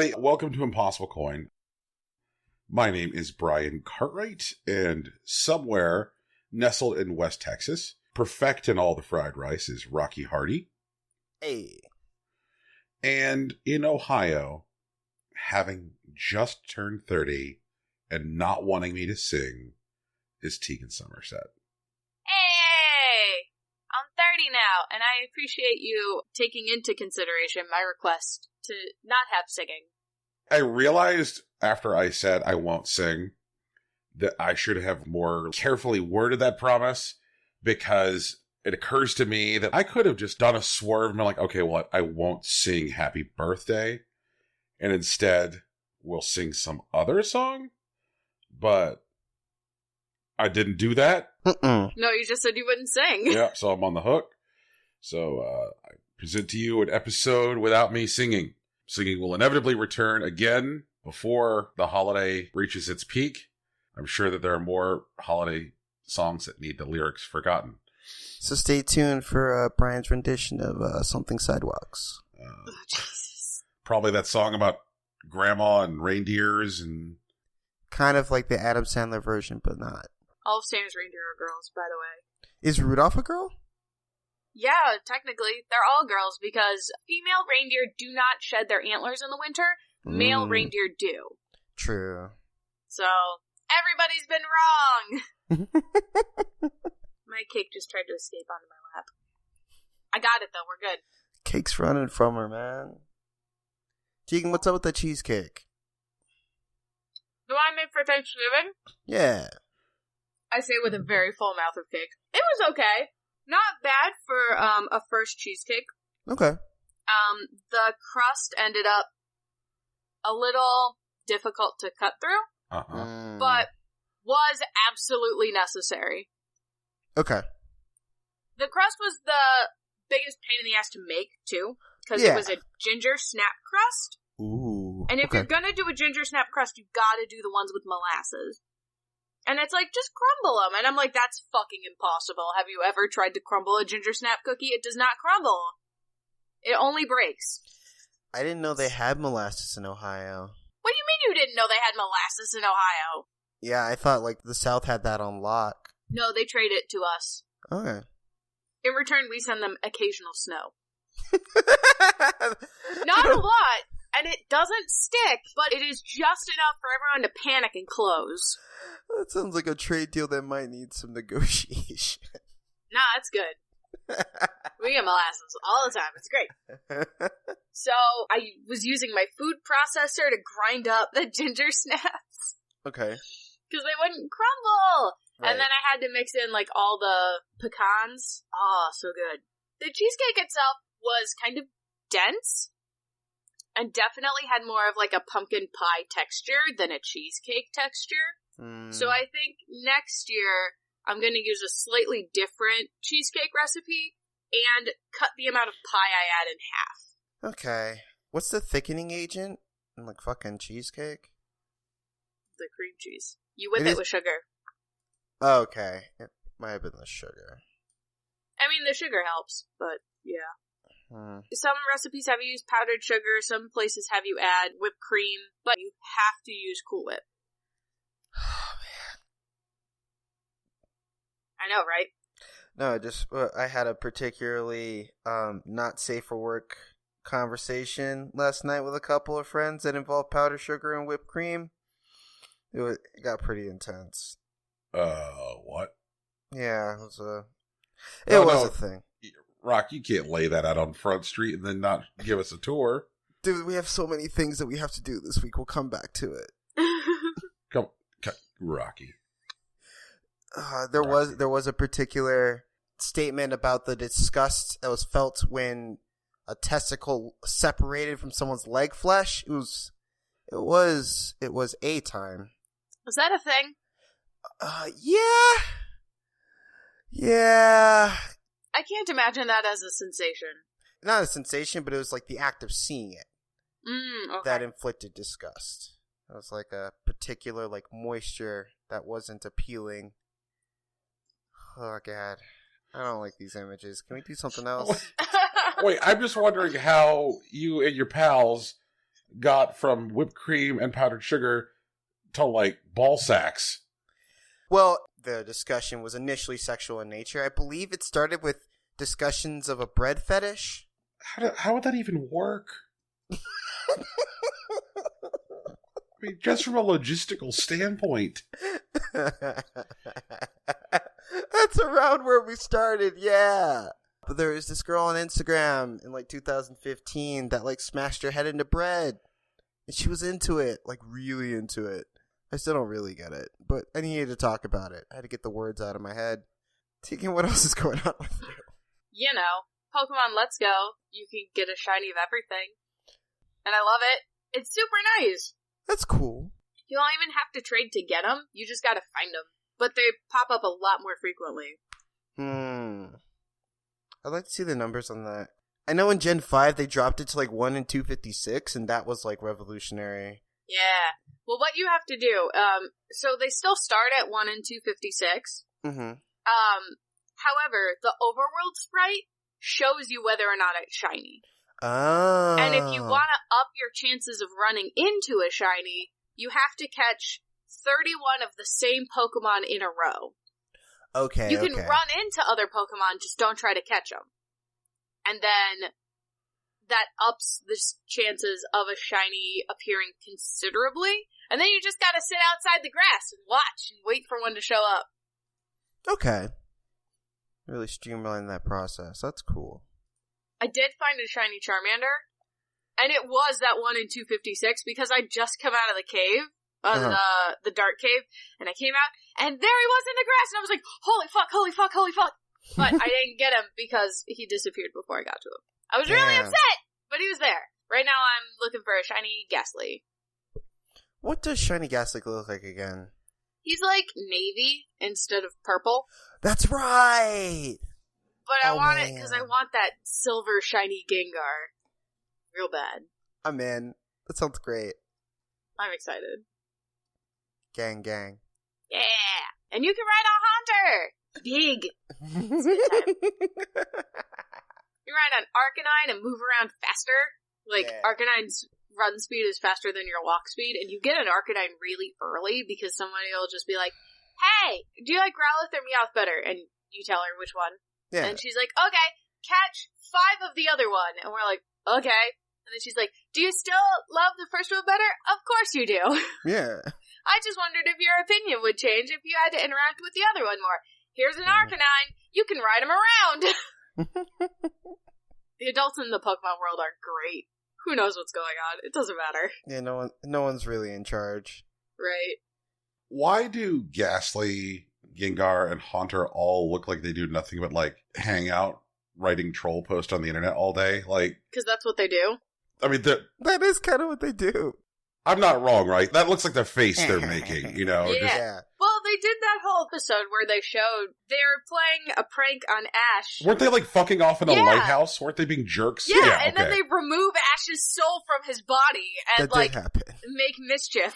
everybody. Welcome to Impossible Coin. My name is Brian Cartwright, and somewhere nestled in West Texas, perfecting all the fried rice, is Rocky Hardy. Hey. And in Ohio, having just turned 30 and not wanting me to sing, is Tegan Somerset. Hey! I'm 30 now, and I appreciate you taking into consideration my request to not have singing. I realized after I said I won't sing that I should have more carefully worded that promise, because it occurs to me that I could have just done a swerve and been like, okay, well, I won't sing Happy Birthday, and instead we'll sing some other song, but I didn't do that. No, you just said you wouldn't sing. Yeah, so I'm on the hook. So I present to you an episode without me singing. Singing will inevitably return again before the holiday reaches its peak. I'm sure that there are more holiday songs that need the lyrics forgotten. So stay tuned for Brian's rendition of Something Sidewalks. Oh, Jesus. Probably that song about grandma and reindeers and... Kind of like the Adam Sandler version, but not. All of Sam's reindeer are girls, by the way. Is Rudolph a girl? Yeah, technically. They're all girls because female reindeer do not shed their antlers in the winter. Male reindeer do. True. So, everybody's been wrong! My cake just tried to escape onto my lap. I got it, though. We're good. Cake's running from her, man. Tegan, what's up with the cheesecake? Do I make for Thanksgiving? Yeah. I say with a very full mouth of cake. It was okay. Not bad for a first cheesecake. Okay. The crust ended up a little difficult to cut through, but was absolutely necessary. Okay. The crust was the biggest pain in the ass to make, too, because it was a ginger snap crust. Ooh. And if you're gonna do a ginger snap crust, you gotta do the ones with molasses. And it's like, just crumble them. And I'm like, that's fucking impossible. Have you ever tried to crumble a ginger snap cookie? It does not crumble. It only breaks. I didn't know they had molasses in Ohio. What do you mean you didn't know they had molasses in Ohio? Yeah, I thought like the South had that on lock. No, they trade it to us. Okay. In return, we send them occasional snow. Not a lot, and it doesn't stick, but it is just enough for everyone to panic and close. That sounds like a trade deal that might need some negotiation. Nah, that's good. We get molasses all the time. It's great. So, I was using my food processor to grind up the ginger snaps. Okay. Because they wouldn't crumble! Right. And then I had to mix in, like, all the pecans. Oh, so good. The cheesecake itself was kind of dense, and definitely had more of, like, a pumpkin pie texture than a cheesecake texture. So I think next year, I'm going to use a slightly different cheesecake recipe and cut the amount of pie I add in half. Okay. What's the thickening agent in, like, fucking cheesecake? The cream cheese. You whip it with sugar. Oh, okay. It might have been the sugar. I mean, the sugar helps, but yeah. Some recipes have you use powdered sugar, some places have you add whipped cream, but you have to use Cool Whip. Oh, man. I know, right? No, I had a particularly not safe for work conversation last night with a couple of friends that involved powdered sugar and whipped cream. It got pretty intense. What? Yeah, it was a thing. Rock, you can't lay that out on Front Street and then not give us a tour. Dude, we have so many things that we have to do this week. We'll come back to it. Come, Rocky. There was a particular statement about the disgust that was felt when a testicle separated from someone's leg flesh. It was a time. Was that a thing? Yeah. I can't imagine that as a sensation. Not a sensation, but it was like the act of seeing it Okay. that inflicted disgust. It was like a particular like moisture that wasn't appealing. Oh God, I don't like these images. Can we do something else? Wait, I'm just wondering how you and your pals got from whipped cream and powdered sugar to, like, ball sacks. Well, the discussion was initially sexual in nature. I believe it started with discussions of a bread fetish. How would that even work? I mean, just from a logistical standpoint. That's around where we started, yeah. But there was this girl on Instagram in like 2015 that like smashed her head into bread. And she was into it, like really into it. I still don't really get it, but I needed to talk about it. I had to get the words out of my head. Tegan, what else is going on with you? You know, Pokemon Let's Go. You can get a shiny of everything. And I love it. It's super nice. That's cool. You don't even have to trade to get them. You just gotta find them. But they pop up a lot more frequently. I'd like to see the numbers on that. I know in Gen 5 they dropped it to like 1 in 256, and that was like revolutionary. Yeah. Well, what you have to do, so they still start at 1 in 256. Mm-hmm. However, the overworld sprite shows you whether or not it's shiny. Oh. And if you want to up your chances of running into a shiny, you have to catch 31 of the same Pokemon in a row. Okay, You can run into other Pokemon, just don't try to catch them. And then that ups the chances of a shiny appearing considerably. And then you just gotta sit outside the grass and watch and wait for one to show up. Okay. Really streamline that process. That's cool. I did find a shiny Charmander, and it was that 1 in 256 because I just come out of the cave, the dark cave, and I came out, and there he was in the grass, and I was like, holy fuck, holy fuck, holy fuck. But I didn't get him because he disappeared before I got to him. I was really upset, but he was there. Right now I'm looking for a shiny Ghastly. What does shiny Ghastly look like again? He's like navy instead of purple. That's right! But I want it because I want that silver shiny Gengar. Real bad. I'm in. That sounds great. I'm excited. Gang. Yeah! And you can ride on Haunter! Big! It's a good time. You ride on Arcanine and move around faster. Like, Arcanine's run speed is faster than your walk speed, and you get an Arcanine really early because somebody will just be like, hey, do you like Growlithe or Meowth better? And you tell her which one. Yeah. And she's like, okay, catch 5 of the other one. And we're like, okay. And then she's like, do you still love the first one better? Of course you do. Yeah. I just wondered if your opinion would change if you had to interact with the other one more. Here's an Arcanine. You can ride him around. The adults in the Pokemon world are great. Who knows what's going on? It doesn't matter. Yeah, no one's really in charge. Right. Why do Ghastly, Gengar, and Haunter all look like they do nothing but, like, hang out writing troll posts on the internet all day? Like, Because that's what they do. I mean, That is kind of what they do. I'm not wrong, right? That looks like the face they're making, you know? Yeah. Yeah. Well, they did that whole episode where they showed they were playing a prank on Ash. Weren't they, like, fucking off in a Yeah. lighthouse? Weren't they being jerks? Yeah, and then they remove Ash's soul from his body and, That did happen. make mischief.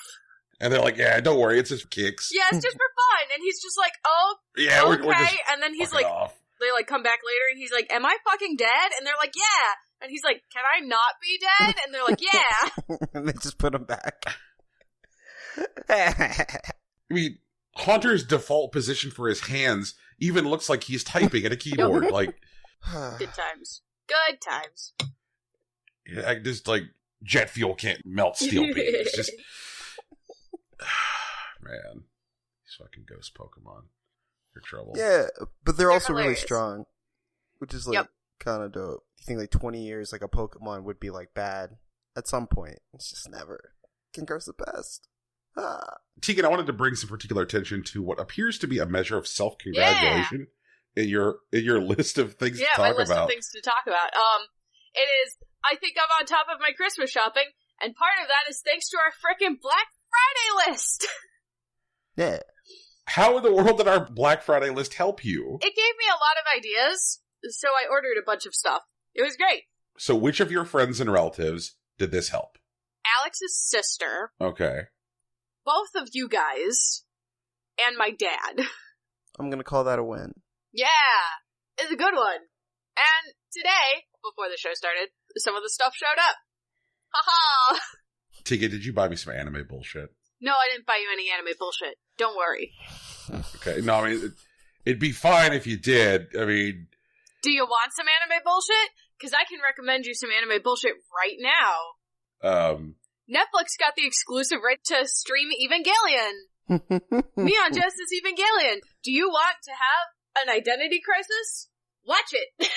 And they're like, yeah, don't worry, it's just kicks. Yeah, it's just for fun. And he's just like, oh, Yeah, okay. we're just And then he's fucking like, off. they like come back later and he's like, am I fucking dead? And they're like, yeah. And he's like, can I not be dead? And they're like, yeah. And they just put him back. I mean, Haunter's default position for his hands even looks like he's typing at a keyboard. Like, Good times. Good times. I just, like, jet fuel can't melt steel beams. Just, man, these fucking ghost Pokemon. They're trouble. Yeah, but they're also really hilarious. strong, which is like kind of dope. You think like 20 years, like a Pokemon would be like bad at some point. It's just never. Gengar's the best. Tegan, I wanted to bring some particular attention to what appears to be a measure of self-congratulation in your list of things to my talk list about. of things to talk about. It is, I think I'm on top of my Christmas shopping, and part of that is thanks to our frickin' Black Friday list. Yeah. How in the world did our Black Friday list help you? It gave me a lot of ideas, so I ordered a bunch of stuff. It was great. So which of your friends and relatives did this help? Alex's sister, Okay. both of you guys, and my dad. I'm going to call that a win. Yeah, it's a good one. And today, before the show started, some of the stuff showed up. Haha! Tika, did you buy me some anime bullshit? No, I didn't buy you any anime bullshit. Don't worry. Okay, no, I mean, it'd be fine if you did. I mean... Do you want some anime bullshit? Because I can recommend you some anime bullshit right now. Netflix got the exclusive right to stream Evangelion. Neon Genesis Evangelion. Do you want to have an identity crisis? Watch it.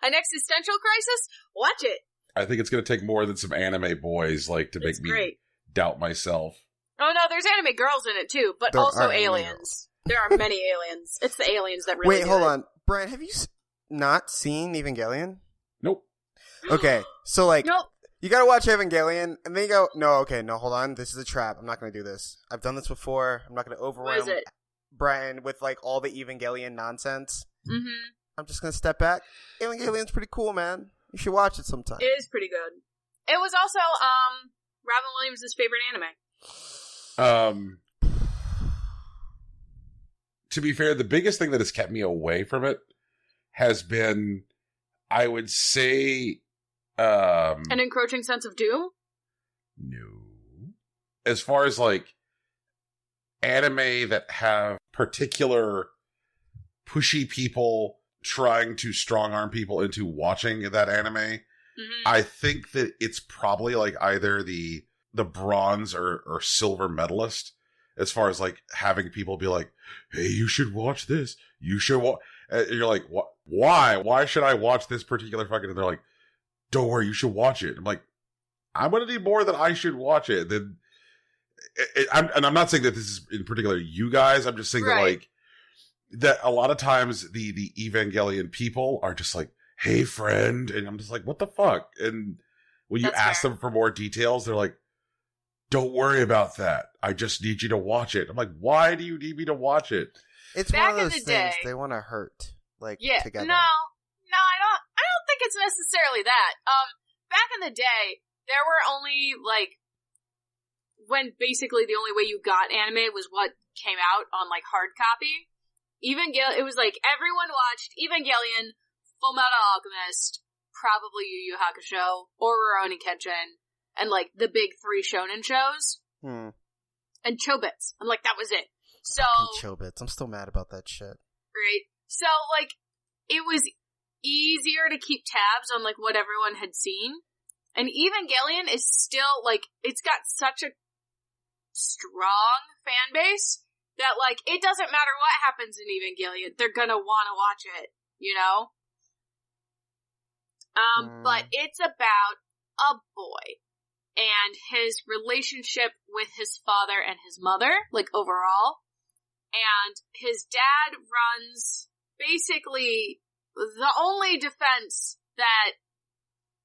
An existential crisis? Watch it. I think it's going to take more than some anime boys, like, to make me doubt myself. Oh no, there's anime girls in it too, but There also are aliens. There are many aliens. It's the aliens that really Wait, do hold it. on. Brian, have you not seen Evangelion? Nope. Okay, so like, Nope. you gotta watch Evangelion, and then you go, no, hold on, this is a trap. I'm not gonna do this. I've done this before. I'm not gonna What overwhelm is it? Brian with like all the Evangelion nonsense. Mm-hmm. I'm just gonna step back. Evangelion's pretty cool, man. You should watch it sometime. It is pretty good. It was also Robin Williams' favorite anime. To be fair, the biggest thing that has kept me away from it has been, I would say, An encroaching sense of doom? no. As far as like anime that have particular pushy people trying to strong arm people into watching that anime, Mm-hmm. I think that it's probably like either the bronze or silver medalist, as far as like having people be like, hey, you should watch this. You should watch. You're like, what? Why? Why should I watch this particular fucking? And they're like, don't worry, you should watch it. I'm like, I'm gonna need more than I should watch it. Then, I'm not saying that this is in particular you guys. I'm just saying that like that a lot of times the Evangelion people are just like, hey friend, and I'm just like, what the fuck? And when you ask them for more details, they're like, don't worry about that. I just need you to watch it. I'm like, why do you need me to watch it? It's Back one of in those the things day- they want to hurt, like together. No, I don't think it's necessarily that. Back in the day, there were only like when basically the only way you got anime was what came out on like hard copy. It was like everyone watched Evangelion, Fullmetal Alchemist, probably Yu Yu Hakusho, or Rurouni Kenshin, and like the big 3 shonen shows, and Chobits. I'm like, that was it. So Chobits. I'm still mad about that shit. right? So, like, it was easier to keep tabs on, like, what everyone had seen. And Evangelion is still, like, it's got such a strong fan base that, like, it doesn't matter what happens in Evangelion, they're gonna want to watch it, you know? But it's about a boy and his relationship with his father and his mother, like, overall. And his dad runs basically the only defense that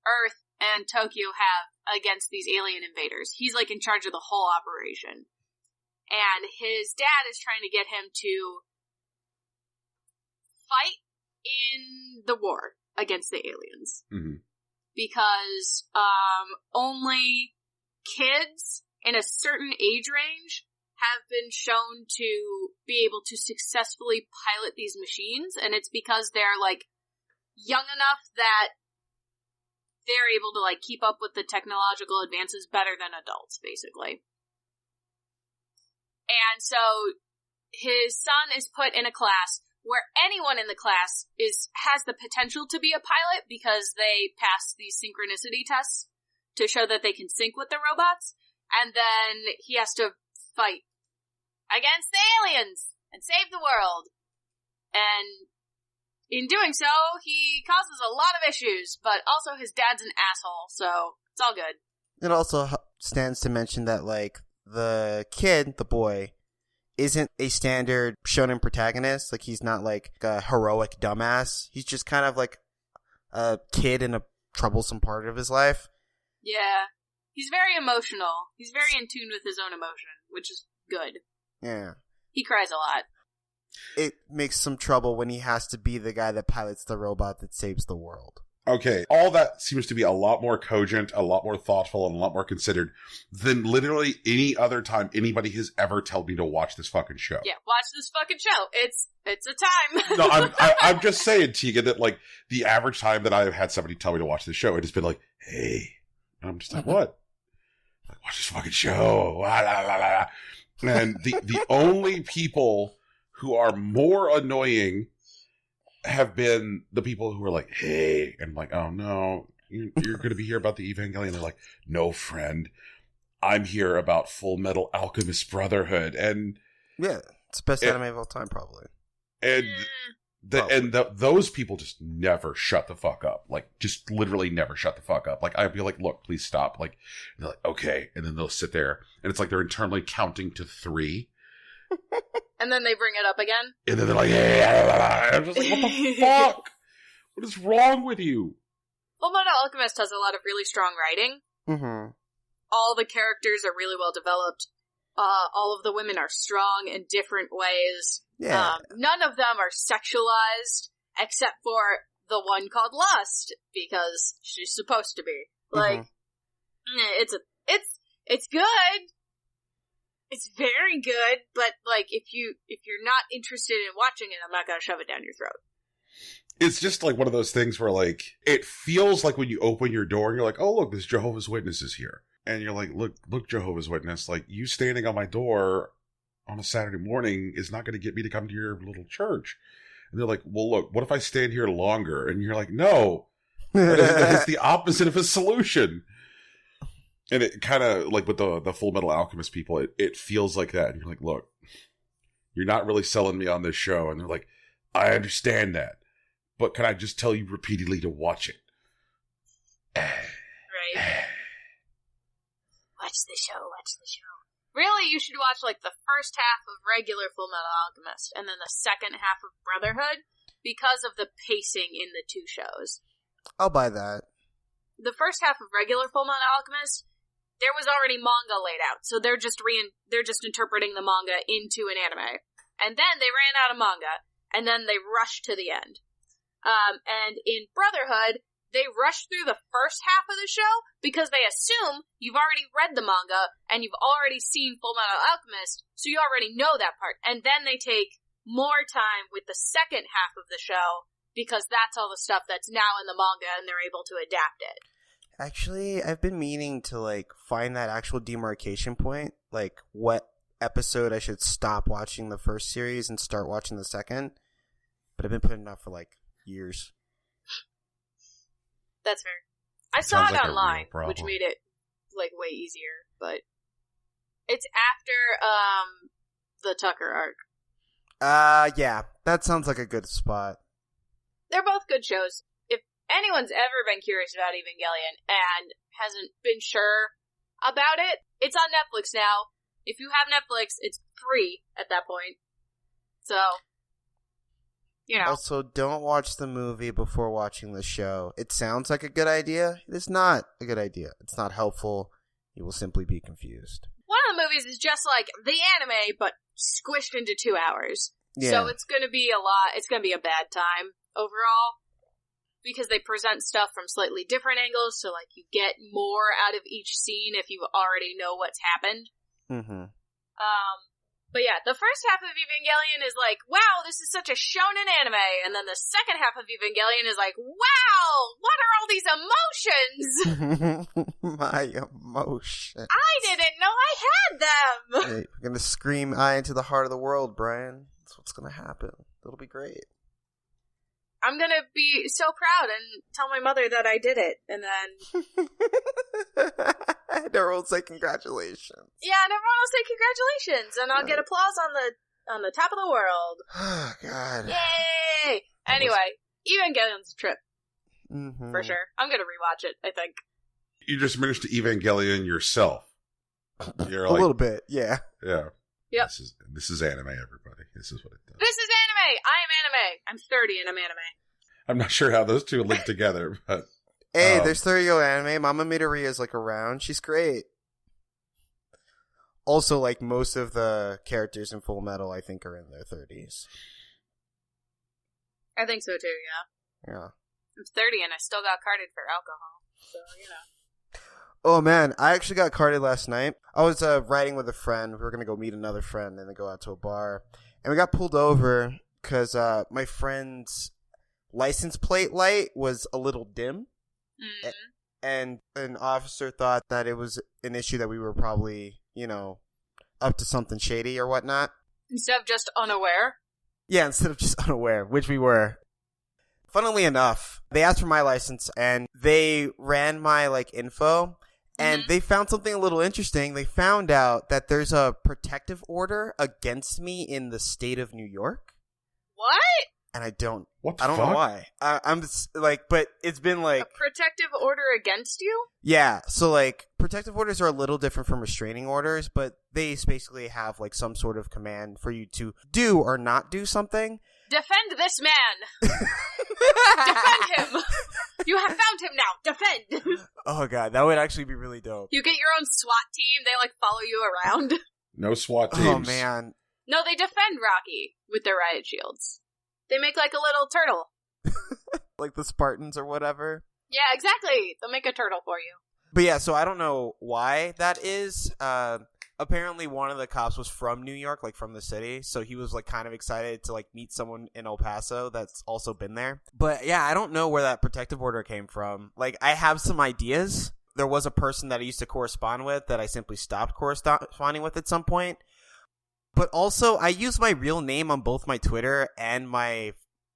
Earth and Tokyo have against these alien invaders. He's like in charge of the whole operation. And his dad is trying to get him to fight in the war against the aliens. Mm-hmm. Because only kids in a certain age range have been shown to be able to successfully pilot these machines, and it's because they're, like, young enough that they're able to, like, keep up with the technological advances better than adults, basically. And so, his son is put in a class where anyone in the class has the potential to be a pilot because they pass these synchronicity tests to show that they can sync with the robots, and then he has to fight against the aliens and save the world. And in doing so, he causes a lot of issues, but also his dad's an asshole, so it's all good. It also stands to mention that, like, the kid, the boy, isn't a standard shonen protagonist. Like, he's not like a heroic dumbass. He's just kind of like a kid in a troublesome part of his life. Yeah. He's very emotional. He's very in tune with his own emotion, which is good. Yeah. He cries a lot. It makes some trouble when he has to be the guy that pilots the robot that saves the world. Okay, all that seems to be a lot more cogent, a lot more thoughtful, and a lot more considered than literally any other time anybody has ever told me to watch this fucking show. Yeah, watch this fucking show. It's a time. No, I'm just saying, Tegan, that like the average time that I've had somebody tell me to watch this show, it has been like, hey, And I'm just like, what? Like, watch this fucking show. La, la, la, la. And the only people who are more annoying have been the people who are like, hey, and I'm like, oh no, you're going to be here about the Evangelion. They're like, no, friend, I'm here about Full Metal Alchemist Brotherhood. And yeah, it's the best anime of all time, probably. And those people just never shut the fuck up. Like, just literally never shut the fuck up. Like, I'd be like, look, please stop. Like, and they're like, okay. And then they'll sit there, and it's like they're internally counting to 3. And then they bring it up again. And then they're like, hey, I'm just like, what the fuck? What is wrong with you? Fullmetal Alchemist has a lot of really strong writing. Mm-hmm. All the characters are really well developed. All of the women are strong in different ways. Yeah. None of them are sexualized, except for the one called Lust, because she's supposed to be. Like, it's good. It's very good, but like, if you're not interested in watching it, I'm not gonna shove it down your throat. It's just like one of those things where, like, it feels like when you open your door and you're like, oh, look, there's Jehovah's Witnesses here. And you're like, look, Jehovah's Witness, like, you standing on my door on a Saturday morning is not going to get me to come to your little church. And they're like, well, look, what if I stand here longer? And you're like, no, it's the opposite of a solution. And it kind of, like with the Full Metal Alchemist people, it feels like that. And you're like, look, you're not really selling me on this show. And they're like, I understand that, but can I just tell you repeatedly to watch it? Right. Watch the show. Really, you should watch, like, the first half of regular Full Metal Alchemist, and then the second half of Brotherhood, because of the pacing in the two shows. I'll buy that. The first half of regular Full Metal Alchemist, there was already manga laid out, so they're just interpreting the manga into an anime. And then they ran out of manga, and then they rushed to the end. And in Brotherhood, they rush through the first half of the show because they assume you've already read the manga and you've already seen Full Metal Alchemist, so you already know that part. And then they take more time with the second half of the show because that's all the stuff that's now in the manga and they're able to adapt it. Actually, I've been meaning to, like, find that actual demarcation point, like, what episode I should stop watching the first series and start watching the second. But I've been putting it off for, like, years. That's fair. I saw it like online, which made it, like, way easier, but it's after, the Tucker arc. Yeah, that sounds like a good spot. They're both good shows. If anyone's ever been curious about Evangelion and hasn't been sure about it, it's on Netflix now. If you have Netflix, it's free at that point. So, you know. Also, don't watch the movie before watching the show. It sounds like a good idea. It is not a good idea. It's not helpful. You will simply be confused. One of the movies is just like the anime, but squished into 2 hours. Yeah. So it's going to be it's going to be a bad time overall. Because they present stuff from slightly different angles, so, like, you get more out of each scene if you already know what's happened. Mm-hmm. But yeah, the first half of Evangelion is like, wow, this is such a shonen anime, and then the second half of Evangelion is like, wow, what are all these emotions? My emotions. I didn't know I had them! Hey, we're gonna scream "I" into the heart of the world, Brian. That's what's gonna happen. It'll be great. I'm gonna be so proud and tell my mother that I did it, and then... And everyone will say congratulations. Yeah, and everyone will say congratulations, and I'll get applause on the top of the world. Oh, God. Yay! Anyway, Evangelion's a trip. Mm-hmm. For sure. I'm gonna rewatch it, I think. You just managed to Evangelion yourself. You're a like, little bit, yeah. Yeah. Yep. This is anime, everybody. This is what it does. This is anime! I am anime! I'm 30 and I'm anime. I'm not sure how those two link together, but... Hey, there's 30-year anime. Mama Midoriya is, like, around. She's great. Also, like, most of the characters in Full Metal, I think, are in their 30s. I think so, too, yeah. Yeah. I'm 30 and I still got carded for alcohol. So, you know. Oh, man. I actually got carded last night. I was riding with a friend. We were going to go meet another friend and then go out to a bar. And we got pulled over because my friend's license plate light was a little dim. Mm-hmm. and an officer thought that it was an issue that we were probably, up to something shady or whatnot. Instead of just unaware? Yeah, instead of just unaware, which we were. Funnily enough, they asked for my license and they ran my info and they found something a little interesting. They found out that there's a protective order against me in the state of New York. What? And I don't What the know fuck? why. I'm just, but it's been A protective order against you? yeah. So protective orders are a little different from restraining orders, but they basically have some sort of command for you to do or not do something. Defend this man! Defend him! You have found him now! Defend! Oh god, that would actually be really dope. You get your own SWAT team, they follow you around. No SWAT teams. Oh man. No, they defend Rocky with their riot shields. They make a little turtle. Like the Spartans or whatever. Yeah, exactly. They'll make a turtle for you. But yeah, so I don't know why that is. Apparently one of the cops was from New York, from the city, so he was kind of excited to meet someone in El Paso that's also been there. But yeah, I don't know where that protective order came from. I have some ideas. There was a person that I used to correspond with that I simply stopped corresponding with at some point. But also, I use my real name on both my Twitter and my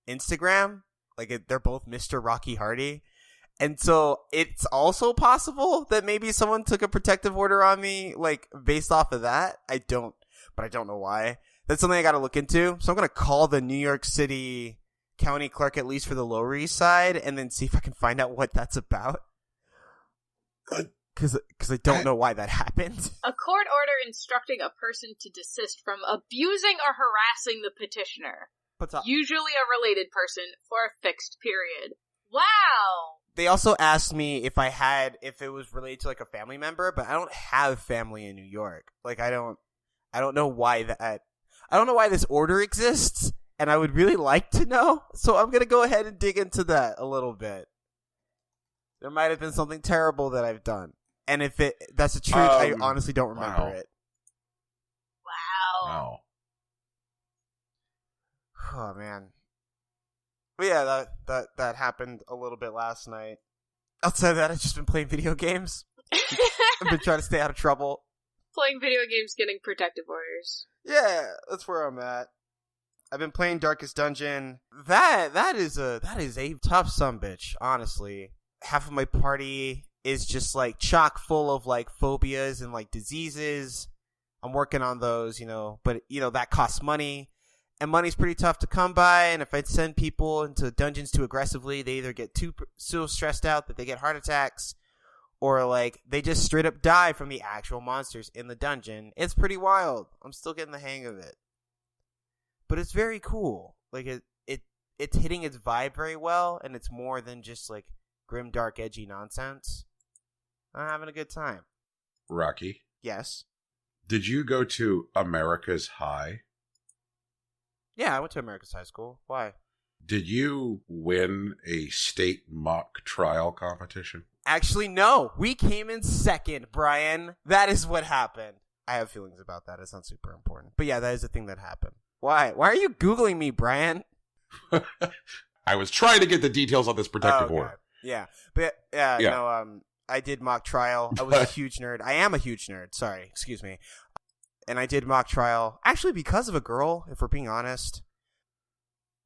Instagram. They're both Mr. Rocky Hardy. And so it's also possible that maybe someone took a protective order on me, based off of that. I don't know why. That's something I got to look into. So I'm going to call the New York City county clerk, at least for the Lower East Side, and then see if I can find out what that's about. Because I don't know why that happened. A court order instructing a person to desist from abusing or harassing the petitioner. Usually a related person for a fixed period. Wow! They also asked me if it was related to a family member, but I don't have family in New York. I don't know why I don't know why this order exists, and I would really like to know. So I'm gonna go ahead and dig into that a little bit. There might have been something terrible that I've done, and if that's the truth, I honestly don't remember it. Wow. Oh man. But yeah, that happened a little bit last night. Outside of that, I've just been playing video games. I've been trying to stay out of trouble. Playing video games, getting protective orders. Yeah, that's where I'm at. I've been playing Darkest Dungeon. That is a tough sumbitch, honestly. Half of my party is just chock full of phobias and diseases. I'm working on those, but that costs money. And money's pretty tough to come by, and if I send people into dungeons too aggressively, they either get so stressed out that they get heart attacks, or they just straight up die from the actual monsters in the dungeon. It's pretty wild. I'm still getting the hang of it. But it's very cool. It's hitting its vibe very well, and it's more than just grim, dark, edgy nonsense. I'm having a good time. Rocky? Yes? Did you go to America's High? Yeah, I went to America's High School. Why? Did you win a state mock trial competition? Actually, no. We came in second, Brian. That is what happened. I have feelings about that. It's not super important. But yeah, that is the thing that happened. Why? Why are you Googling me, Brian? I was trying to get the details on this protective order. Yeah. But yeah. I did mock trial. I was a huge nerd. I am a huge nerd. Sorry. Excuse me. And I did mock trial, actually because of a girl, if we're being honest.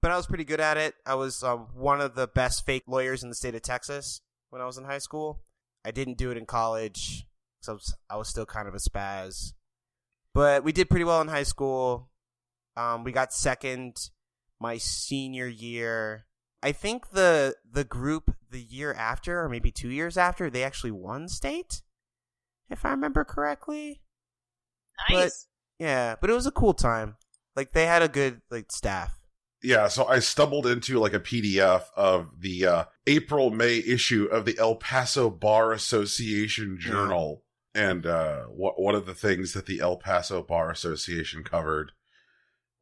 But I was pretty good at it. I was one of the best fake lawyers in the state of Texas when I was in high school. I didn't do it in college, because I was still kind of a spaz. But we did pretty well in high school. We got second my senior year. I think the group the year after, or maybe 2 years after, they actually won state, if I remember correctly. Nice. But it was a cool time. They had a good staff. Yeah, so I stumbled into a PDF of the April-May issue of the El Paso Bar Association Journal. Yeah. And one of the things that the El Paso Bar Association covered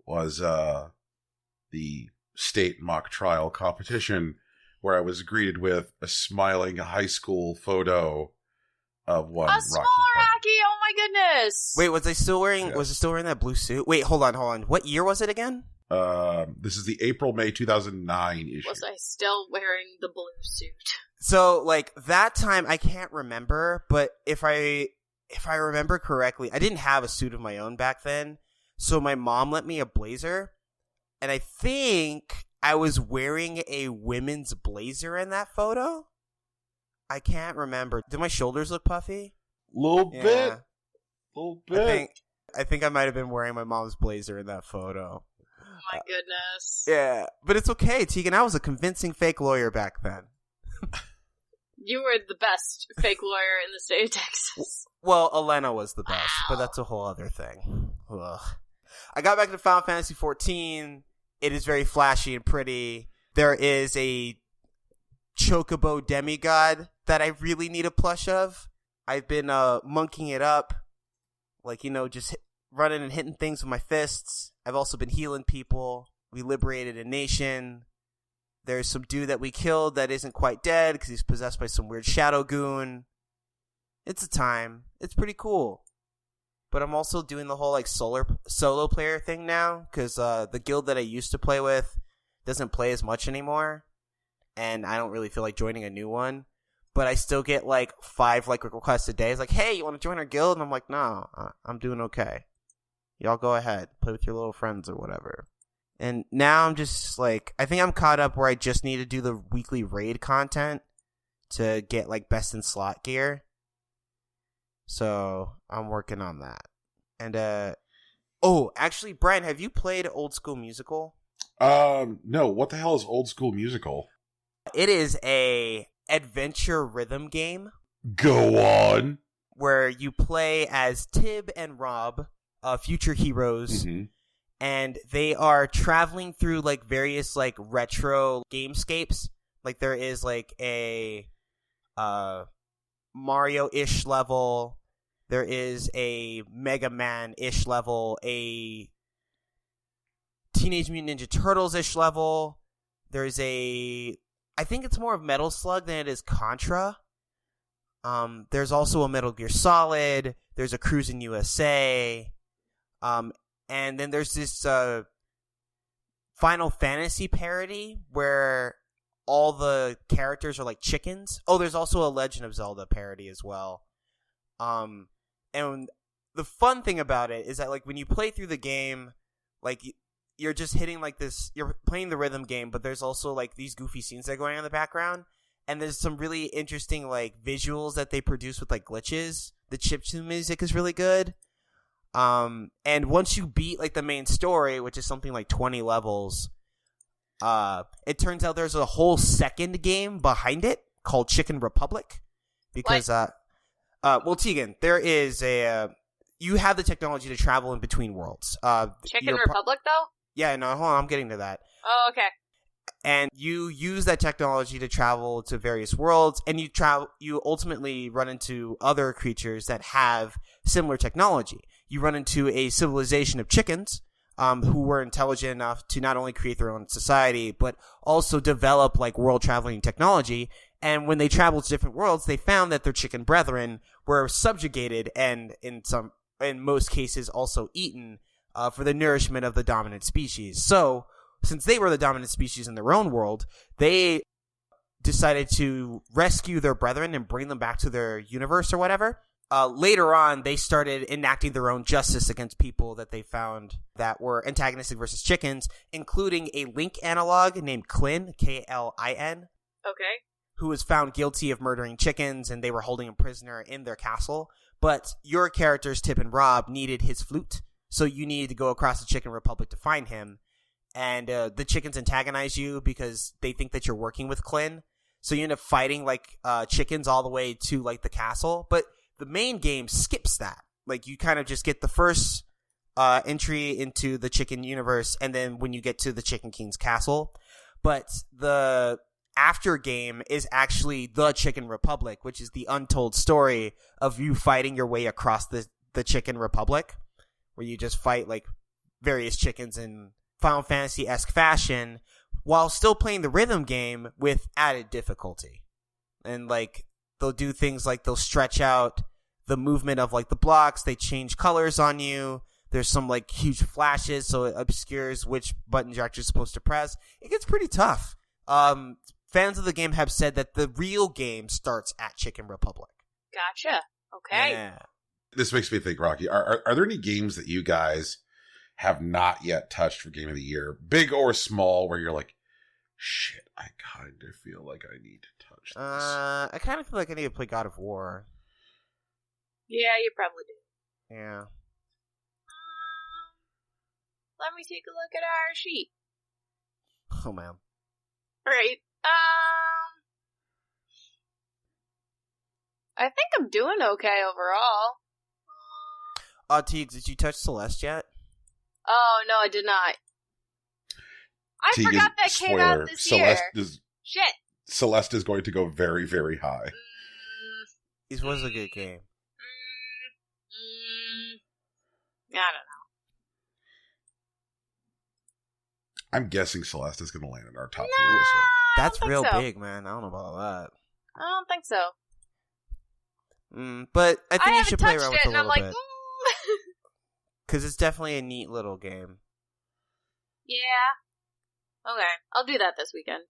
was the state mock trial competition, where I was greeted with a smiling high school photo of one a small Rocky. Oh my goodness! Wait, was I still wearing? Yes. Was I still wearing that blue suit? Wait, hold on. What year was it again? This is the April-May 2009 issue. Was I still wearing the blue suit? So, like, that time, I can't remember, but if I remember correctly, I didn't have a suit of my own back then, so my mom lent me a blazer, and I think I was wearing a women's blazer in that photo? I can't remember. Did my shoulders look puffy? Little bit. I think I might have been wearing my mom's blazer in that photo. Oh my goodness. Yeah, but it's okay, Tegan. I was a convincing fake lawyer back then. You were the best fake lawyer in the state of Texas. Well, Elena was the best, but that's a whole other thing. Ugh. I got back to Final Fantasy XIV. It is very flashy and pretty. There is a Chocobo demigod that I really need a plush of. I've been monkeying it up. Like, just running and hitting things with my fists. I've also been healing people. We liberated a nation. There's some dude that we killed that isn't quite dead because he's possessed by some weird shadow goon. It's a time. It's pretty cool. But I'm also doing the whole like solo player thing now because the guild that I used to play with doesn't play as much anymore. And I don't really feel like joining a new one. But I still get like 5 like requests a day. It's like, hey, you want to join our guild? And I'm like, no, I'm doing okay. Y'all go ahead. Play with your little friends or whatever. And now I'm just like, I think I'm caught up where I just need to do the weekly raid content to get like best in slot gear. So I'm working on that. And actually, Brian, have you played Old School Musical? No. What the hell is Old School Musical? It is a adventure rhythm game. Go on. Where you play as Tib and Rob, future heroes. Mm-hmm. And they are traveling through like various like retro gamescapes. Like there is like a Mario-ish level. There is a Mega Man-ish level. A Teenage Mutant Ninja Turtles-ish level. There's I think it's more of Metal Slug than it is Contra. There's also a Metal Gear Solid. There's a Cruis'n USA. And then there's this Final Fantasy parody where all the characters are like chickens. Oh, there's also a Legend of Zelda parody as well. And the fun thing about it is that like when you play through the game, like you're just hitting like this, you're playing the rhythm game, but there's also like these goofy scenes that are going on in the background. And there's some really interesting like visuals that they produce with like glitches. The chiptune music is really good. And once you beat like the main story, which is something like 20 levels, it turns out there's a whole second game behind it called Chicken Republic. Because, well, Tegan, there is you have the technology to travel in between worlds. Chicken Republic, though? Yeah, no, hold on, I'm getting to that. Oh, okay. And you use that technology to travel to various worlds, and you ultimately run into other creatures that have similar technology. You run into a civilization of chickens who were intelligent enough to not only create their own society, but also develop like world traveling technology. And when they traveled to different worlds, they found that their chicken brethren were subjugated and in most cases also eaten for the nourishment of the dominant species. So since they were the dominant species in their own world, they decided to rescue their brethren and bring them back to their universe or whatever. Later on, they started enacting their own justice against people that they found that were antagonistic versus chickens, including a Link analog named Klin, Klin. Okay. Who was found guilty of murdering chickens, and they were holding him prisoner in their castle. But your characters, Tip and Rob, needed his flute, so you needed to go across the Chicken Republic to find him. And the chickens antagonize you because they think that you're working with Klin. So you end up fighting like chickens all the way to like the castle. But the main game skips that. Like you kind of just get the first entry into the chicken universe, and then when you get to the Chicken King's castle. But the after game is actually the Chicken Republic, which is the untold story of you fighting your way across the Chicken Republic, where you just fight like various chickens in Final Fantasy-esque fashion while still playing the rhythm game with added difficulty. And like they'll do things like they'll stretch out the movement of like the blocks, they change colors on you, there's some like huge flashes so it obscures which buttons you're actually supposed to press. It gets pretty tough. fans of the game have said that the real game starts at Chicken Republic. Gotcha. Okay. Yeah. This makes me think, Rocky, are there any games that you guys have not yet touched for Game of the Year, big or small, where you're like, shit, I kind of feel like I need to touch this? I kind of feel like I need to play God of War. Yeah, you probably do. Yeah. Let me take a look at our sheet. Oh, man. Alright, I think I'm doing okay overall. Teagues, did you touch Celeste yet? Oh, no, I did not. I Tegan, forgot that came out this Celeste year. is, Shit. Celeste is going to go very, very high. This was a good game. I don't know. I'm guessing Celeste is going to land in our top No, 3 list. I That's don't real think so. big, man. I don't know about that. I don't think so. But I think you haven't should play touched around it, with it a and I'm little like, bit. Because it's definitely a neat little game. yeah. Okay, I'll do that this weekend.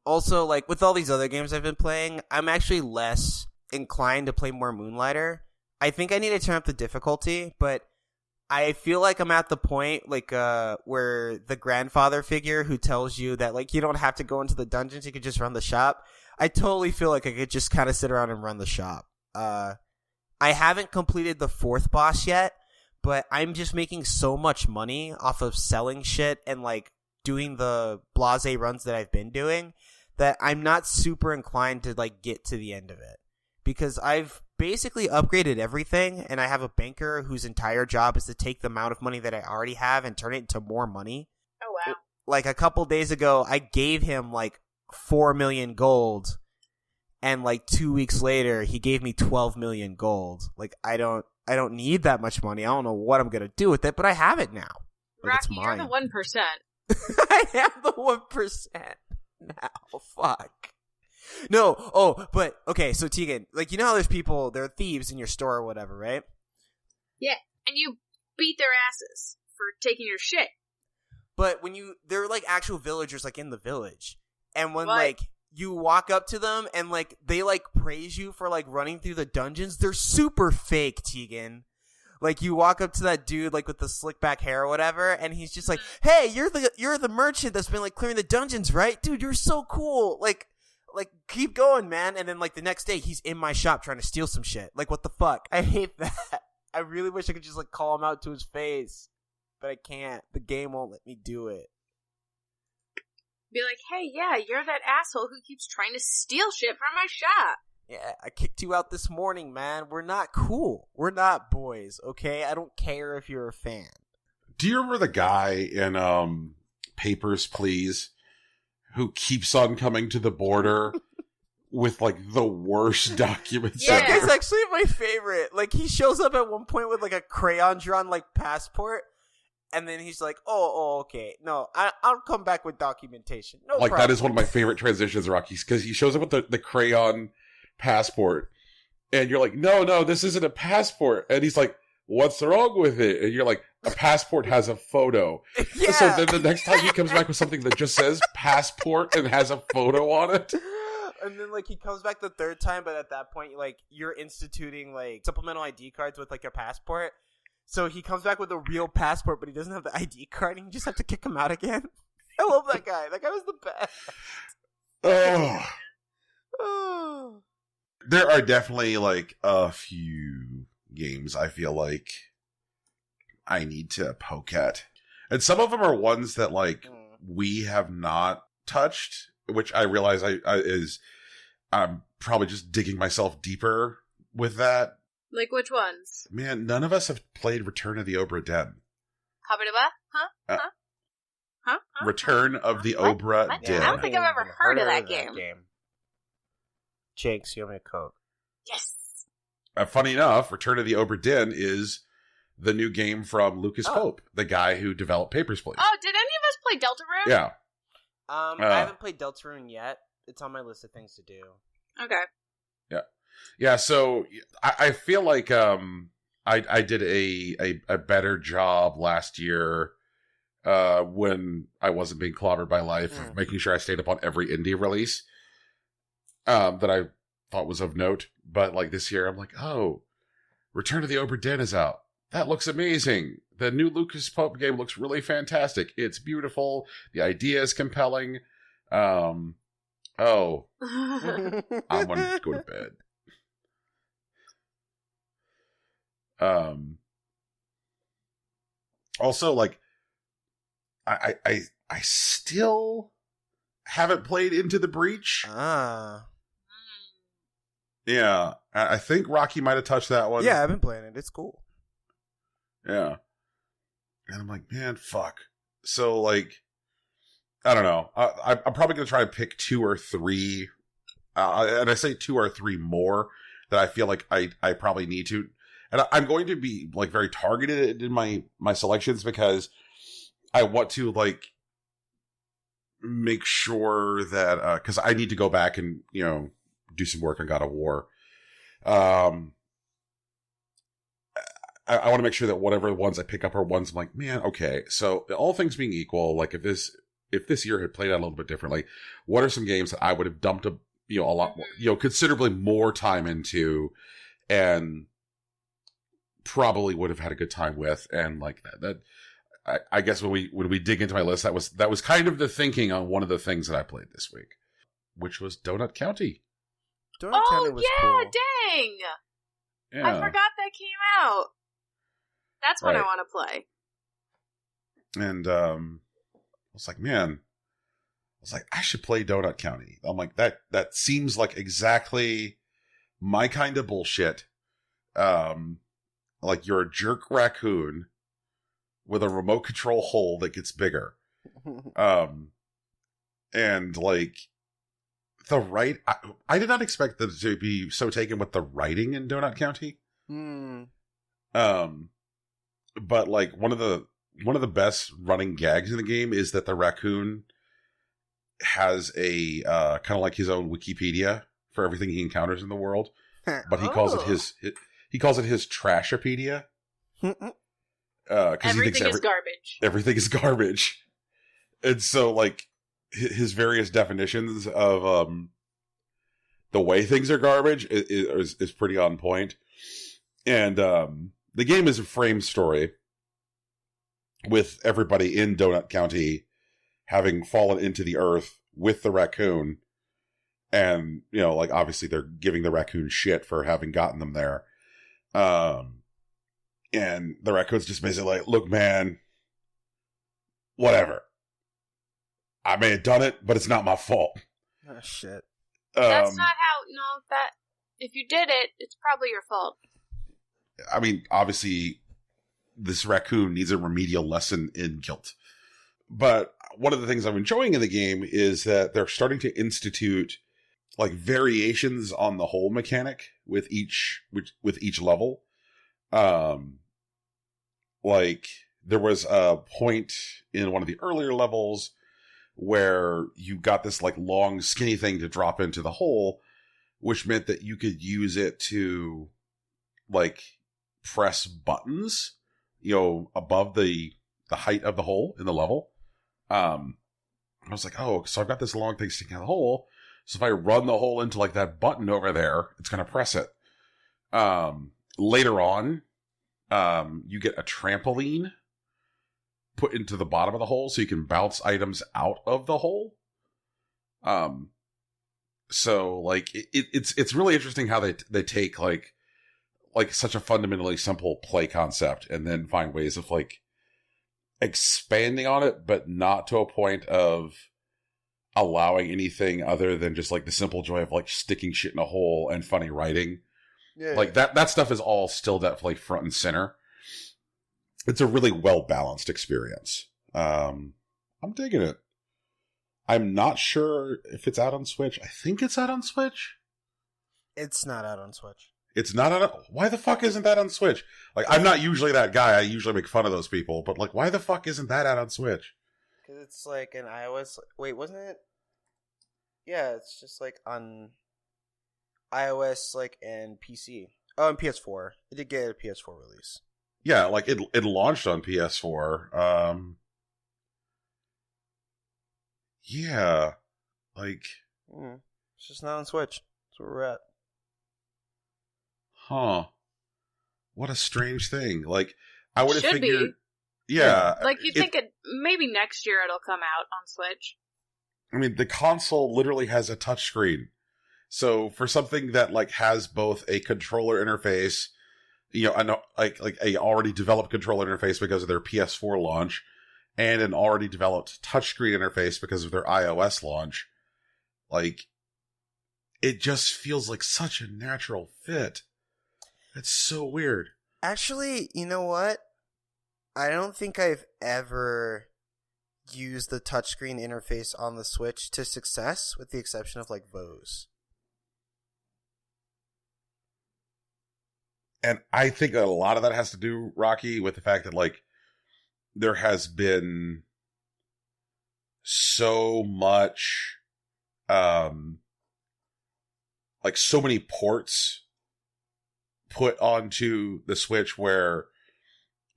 Also, like, with all these other games I've been playing, I'm actually less inclined to play more Moonlighter. I think I need to turn up the difficulty, but I feel like I'm at the point, like, where the grandfather figure who tells you that, like, you don't have to go into the dungeons, you could just run the shop. I totally feel like I could just kind of sit around and run the shop. I haven't completed the 4th boss yet, but I'm just making so much money off of selling shit and, like, doing the blase runs that I've been doing that I'm not super inclined to, like, get to the end of it. Because I've basically upgraded everything, and I have a banker whose entire job is to take the amount of money that I already have and turn it into more money. Oh, wow. Like, a couple days ago, I gave him, like, 4 million gold, and, like, 2 weeks later, he gave me 12 million gold. Like, I don't need that much money. I don't know what I'm gonna do with it, but I have it now. Like, it's Rocky, you're mine. the 1%. I am the 1% now. Fuck. No. Oh, but okay. So Tegan, like, you know how there's people, there are thieves in your store or whatever, right? Yeah, and you beat their asses for taking your shit. But when they're like actual villagers, like in the village, and when What? like you walk up to them and like they like praise you for like running through the dungeons, they're super fake, Tegan. Like, you walk up to that dude, like, with the slick back hair or whatever, and he's just like, hey, you're the merchant that's been, like, clearing the dungeons, right? Dude, you're so cool. Like, keep going, man. And then, like, the next day, he's in my shop trying to steal some shit. Like, what the fuck? I hate that. I really wish I could just, like, call him out to his face. But I can't. The game won't let me do it. Be like, hey, yeah, you're that asshole who keeps trying to steal shit from my shop. Yeah, I kicked you out this morning, man. We're not cool. We're not boys, okay? I don't care if you're a fan. Do you remember the guy in Papers, Please, who keeps on coming to the border with, like, the worst documents Yeah. That ever? guy's actually my favorite. Like, he shows up at one point with, like, a crayon-drawn, like, passport, and then he's like, oh, okay. No, I'll come back with documentation. No Like, problem. that is one of my favorite transitions, Rocky, because he shows up with the crayon passport, and you're like, no, this isn't a passport. And he's like, what's wrong with it? And you're like, a passport has a photo. Yeah. So then the next time he comes back with something that just says passport and has a photo on it. And then, like, he comes back the third time, but at that point, like, you're instituting, like, supplemental ID cards with, like, your passport. So he comes back with a real passport, but he doesn't have the ID card, and you just have to kick him out again. I love that guy. That guy was the best. Oh. Oh. There are definitely, like, a few games I feel like I need to poke at. And some of them are ones that, like, we have not touched, which I realize I'm probably just digging myself deeper with that. Like, which ones? Man, none of us have played Return of the Obra Dinn. Kabadaba? Huh? Huh? Return of the What? Obra What? Dinn. I don't think I've ever heard of that game. Jakes, you owe me a Coke. Yes. Funny enough, Return of the Obra Dinn is the new game from Lucas Pope, the guy who developed Papers, Please. Oh, did any of us play Deltarune? Yeah. I haven't played Deltarune yet. It's on my list of things to do. Okay. Yeah, so I feel like I did a better job last year when I wasn't being clobbered by life, of making sure I stayed up on every indie release that I thought was of note. But like this year, I'm like, oh, Return to the Obra Dinn is out. That looks amazing. The new Lucas Pope game looks really fantastic. It's beautiful. The idea is compelling. I'm going to go to bed. Also, like, I still haven't played Into the Breach. Yeah, I think Rocky might have touched that one. Yeah, I've been playing it. It's cool. Yeah. And I'm like, man, fuck. So, like, I don't know. I'm probably going to try and pick 2 or 3. And I say 2 or 3 more that I feel like I probably need to. And I'm going to be, like, very targeted in my selections because I want to, like, make sure that, because I need to go back and, you know, do some work on God of War. I want to make sure that whatever ones I pick up are ones I'm like, man, okay. So all things being equal, like if this year had played out a little bit differently, what are some games that I would have dumped a lot more, considerably more time into, and probably would have had a good time with, and like that. I guess when we dig into my list, that was kind of the thinking on one of the things that I played this week, which was Donut County. Donut County was cool. Dang! Yeah. I forgot that came out. That's what I want to play. And I was like, man, I should play Donut County. I'm like, that seems like exactly my kind of bullshit. Like you're a jerk raccoon with a remote control hole that gets bigger. And like I did not expect them to be so taken with the writing in Donut County. But like one of the best running gags in the game is that the raccoon has a kind of like his own Wikipedia for everything he encounters in the world, but he calls it his Trashopedia. Everything is garbage. Everything is garbage, and so like his various definitions of the way things are garbage is pretty on point. And the game is a frame story with everybody in Donut County having fallen into the earth with the raccoon. And, like, obviously they're giving the raccoon shit for having gotten them there. And the raccoon's just basically like, look, man, whatever. I may have done it, but it's not my fault. Oh, shit. That's not how, if you did it, it's probably your fault. I mean, obviously, this raccoon needs a remedial lesson in guilt. But one of the things I'm enjoying in the game is that they're starting to institute like variations on the whole mechanic with each level. Like there was a point in one of the earlier levels where you got this like long skinny thing to drop into the hole, which meant that you could use it to like press buttons, above the height of the hole in the level. I was like, oh, so I've got this long thing sticking out of the hole. So if I run the hole into like that button over there, it's going to press it. Later on, you get a trampoline put into the bottom of the hole so you can bounce items out of the hole. So like it's really interesting how they take like such a fundamentally simple play concept and then find ways of like expanding on it, but not to a point of allowing anything other than just like the simple joy of like sticking shit in a hole and funny writing. Yeah. Like that stuff is all still definitely front and center. It's a really well balanced experience. I'm digging it. I'm not sure if it's out on Switch. I think it's out on Switch. It's not out on Switch. It's not on. Why the fuck isn't that on Switch? Like, I'm not usually that guy. I usually make fun of those people. But like, why the fuck isn't that out on Switch? Because it's like an iOS. Wait, wasn't it? Yeah, it's just like on iOS, like, and PC. Oh, and PS4. It did get a PS4 release. Yeah, like it launched on PS4. Yeah. Like, It's just not on Switch. That's where we're at. huh. What a strange thing. Like, I would have Should figured... be. Yeah. Like, you think maybe next year it'll come out on Switch. I mean, the console literally has a touchscreen. So for something that like has both a controller interface, you know, like a already developed controller interface because of their PS4 launch, and an already developed touchscreen interface because of their iOS launch, like, it just feels like such a natural fit. It's so weird. Actually, you know what? I don't think I've ever used the touchscreen interface on the Switch to success, with the exception of like Vos. And I think a lot of that has to do, Rocky, with the fact that, like, there has been so much, like, so many ports put onto the Switch where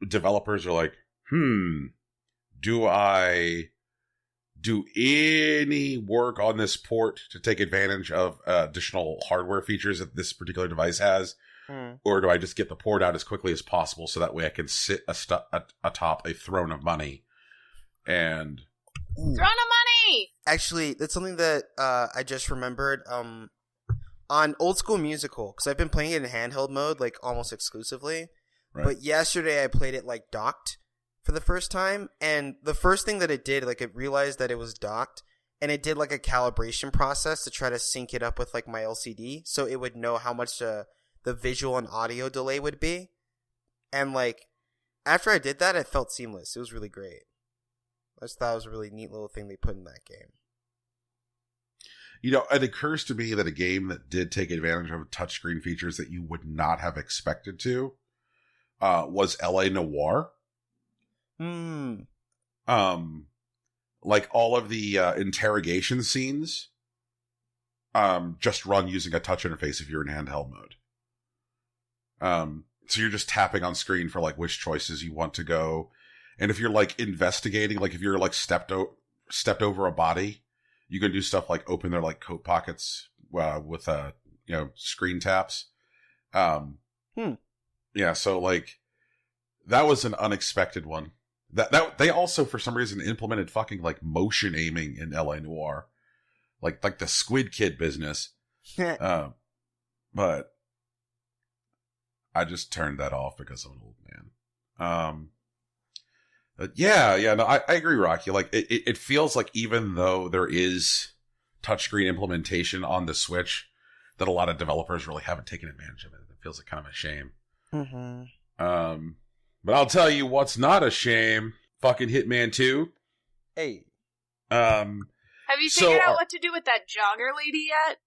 developers are like, do I do any work on this port to take advantage of additional hardware features that this particular device has? Or do I just get the port out as quickly as possible so that way I can sit atop a throne of money? And Throne of money! Actually, that's something that I just remembered. On Old School Musical, because I've been playing it in handheld mode like almost exclusively. Right. But yesterday I played it like docked for the first time, and the first thing that it did, like, it realized that it was docked, and it did like a calibration process to try to sync it up with like my LCD, so it would know how much the visual and audio delay would be. And like, after I did that, it felt seamless. It was really great. I just thought it was a really neat little thing they put in that game. you know, it occurs to me that a game that did take advantage of touchscreen features that you would not have expected to was LA Noire. Like all of the interrogation scenes just run using a touch interface if you're in handheld mode. So you're just tapping on screen for like which choices you want to go. And if you're like investigating, like if you're like stepped over a body, you can do stuff like open their like coat pockets with screen taps. Yeah, so like that was an unexpected one. That they also for some reason implemented fucking like motion aiming in LA Noire, like the Squid Kid business. But I just turned that off because I'm an old man. No, I agree, Rocky. Like it feels like even though there is touchscreen implementation on the Switch, that a lot of developers really haven't taken advantage of it. It feels like kind of a shame. Mm-hmm. But I'll tell you what's not a shame. Fucking Hitman 2. Hey. Have you figured out what to do with that jogger lady yet?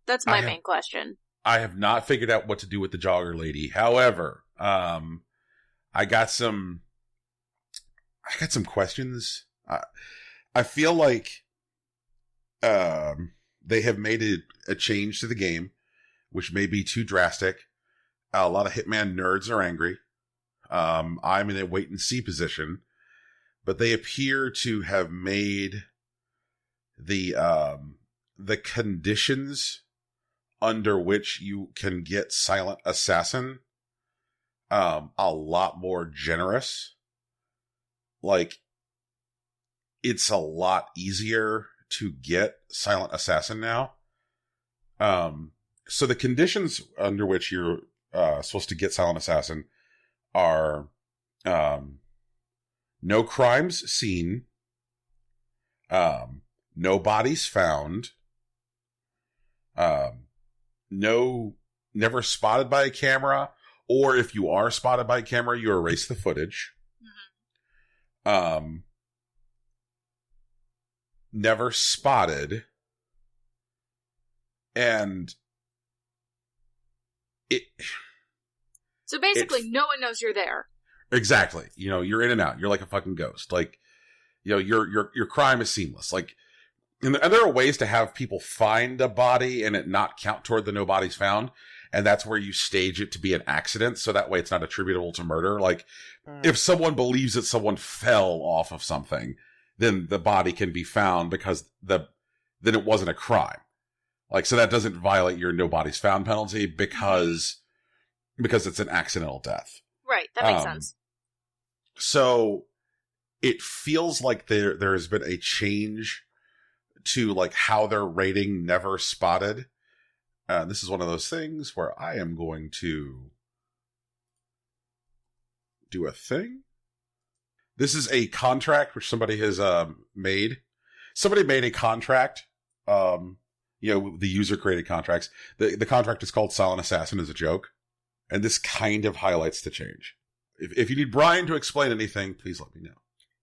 That's my main question. I have not figured out what to do with the jogger lady. However, I got some questions. I feel like they have made a change to the game, which may be too drastic. A lot of Hitman nerds are angry. I'm in a wait and see position, but they appear to have made the conditions under which you can get Silent Assassin a lot more generous. Like, it's a lot easier to get Silent Assassin now. So the conditions under which you're supposed to get Silent Assassin are no crimes seen, no bodies found, never spotted by a camera, or if you are spotted by a camera, you erase the footage. Never spotted, and so basically no one knows you're there. Exactly. You know, you're in and out. You're like a fucking ghost. Like, you know, your crime is seamless. Like, and there are ways to have people find a body and it not count toward the no bodies found. And that's where you stage it to be an accident. So that way it's not attributable to murder. Like, if someone believes that someone fell off of something, then the body can be found because then it wasn't a crime. Like, so that doesn't violate your no bodies found penalty because it's an accidental death. Right, that makes sense. So it feels like there has been a change to like how they're rating Never Spotted. This is one of those things where I am going to do a thing. This is a contract which somebody has made. Somebody made a contract. The user created contracts. The contract is called Silent Assassin as a joke. And this kind of highlights the change. If you need Brian to explain anything, please let me know.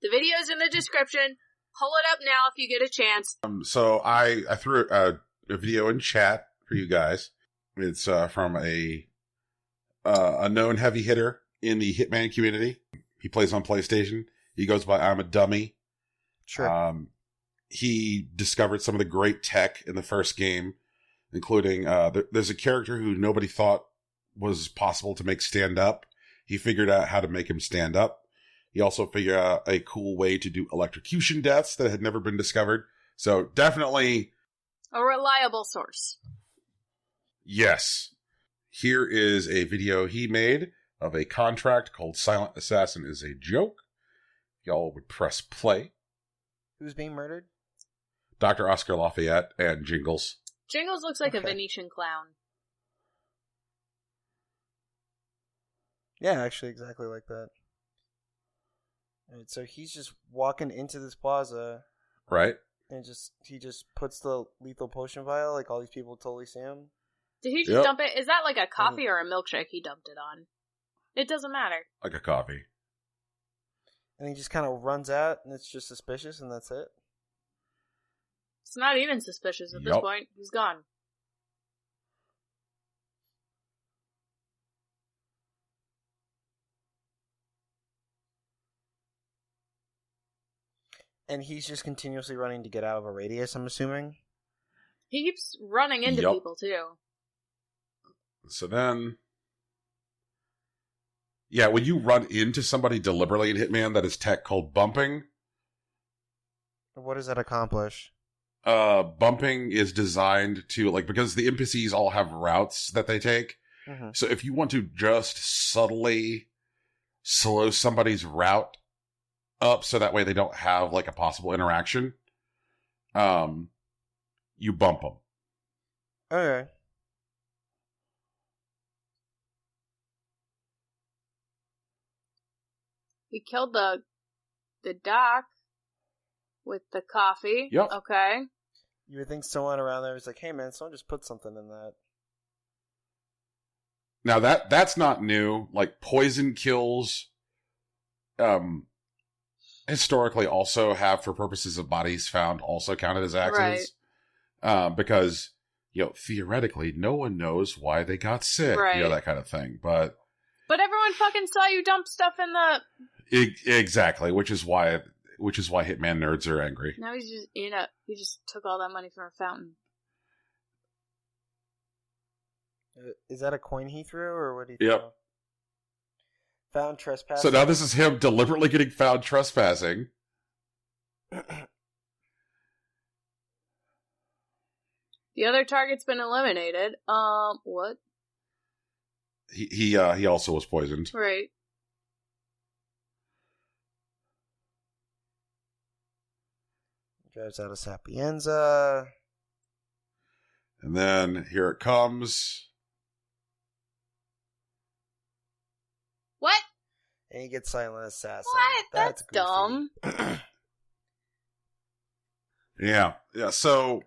The video's in the description. Pull it up now if you get a chance. So I threw a video in chat for you guys. It's from a known heavy hitter in the Hitman community. He plays on PlayStation. He goes by I'm a Dummy. Sure. He discovered some of the great tech in the first game, including there's a character who nobody thought was possible to make stand up. He figured out how to make him stand up. He also figured out a cool way to do electrocution deaths that had never been discovered. So definitely a reliable source. Yes. Here is a video he made of a contract called Silent Assassin is a Joke. Y'all would press play. Who's being murdered? Dr. Oscar Lafayette and Jingles. Jingles looks like Okay. a Venetian clown. Yeah, actually, exactly like that. Alright, so he's just walking into this plaza, Right? and he just puts the lethal potion vial, like all these people totally see him. Did he just Yep. dump it? Is that like a coffee or a milkshake he dumped it on? It doesn't matter. Like a coffee. And he just kind of runs out, and it's just suspicious, and that's it. It's not even suspicious at this Yup. point. He's gone. And he's just continuously running to get out of a radius, I'm assuming. He keeps running into Yup. people, too. So then... Yeah, when you run into somebody deliberately in Hitman, that is tech called bumping. What does that accomplish? Bumping is designed to, like, because the NPCs all have routes that they take. Mm-hmm. So if you want to just subtly slow somebody's route up so that way they don't have, like, a possible interaction, you bump them. Okay. He killed the doc with the coffee. Yep. Okay. You would think someone around there is like, hey man, someone just put something in that. Now that's not new. Like poison kills, historically also have for purposes of bodies found also counted as accidents. Because, theoretically no one knows why they got sick, Right. that kind of thing. But everyone fucking saw you dump stuff in the... exactly, which is why Hitman nerds are angry. Now he's just, he just took all that money from a fountain. Is that a coin he threw, or what did he Yep. throw? Found trespassing. So now this is him deliberately getting found trespassing. The other target's been eliminated. What? He also was poisoned. Right. Drives out of Sapienza. And then here it comes. What? And he gets Silent Assassin. What? That's goofy. dumb. Yeah. So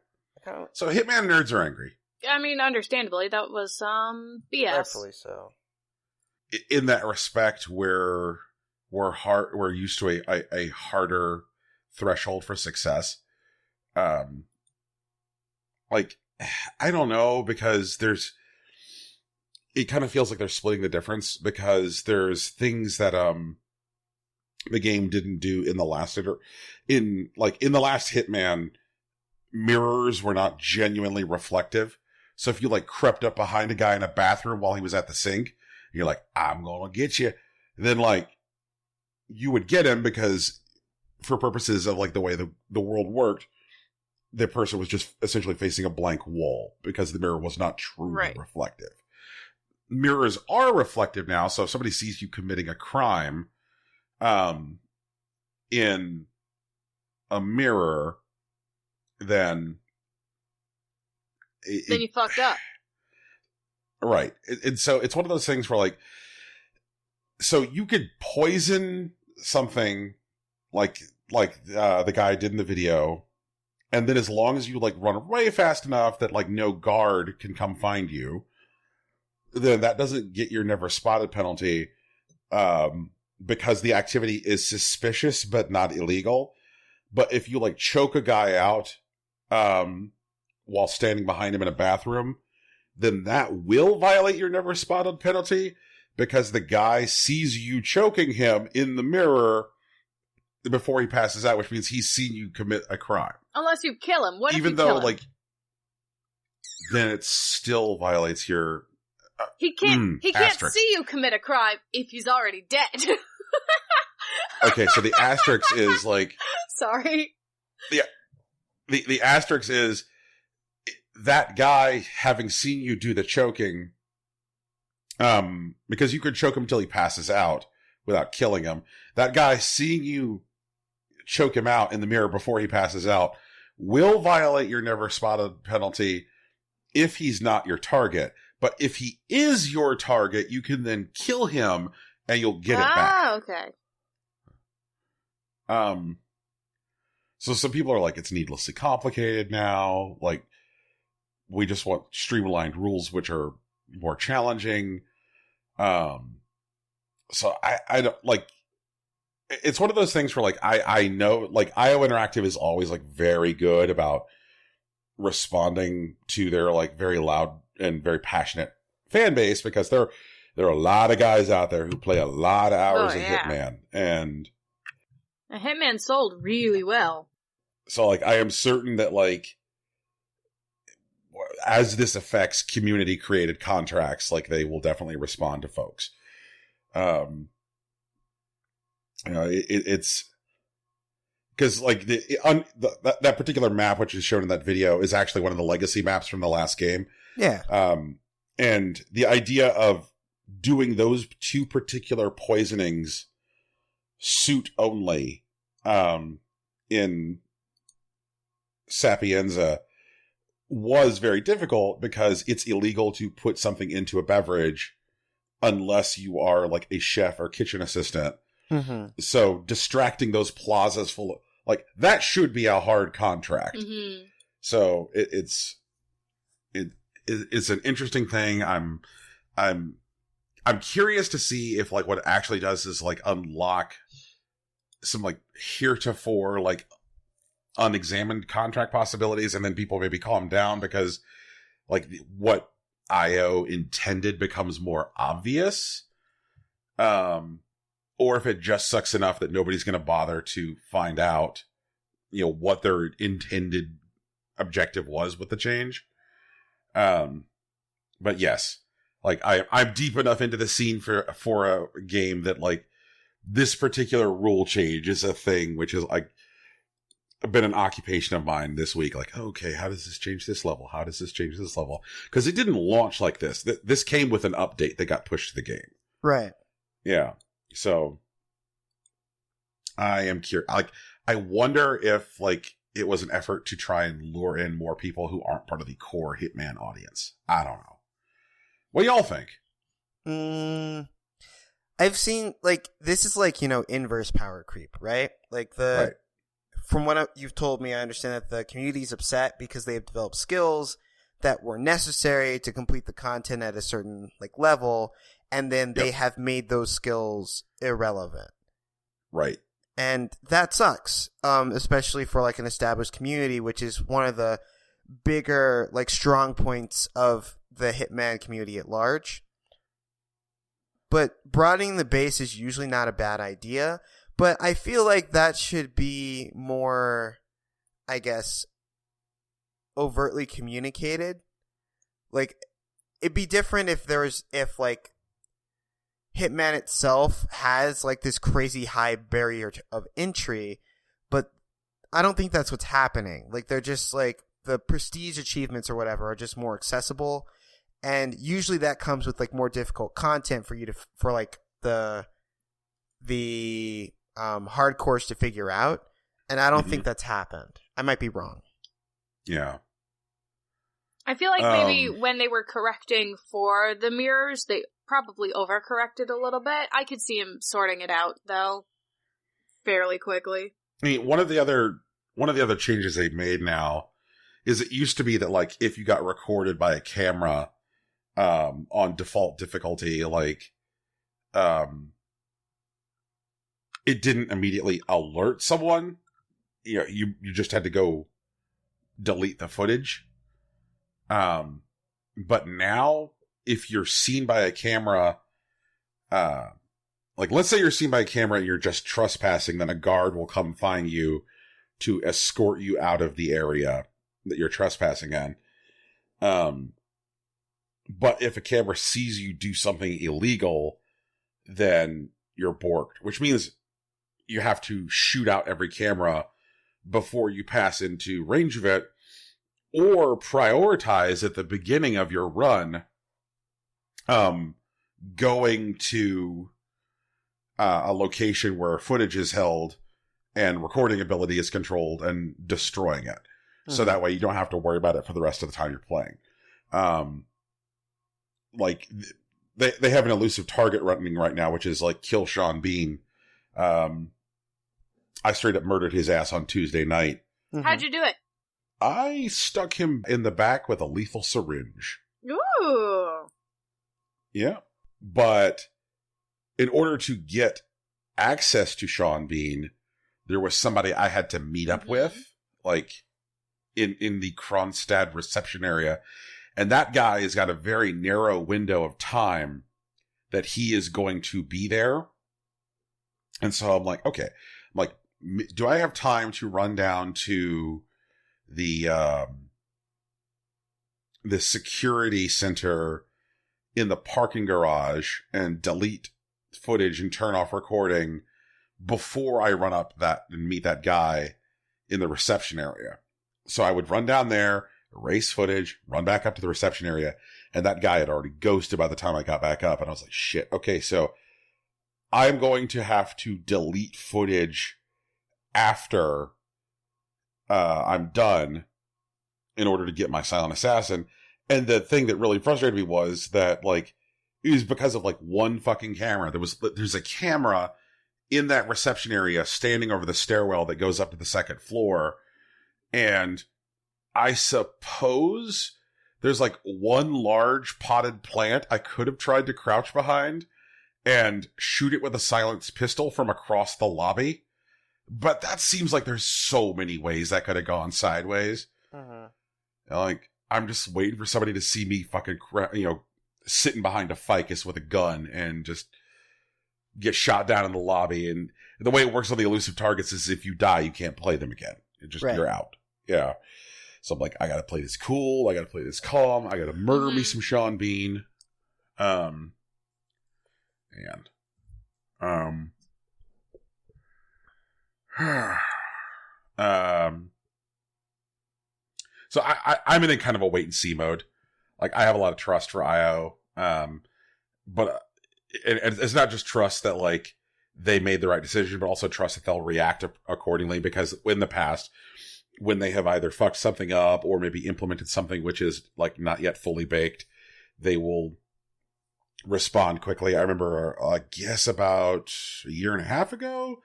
Hitman nerds are angry. I mean, understandably, that was some BS. Rightfully so. In that respect, we're used to a harder threshold for success. Like, I don't know, because it kind of feels like they're splitting the difference, because there's things that the game didn't do in the last in the last Hitman, mirrors were not genuinely reflective. So if you crept up behind a guy in a bathroom while he was at the sink, you're like, I'm gonna get you. Then you would get him because for purposes of like the way the world worked, the person was just essentially facing a blank wall because the mirror was not truly reflective. Mirrors are reflective now, so if somebody sees you committing a crime in a mirror, then you fucked up. Right. And so it's one of those things where like, so you could poison something like the guy did in the video, and then as long as you like run away fast enough that like no guard can come find you, then that doesn't get your never spotted penalty, because the activity is suspicious but not illegal. But if you like choke a guy out while standing behind him in a bathroom, then that will violate your never spotted penalty because the guy sees you choking him in the mirror before he passes out, which means he's seen you commit a crime. Unless you kill him. What even if you though kill him? like then it still violates your he can't asterisk. see you commit a crime if he's already dead. Okay, so the asterisk is like sorry. The asterisk is that guy having seen you do the choking, because you could choke him till he passes out without killing him. That guy seeing you choke him out in the mirror before he passes out will violate your never spotted penalty if he's not your target. But if he is your target, you can then kill him and you'll get it back. Okay. So some people are like, it's needlessly complicated now. Like, we just want streamlined rules, which are more challenging. So I don't like, it's one of those things where like, I know like IO Interactive is always like very good about responding to their like very loud and very passionate fan base, because there are a lot of guys out there who play a lot of hours of Hitman, and Hitman sold really well. So like I am certain that like as this affects community created contracts, like they will definitely respond to folks. You know, it's because like that particular map, which is shown in that video, is actually one of the legacy maps from the last game. Yeah. And the idea of doing those two particular poisonings suit only, in Sapienza was very difficult because it's illegal to put something into a beverage unless you are like a chef or kitchen assistant. Mm-hmm. So distracting those plazas full of, like, that should be a hard contract. Mm-hmm. So it's an interesting thing. I'm curious to see if like what it actually does is like unlock some like heretofore like unexamined contract possibilities, and then people maybe calm down because like what IO intended becomes more obvious. Or if it just sucks enough that nobody's going to bother to find out, you know, what their intended objective was with the change. But yes, like I'm deep enough into the scene for a game that like this particular rule change is a thing, which is like been an occupation of mine this week. Like, okay, how does this change this level? How does this change this level? Because it didn't launch like this. This came with an update that got pushed to the game. Right. Yeah. So I am curious. Like, I wonder if like it was an effort to try and lure in more people who aren't part of the core Hitman audience. I don't know. What do y'all think? I've seen like this is like, you know, inverse power creep, right? Like Right. From what you've told me, I understand that the community is upset because they have developed skills that were necessary to complete the content at a certain like level, and then they have made those skills irrelevant. Right. And that sucks, especially for like an established community, which is one of the bigger like strong points of the Hitman community at large. But broadening the base is usually not a bad idea. But I feel like that should be more, I guess, overtly communicated. Like, it'd be different if like Hitman itself has like this crazy high barrier of entry, but I don't think that's what's happening. Like, they're just like the prestige achievements or whatever are just more accessible, and usually that comes with like more difficult content for you to for like the hardcores to figure out, and I don't think that's happened. I might be wrong. Yeah. I feel like maybe when they were correcting for the mirrors, they probably overcorrected a little bit. I could see him sorting it out, though, fairly quickly. I mean, one of the other changes they've made now is it used to be that, like, if you got recorded by a camera on default difficulty, like, it didn't immediately alert someone. You know, you just had to go delete the footage. But now, if you're seen by a camera, like, let's say you're seen by a camera and you're just trespassing, then a guard will come find you to escort you out of the area that you're trespassing in. But if a camera sees you do something illegal, then you're borked, which means you have to shoot out every camera before you pass into range of it, or prioritize at the beginning of your run, going to a location where footage is held and recording ability is controlled and destroying it. Mm-hmm. So that way you don't have to worry about it for the rest of the time you're playing. Like, they have an elusive target running right now, which is like kill Sean Bean. I straight up murdered his ass on Tuesday night. Mm-hmm. How'd you do it? I stuck him in the back with a lethal syringe. Ooh. Yeah. But in order to get access to Sean Bean, there was somebody I had to meet up with, like, in the Kronstadt reception area. And that guy has got a very narrow window of time that he is going to be there. And so I'm like, okay. I'm like, do I have time to run down to the security center in the parking garage and delete footage and turn off recording before I run up that and meet that guy in the reception area? So I would run down there, erase footage, run back up to the reception area, and that guy had already ghosted by the time I got back up, and I was like, shit, okay, so I'm going to have to delete footage after I'm done in order to get my silent assassin. And the thing that really frustrated me was that, like, it was because of like one fucking camera. There's a camera in that reception area standing over the stairwell that goes up to the second floor. And I suppose there's like one large potted plant I could have tried to crouch behind and shoot it with a silenced pistol from across the lobby. But that seems like there's so many ways that could have gone sideways. Like, I'm just waiting for somebody to see me fucking, sitting behind a ficus with a gun and just get shot down in the lobby. And the way it works on the elusive targets is if you die, you can't play them again. You're out. Yeah. So I'm like, I gotta play this cool. I gotta play this calm. I gotta murder me some Sean Bean. So I'm in a kind of a wait and see mode. Like, I have a lot of trust for IO. But it's not just trust that, like, they made the right decision, but also trust that they'll react accordingly, because in the past, when they have either fucked something up or maybe implemented something which is, like, not yet fully baked, they will respond quickly. I remember, I guess about a year and a half ago,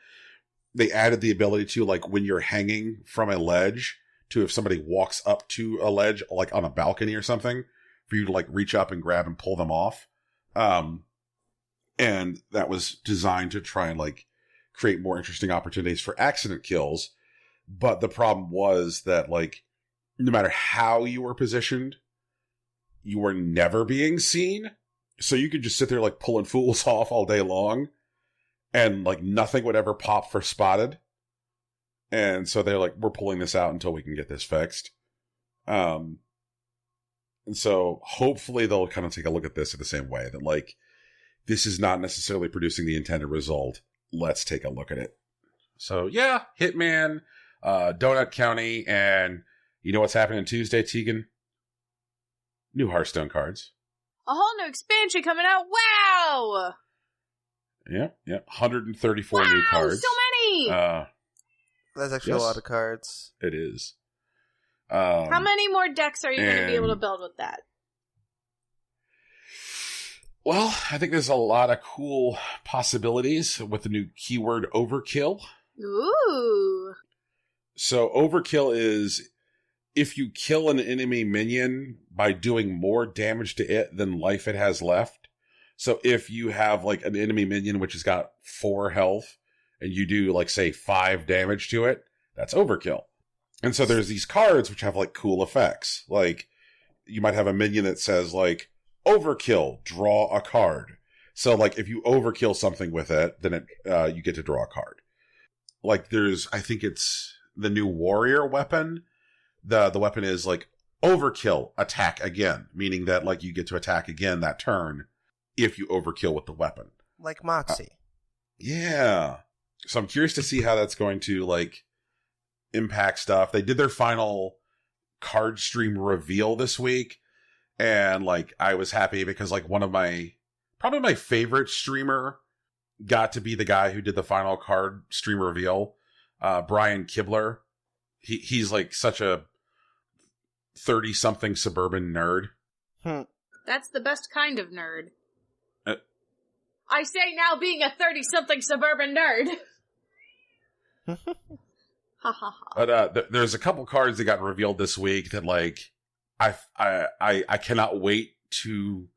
they added the ability to, like, when you're hanging from a ledge, to if somebody walks up to a ledge, like on a balcony or something, for you to, like, reach up and grab and pull them off. And that was designed to try and, like, create more interesting opportunities for accident kills. But the problem was that, like, no matter how you were positioned, you were never being seen. So you could just sit there, like, pulling fools off all day long, and, like, nothing would ever pop for spotted. And so they're like, we're pulling this out until we can get this fixed. And so hopefully they'll kind of take a look at this in the same way, that, like, this is not necessarily producing the intended result. Let's take a look at it. So yeah, Hitman, Donut County, and you know what's happening Tuesday, Tegan? New Hearthstone cards. A whole new expansion coming out. Wow! Yeah. 134 new cards. So many! That's actually a lot of cards. It is. How many more decks are you going to be able to build with that? Well, I think there's a lot of cool possibilities with the new keyword overkill. Ooh. So overkill is if you kill an enemy minion by doing more damage to it than life it has left. So if you have like an enemy minion which has got 4 health and you do like say 5 damage to it, that's overkill. And so there's these cards which have like cool effects. Like you might have a minion that says like overkill, draw a card. So like if you overkill something with it, then it you get to draw a card. Like there's, I think it's the new warrior weapon. The weapon is like overkill, attack again, meaning that like you get to attack again that turn if you overkill with the weapon. Like Moxie. Yeah. So I'm curious to see how that's going to like impact stuff. They did their final card stream reveal this week, and like I was happy because like one of probably my favorite streamer got to be the guy who did the final card stream reveal, Brian Kibler. He's like such a 30-something suburban nerd. That's the best kind of nerd. I say now being a 30-something suburban nerd. But there's a couple cards that got revealed this week that like I cannot wait to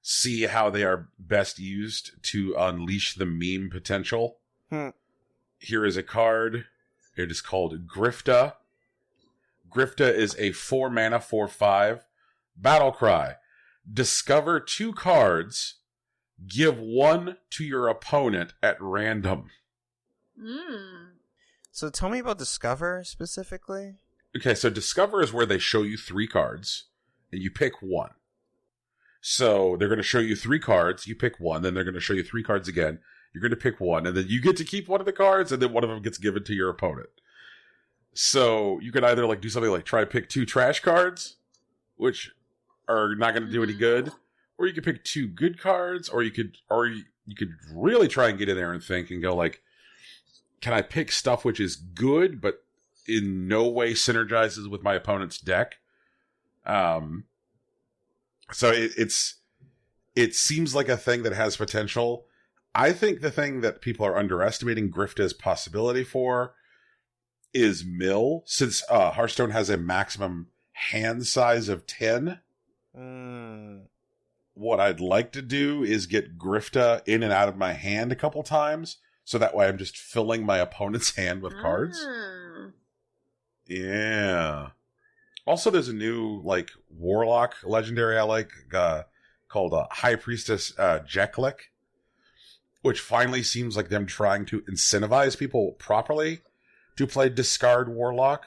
see how they are best used to unleash the meme potential. Here is a card. It is called Grifta. Grifta is a 4-mana 4/5 battle cry. Discover 2 cards. Give 1 to your opponent at random. So tell me about Discover specifically. Okay, so Discover is where they show you 3 cards, and you pick 1. So they're going to show you 3 cards, you pick 1, then they're going to show you 3 cards again, you're going to pick 1, and then you get to keep one of the cards, and then one of them gets given to your opponent. So you can either like do something like try to pick 2 trash cards, which are not going to do any good, or you could pick 2 good cards, or you could really try and get in there and think and go like, can I pick stuff which is good, but in no way synergizes with my opponent's deck? So it seems like a thing that has potential. I think the thing that people are underestimating Grifta's possibility for is mill, since Hearthstone has a maximum hand size of 10. What I'd like to do is get Grifta in and out of my hand a couple times, so that way I'm just filling my opponent's hand with cards. Yeah. Also, there's a new like warlock legendary I like called High Priestess Jeklik, which finally seems like them trying to incentivize people properly to play discard warlock,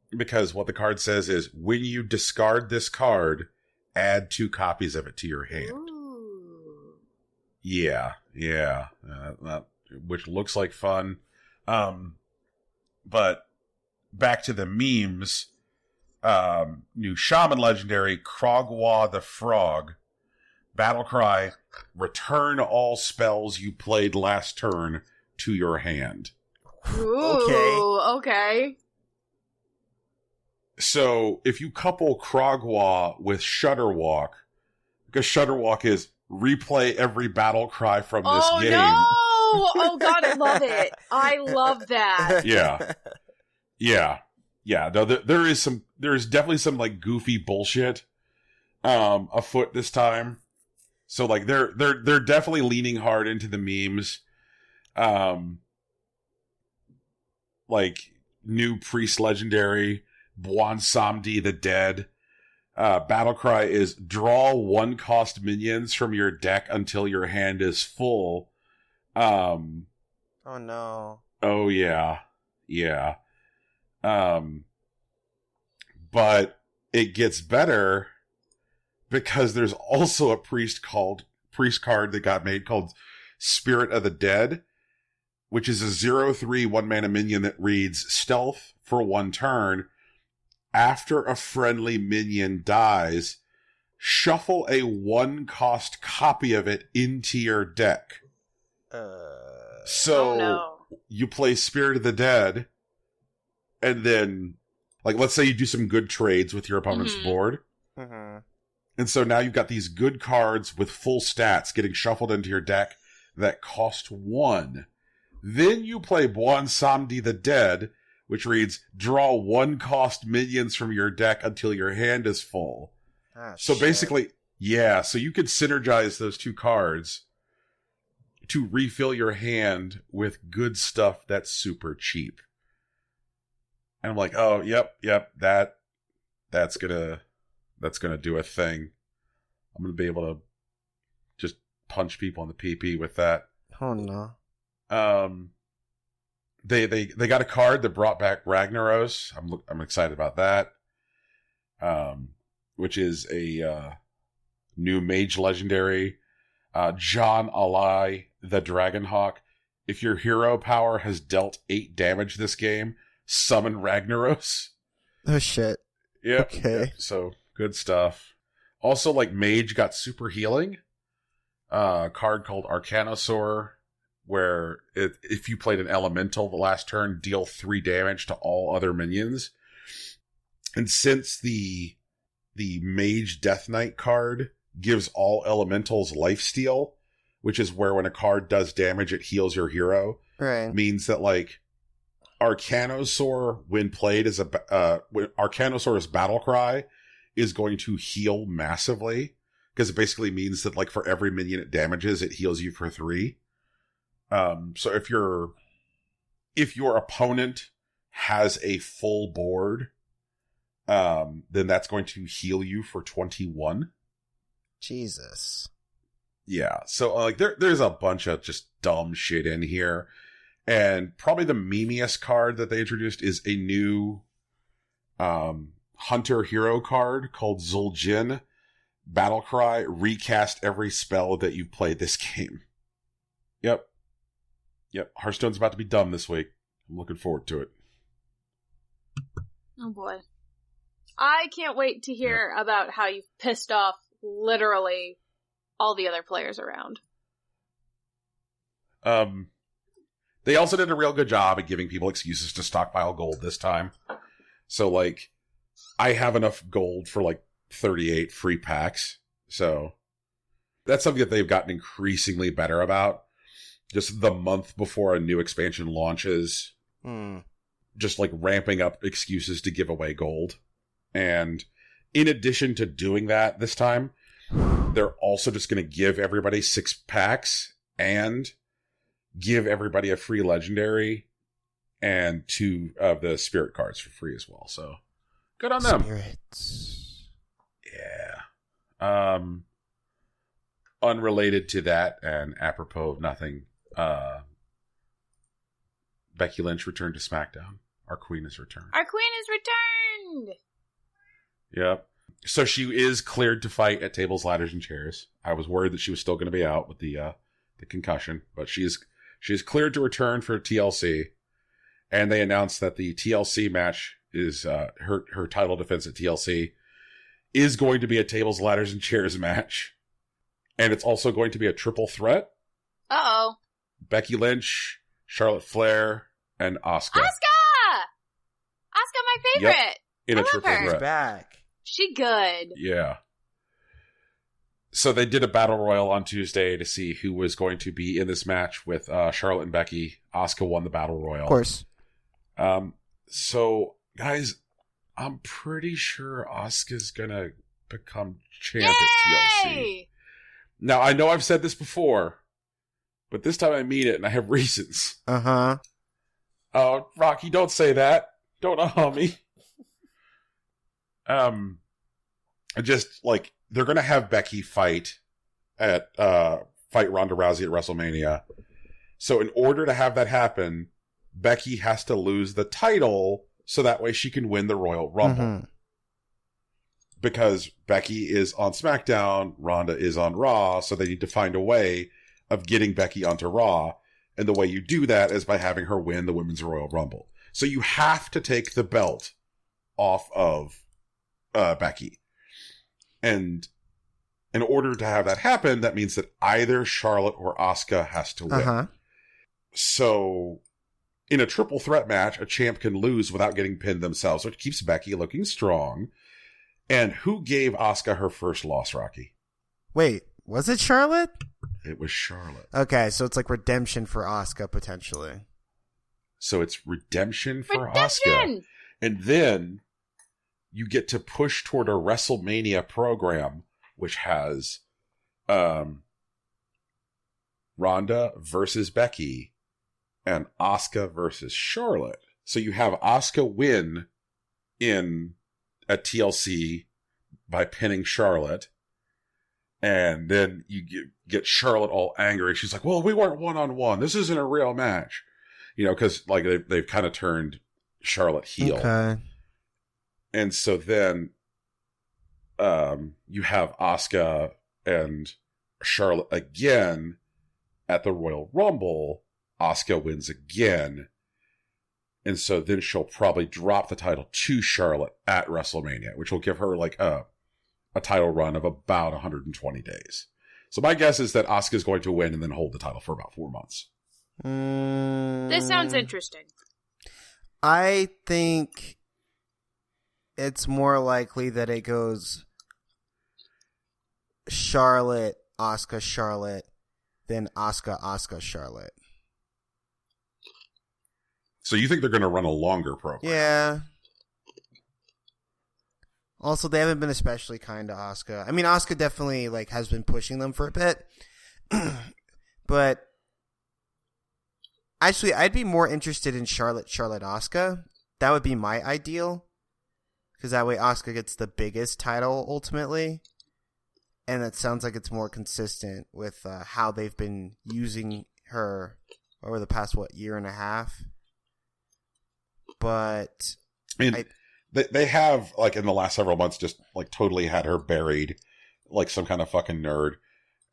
because what the card says is when you discard this card, add 2 copies of it to your hand. Ooh. Yeah, which looks like fun. But back to the memes. New Shaman legendary Krogwa the Frog. Battlecry, return all spells you played last turn to your hand. Ooh, okay. So if you couple Krogwa with Shudderwalk, because Shudderwalk is replay every battle cry from this game. No! Oh god, I love it. I love that. Yeah. No, there is definitely some like goofy bullshit afoot this time. So like they're definitely leaning hard into the memes. Like new priest legendary Bwansamdi the Dead. Battlecry is draw 1-cost minions from your deck until your hand is full. Oh no. Oh yeah. But it gets better because there's also a priest card that got made called Spirit of the Dead, which is a 0/3 one-mana minion that reads Stealth for 1 turn. After a friendly minion dies, shuffle a 1-cost copy of it into your deck. So Oh, no. you play Spirit of the Dead, and then, like, let's say you do some good trades with your opponent's Mhm. board. Mm-hmm. And so now you've got these good cards with full stats getting shuffled into your deck that cost 1. Then you play Bwonsamdi the Dead, which reads, draw 1-cost minions from your deck until your hand is full. So basically, yeah, so you could synergize those 2 cards to refill your hand with good stuff that's super cheap. And I'm like, oh, yep, that's gonna do a thing. I'm gonna be able to just punch people in the PP with that. Oh no. They got a card that brought back Ragnaros. I'm excited about that. Which is a new mage legendary, John Alai the Dragonhawk. If your hero power has dealt 8 damage this game, summon Ragnaros. Oh shit. Yep. Okay. Yep. So good stuff. Also, like, mage got super healing. A card called Arcanosaur, where if you played an elemental the last turn, deal 3 damage to all other minions. And since the Mage Death Knight card gives all elementals lifesteal, which is where when a card does damage, it heals your hero, Right. means that, like, Arcanosaur, when played as Arcanosaur's battle cry, is going to heal massively, because it basically means that, like, for every minion it damages, it heals you for 3. So if your opponent has a full board, then that's going to heal you for 21. Jesus. Yeah. So, like, there's a bunch of just dumb shit in here. And probably the memeiest card that they introduced is a new Hunter hero card called Zul'jin. Battlecry, recast every spell that you've played this game. Yep. Hearthstone's about to be dumb this week. I'm looking forward to it. Oh boy. I can't wait to hear about how you've pissed off literally all the other players around. They also did a real good job at giving people excuses to stockpile gold this time. So, like, I have enough gold for, like, 38 free packs. So that's something that they've gotten increasingly better about. Just the month before a new expansion launches, just, like, ramping up excuses to give away gold. And in addition to doing that this time, they're also just going to give everybody 6 packs and give everybody a free legendary and 2 of the spirit cards for free as well. So good on them. Spirits. Yeah. Unrelated to that and apropos of nothing, Becky Lynch returned to SmackDown. Our queen has returned. Our queen is returned! Yep. So she is cleared to fight at tables, ladders, and chairs. I was worried that she was still going to be out with the concussion, but she is cleared to return for TLC. And they announced that the TLC match is her title defense at TLC is going to be a tables, ladders, and chairs match, and it's also going to be a triple threat. Uh-oh. Becky Lynch, Charlotte Flair, and Asuka. Asuka, my favorite! Yep. In I a love triple her. She's threat. back. She good. Yeah. So they did a battle royal on Tuesday to see who was going to be in this match with Charlotte and Becky. Asuka won the battle royal. Of course. So, guys, I'm pretty sure Asuka's gonna become champ Yay! at TLC. Now, I know I've said this before, but this time I mean it, and I have reasons. Uh-huh. Oh, Rocky, don't say that. Don't me. Just, like, they're gonna have Becky fight Ronda Rousey at WrestleMania. So in order to have that happen, Becky has to lose the title so that way she can win the Royal Rumble. Mhm. Because Becky is on SmackDown, Ronda is on Raw, so they need to find a way of getting Becky onto Raw. And the way you do that is by having her win the Women's Royal Rumble. So you have to take the belt off of Becky. And in order to have that happen, that means that either Charlotte or Asuka has to win. Uh-huh. So in a triple threat match, a champ can lose without getting pinned themselves, which keeps Becky looking strong. And who gave Asuka her first loss, Rocky? Wait, was it Charlotte? It was Charlotte. Okay, so it's like redemption for Asuka, potentially. So it's redemption for Asuka. And then you get to push toward a WrestleMania program, which has Ronda versus Becky and Asuka versus Charlotte. So you have Asuka win at TLC by pinning Charlotte. And then you get Charlotte all angry. She's like, well, we weren't one-on-one. This isn't a real match. You know, because like they've kind of turned Charlotte heel. Okay. And so then you have Asuka and Charlotte again at the Royal Rumble. Asuka wins again. And so then she'll probably drop the title to Charlotte at WrestleMania, which will give her like a title run of about 120 days. So my guess is that Asuka is going to win and then hold the title for about 4 months. This sounds interesting. I think it's more likely that it goes Charlotte, Asuka, Charlotte, then Asuka, Charlotte. So you think they're going to run a longer program? Yeah. Also, they haven't been especially kind to Asuka. I mean, Asuka definitely like has been pushing them for a bit, but actually, I'd be more interested in Charlotte, Asuka. That would be my ideal, because that way Asuka gets the biggest title ultimately, and that sounds like it's more consistent with how they've been using her over the past year and a half. But I mean, they have, like, in the last several months, just, like, totally had her buried like some kind of fucking nerd.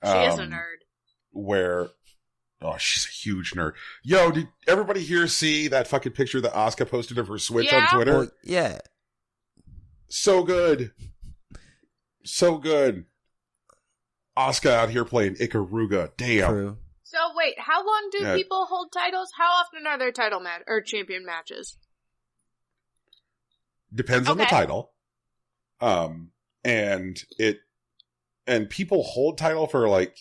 She is a nerd. Where, she's a huge nerd. Yo, did everybody here see that fucking picture that Asuka posted of her Switch on Twitter? Well, yeah. So good. So good. Asuka out here playing Ikaruga. Damn. True. So wait, how long do people hold titles? How often are there title or champion matches? Depends on the title. And people hold title for like,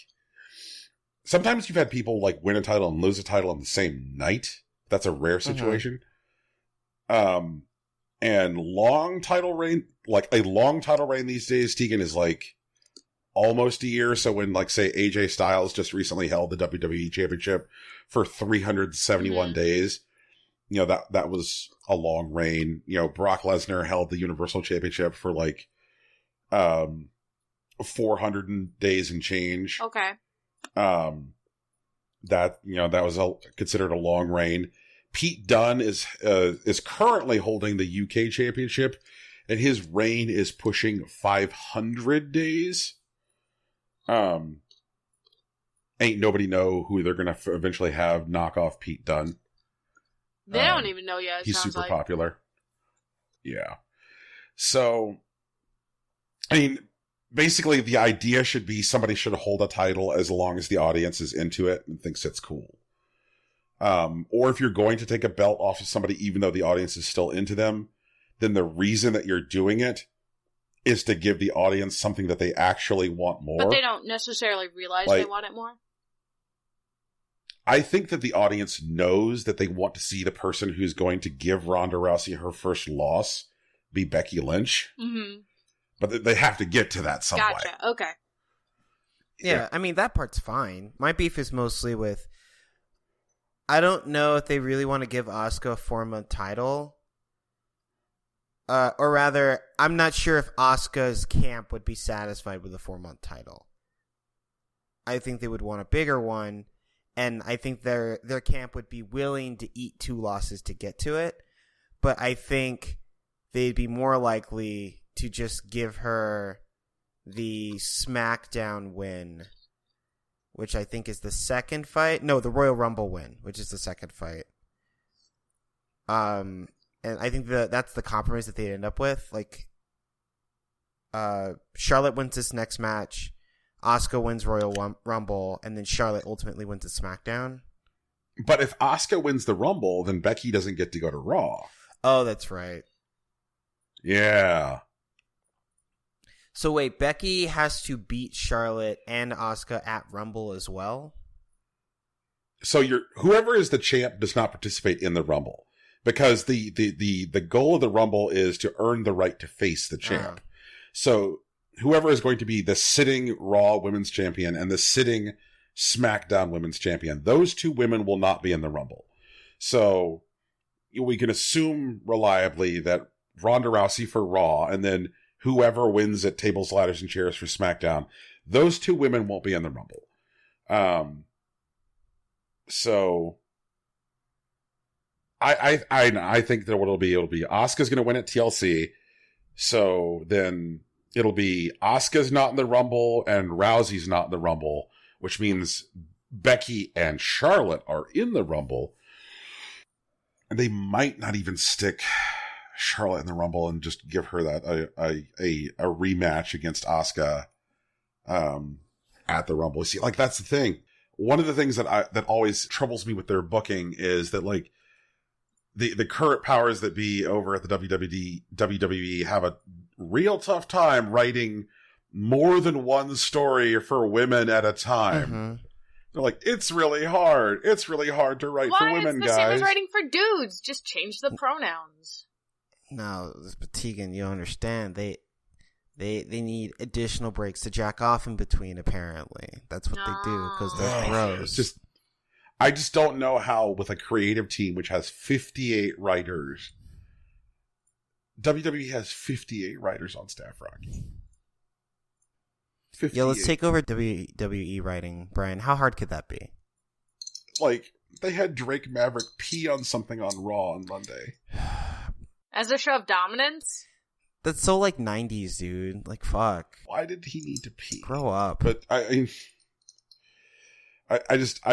sometimes you've had people like win a title and lose a title on the same night. That's a rare situation. And long title reign, like a long title reign these days, Tegan, is like almost a year. So when, like, say AJ Styles just recently held the WWE Championship for 371 days, you know, that was a long reign. You know, Brock Lesnar held the Universal Championship for like 400 days and change. Okay. That, you know, that was considered a long reign. Pete Dunne is currently holding the UK Championship, and his reign is pushing 500 days. Ain't nobody know who they're gonna eventually have knock off Pete Dunne. They don't even know yet. He's super popular. Yeah. So, I mean, basically the idea should be somebody should hold a title as long as the audience is into it and thinks it's cool. Or if you're going to take a belt off of somebody, even though the audience is still into them, then the reason that you're doing it is to give the audience something that they actually want more. But they don't necessarily realize they want it more. I think that the audience knows that they want to see the person who's going to give Ronda Rousey her first loss be Becky Lynch. Mm-hmm. But they have to get to that some way. Gotcha. Okay. Yeah, I mean, that part's fine. My beef is mostly with, I don't know if they really want to give Asuka a 4-month title. Or rather, I'm not sure if Asuka's camp would be satisfied with a 4-month title. I think they would want a bigger one, and I think their camp would be willing to eat 2 losses to get to it. But I think they'd be more likely to just give her the SmackDown win which I think is the second fight. No, the Royal Rumble win, which is the second fight. And I think that's the compromise that they end up with. Like, Charlotte wins this next match, Asuka wins Royal Rumble, and then Charlotte ultimately wins the SmackDown. But if Asuka wins the Rumble, then Becky doesn't get to go to Raw. Oh, that's right. Yeah. So wait, Becky has to beat Charlotte and Asuka at Rumble as well? So whoever is the champ does not participate in the Rumble, because the goal of the Rumble is to earn the right to face the champ. So whoever is going to be the sitting Raw Women's Champion and the sitting SmackDown Women's Champion, those two women will not be in the Rumble. So we can assume reliably that Ronda Rousey for Raw, and then whoever wins at Tables, Ladders, and Chairs for SmackDown, those two women won't be in the Rumble. So I think that what it'll be Asuka's going to win at TLC. So then it'll be Asuka's not in the Rumble and Rousey's not in the Rumble, which means Becky and Charlotte are in the Rumble. And they might not even stick Charlotte in the Rumble and just give her that a rematch against Asuka at the Rumble. See, like, that's the thing. One of the things that always troubles me with their booking is that, like, the current powers that be over at the WWE have a real tough time writing more than one story for women at a time. Mm-hmm. They're like, it's really hard. It's really hard to write for women, it's the guys. same as writing for dudes. Just change the pronouns. No, but Tegan, you understand. They need additional breaks to jack off in between, apparently. That's what they do, because they're bros. I just don't know how, with a creative team which has 58 writers, WWE has 58 writers on staff, Rocky. 58. Yeah, let's take over WWE writing, Brian. How hard could that be? Like, they had Drake Maverick pee on something on Raw on Monday. As a show of dominance? That's so, like, 90s, dude. Like, fuck. Why did he need to pee? Grow up. But I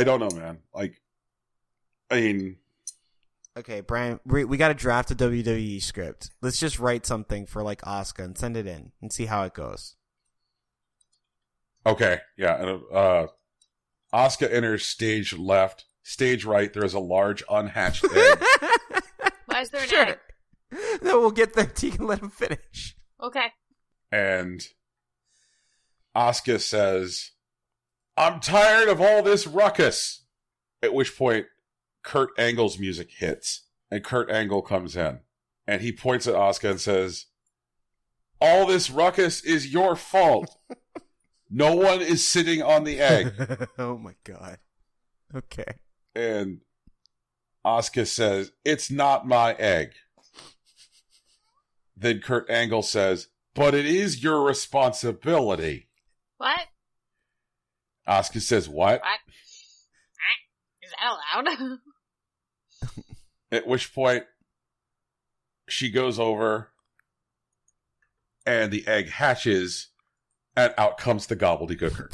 don't know, man. Like, I mean... Okay, Brian, we got to draft a WWE script. Let's just write something for, like, Asuka and send it in and see how it goes. Okay, yeah. And, Asuka enters stage left. Stage right, there is a large unhatched egg. Why is there an egg? No, we'll get there. You can let him finish. Okay. And Asuka says, "I'm tired of all this ruckus." At which point, Kurt Angle's music hits. And Kurt Angle comes in. And he points at Asuka and says, "All this ruckus is your fault. No one is sitting on the egg." Oh my god. Okay. And Asuka says, "It's not my egg." Then Kurt Angle says, "But it is your responsibility." What? Asuka says, "What?" What? Is that allowed? At which point, she goes over, and the egg hatches, and out comes the gobbledygooker.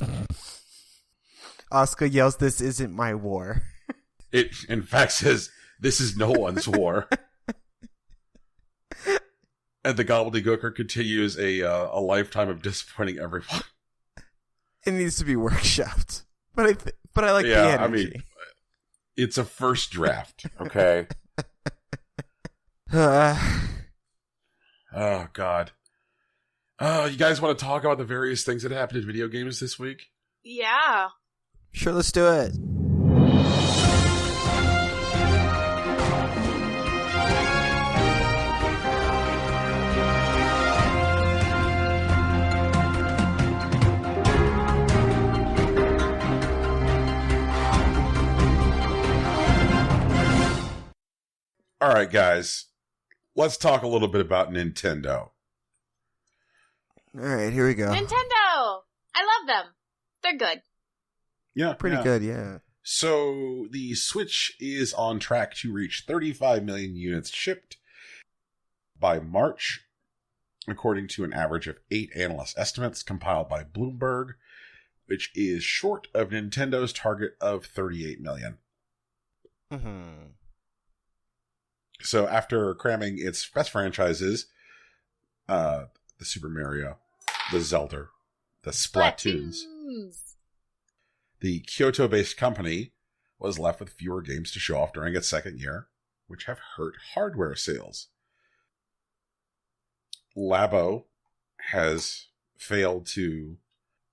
Asuka yells, "This isn't my war." It, in fact, says, "This is no one's war." And the gobbledygooker continues a lifetime of disappointing everyone. It needs to be workshopped, but I like the energy. I mean, it's a first draft, okay? Oh God. Oh, you guys want to talk about the various things that happened in video games this week? Yeah. Sure, let's do it. All right, guys. Let's talk a little bit about Nintendo. All right, here we go. Nintendo! I love them. They're good. Yeah, Pretty good, yeah. So the Switch is on track to reach 35 million units shipped by March, according to an average of 8 analyst estimates compiled by Bloomberg. which is short of Nintendo's target of 38 million. Mm-hmm. So after cramming its best franchises, the Super Mario, the Zelda, the Splatoons, the Kyoto-based company was left with fewer games to show off during its second year, which have hurt hardware sales. Labo has failed to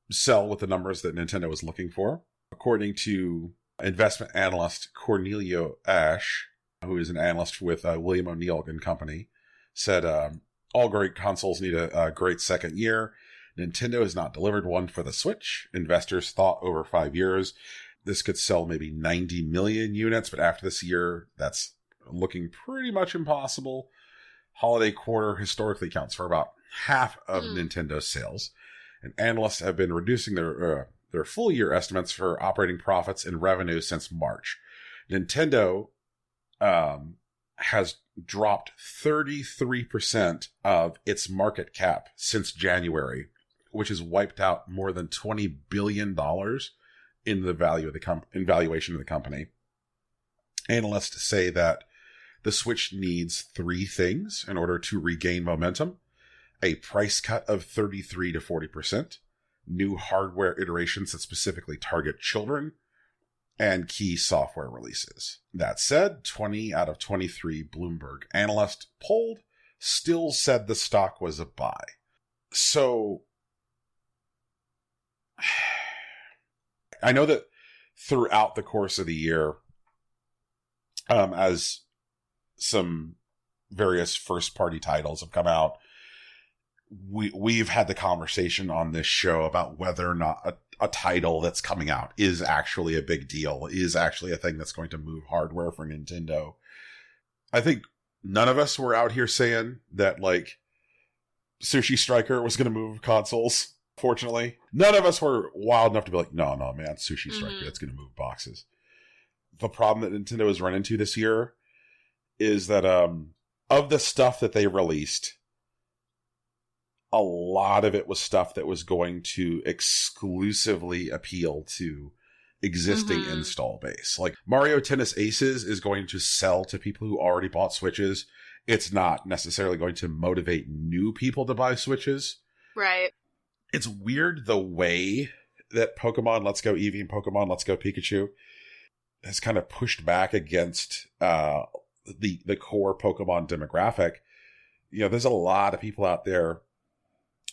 sell with the numbers that Nintendo was looking for. According to investment analyst Cornelio Ash, who is an analyst with William O'Neill and Company, said all great consoles need a great second year. Nintendo has not delivered one for the Switch. Investors thought over 5 years this could sell maybe 90 million units, but after this year, that's looking pretty much impossible. Holiday quarter historically counts for about half of Nintendo's sales, and analysts have been reducing their full year estimates for operating profits and revenue since March. Nintendo has dropped 33% of its market cap since January, which has wiped out more than $20 billion in the value of the valuation of the company. Analysts say that the Switch needs 3 things in order to regain momentum: a price cut of 33 to 40%, new hardware iterations that specifically target children, and key software releases. That said, 20 out of 23 Bloomberg analysts polled still said the stock was a buy. So, I know that throughout the course of the year, as some various first-party titles have come out, we've had the conversation on this show about whether or not a title that's coming out is actually a big deal, is actually a thing that's going to move hardware for Nintendo. I think none of us were out here saying that, like, Sushi Striker was going to move consoles, fortunately. None of us were wild enough to be like, no, man, Sushi Striker, that's going to move boxes. The problem that Nintendo has run into this year is that of the stuff that they released, a lot of it was stuff that was going to exclusively appeal to existing install base. Like Mario Tennis Aces is going to sell to people who already bought Switches. It's not necessarily going to motivate new people to buy Switches. Right. It's weird the way that Pokemon Let's Go Eevee and Pokemon Let's Go Pikachu has kind of pushed back against the core Pokemon demographic. You know, there's a lot of people out there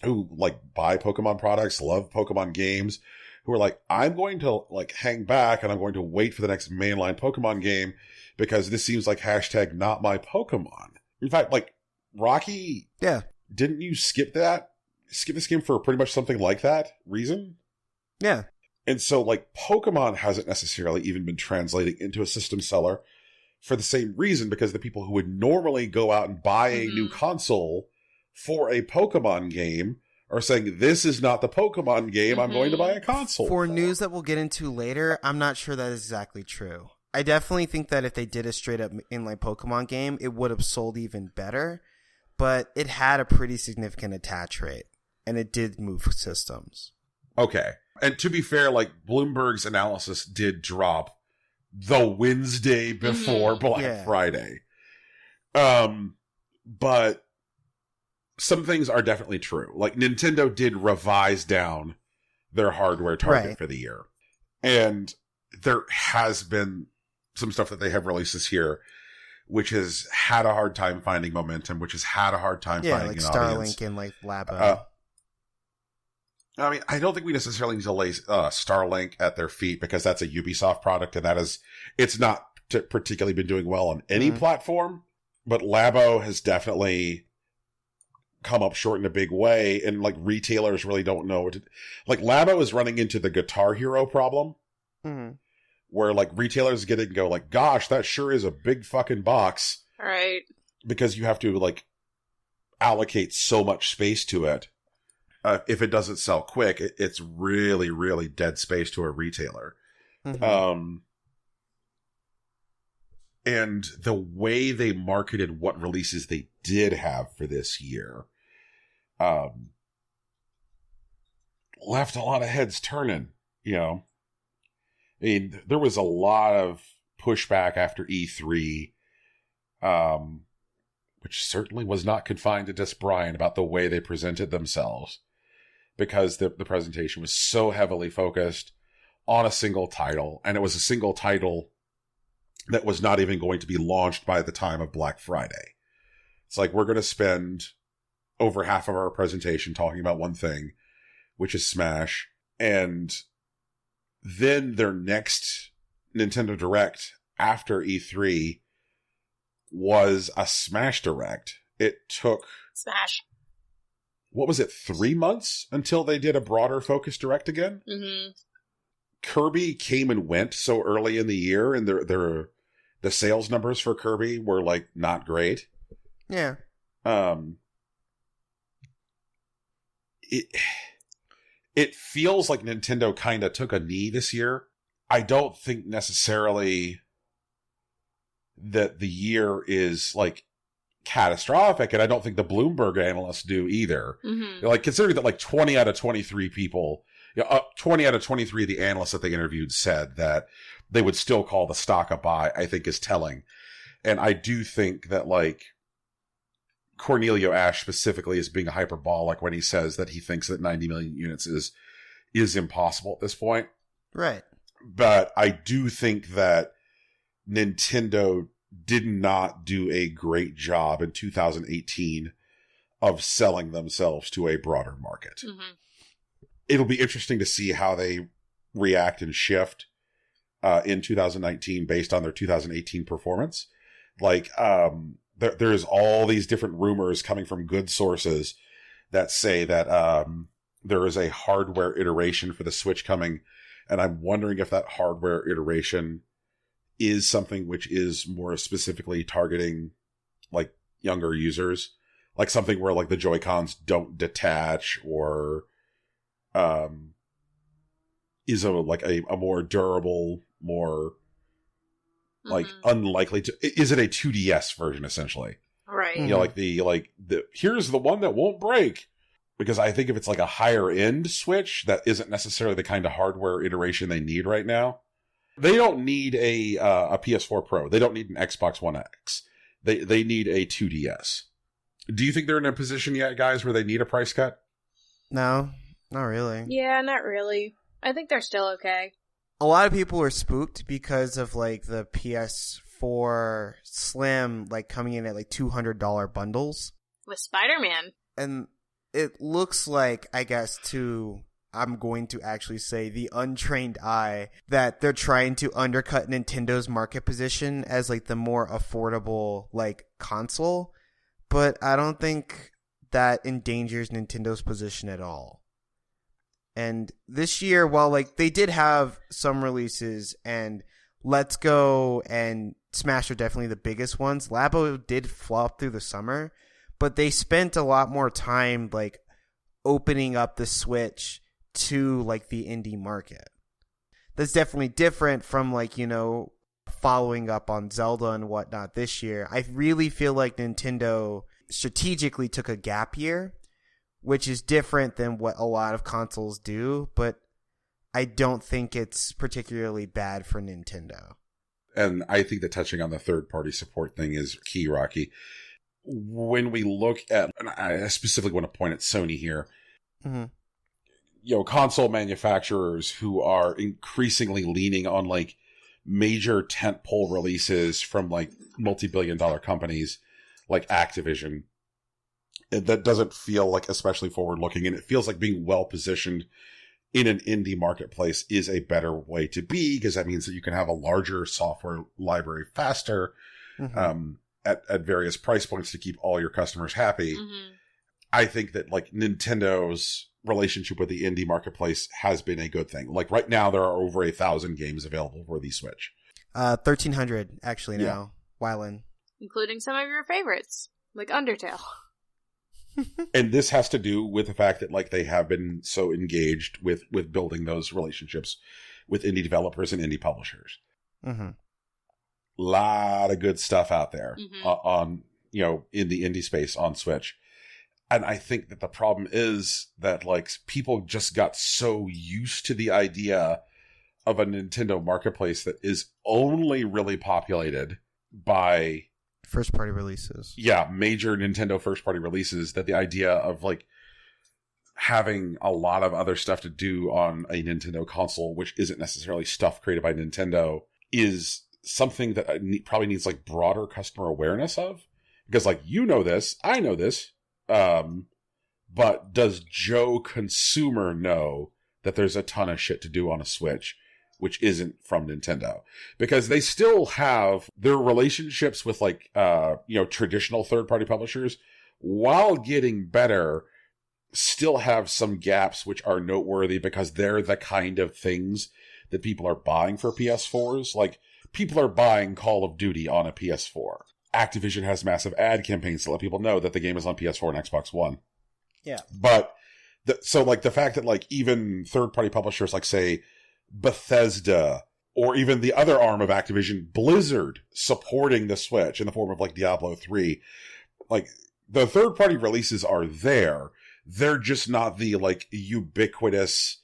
who like buy Pokemon products, love Pokemon games, who are like, I'm going to like hang back and I'm going to wait for the next mainline Pokemon game because this seems like hashtag not my Pokemon. In fact, like Rocky, yeah, didn't you skip this game for pretty much something like that reason? Yeah. And so like Pokemon hasn't necessarily even been translating into a system seller for the same reason, because the people who would normally go out and buy a new console for a Pokemon game are saying, this is not the Pokemon game I'm going to buy a console for. News that we'll get into later, I'm not sure that is exactly true. I definitely think that if they did a straight up inline Pokemon game, it would have sold even better, but it had a pretty significant attach rate and it did move systems. Okay. And to be fair, like Bloomberg's analysis did drop the Wednesday before Black Friday. But some things are definitely true. Like Nintendo did revise down their hardware target for the year. And there has been some stuff that they have released this year which has had a hard time finding momentum, which has had a hard time finding like an Starlink audience. and like Labo. I mean, I don't think we necessarily need to lay Starlink at their feet because that's a Ubisoft product, and it's not particularly been doing well on any platform. But Labo has definitely come up short in a big way, and like retailers really don't know what to. Like Labo is running into the Guitar Hero problem, where like retailers get it and go like, "Gosh, that sure is a big fucking box," right? Because you have to like allocate so much space to it. If it doesn't sell quick, it's really, really dead space to a retailer. And the way they marketed what releases they did have for this year, left a lot of heads turning, you know. I mean, there was a lot of pushback after E3, which certainly was not confined to just Brian about the way they presented themselves, because the presentation was so heavily focused on a single title, and it was a single title that was not even going to be launched by the time of Black Friday. It's like, we're going to spend over half of our presentation talking about one thing, which is Smash, and then their next Nintendo Direct after E3 was a Smash Direct. It took... Smash. What was it, 3 months until they did a broader focus Direct again? Mm-hmm. Kirby came and went so early in the year, and the sales numbers for Kirby were, like, not great. Yeah. It feels like Nintendo kind of took a knee this year. I don't think necessarily that the year is, like, catastrophic, and I don't think the Bloomberg analysts do either. Mm-hmm. Like, considering that, like, 20 out of 23 people, 20 out of 23 of the analysts that they interviewed said that they would still call the stock a buy, I think is telling. And I do think that, like, Cornelio Ash specifically is being hyperbolic when he says that he thinks that 90 million units is impossible at this point. Right. But I do think that Nintendo did not do a great job in 2018 of selling themselves to a broader market. Mm-hmm. It'll be interesting to see how they react and shift in 2019 based on their 2018 performance. Like, there's all these different rumors coming from good sources that say that there is a hardware iteration for the Switch coming, and I'm wondering if that hardware iteration is something which is more specifically targeting, like, younger users, like something where, like, the Joy-Cons don't detach, or is a more durable, more like unlikely to. Is it a 2DS version essentially? Right. You know, like the here's the one that won't break. Because I think if it's like a higher end Switch, that isn't necessarily the kind of hardware iteration they need right now. They don't need a PS4 Pro. They don't need an Xbox One X. They need a 2DS. Do you think they're in a position yet, guys, where they need a price cut? No, not really. Yeah, not really. I think they're still okay. A lot of people were spooked because of, like, the PS4 Slim, like, coming in at, like, $200 bundles. With Spider-Man. And it looks like, I guess, I'm going to actually say the untrained eye, that they're trying to undercut Nintendo's market position as, like, the more affordable, like, console. But I don't think that endangers Nintendo's position at all. And this year, while, like, they did have some releases, and Let's Go and Smash are definitely the biggest ones, Labo did flop through the summer, but they spent a lot more time, like, opening up the Switch to, like, the indie market. That's definitely different from, like, you know, following up on Zelda and whatnot this year. I really feel like Nintendo strategically took a gap year, which is different than what a lot of consoles do, but I don't think it's particularly bad for Nintendo. And I think that touching on the third-party support thing is key, Rocky. When we look at, and I specifically want to point at Sony here, Mm-hmm. you know, console manufacturers who are increasingly leaning on, like, major tentpole releases from, like, multi-billion-dollar companies like Activision, that doesn't feel like especially forward-looking, and it feels like being well-positioned in an indie marketplace is a better way to be, because that means that you can have a larger software library faster, at various price points to keep all your customers happy. Mm-hmm. I think that, like, Nintendo's relationship with the indie marketplace has been a good thing. Like, right now, there are over 1,000 games available for the Switch. 1,300 actually now. Wyland. Including some of your favorites, like Undertale. And this has to do with the fact that, like, they have been so engaged with building those relationships with indie developers and indie publishers. Mm-hmm. Lot of good stuff out there Mm-hmm. on, you know, in the indie space on Switch. And I think that the problem is that, like, people just got so used to the idea of a Nintendo marketplace that is only really populated by first-party releases. Yeah, major Nintendo first-party releases, that the idea of, like, having a lot of other stuff to do on a Nintendo console, which isn't necessarily stuff created by Nintendo, is something that probably needs, like, broader customer awareness of. Because, like, you know this, I know this, but does Joe Consumer know that there's a ton of shit to do on a Switch, which isn't from Nintendo? Because they still have their relationships with, like, traditional third-party publishers, while getting better, still have some gaps which are noteworthy because they're the kind of things that people are buying for PS4s. Like, people are buying Call of Duty on a PS4. Activision has massive ad campaigns to let people know that the game is on PS4 and Xbox One. Yeah. But, so, like, the fact that, like, even third-party publishers, like, say, Bethesda, or even the other arm of Activision, Blizzard, supporting the Switch in the form of, like, Diablo 3, like, the third-party releases are there. They're just not the, like, ubiquitous,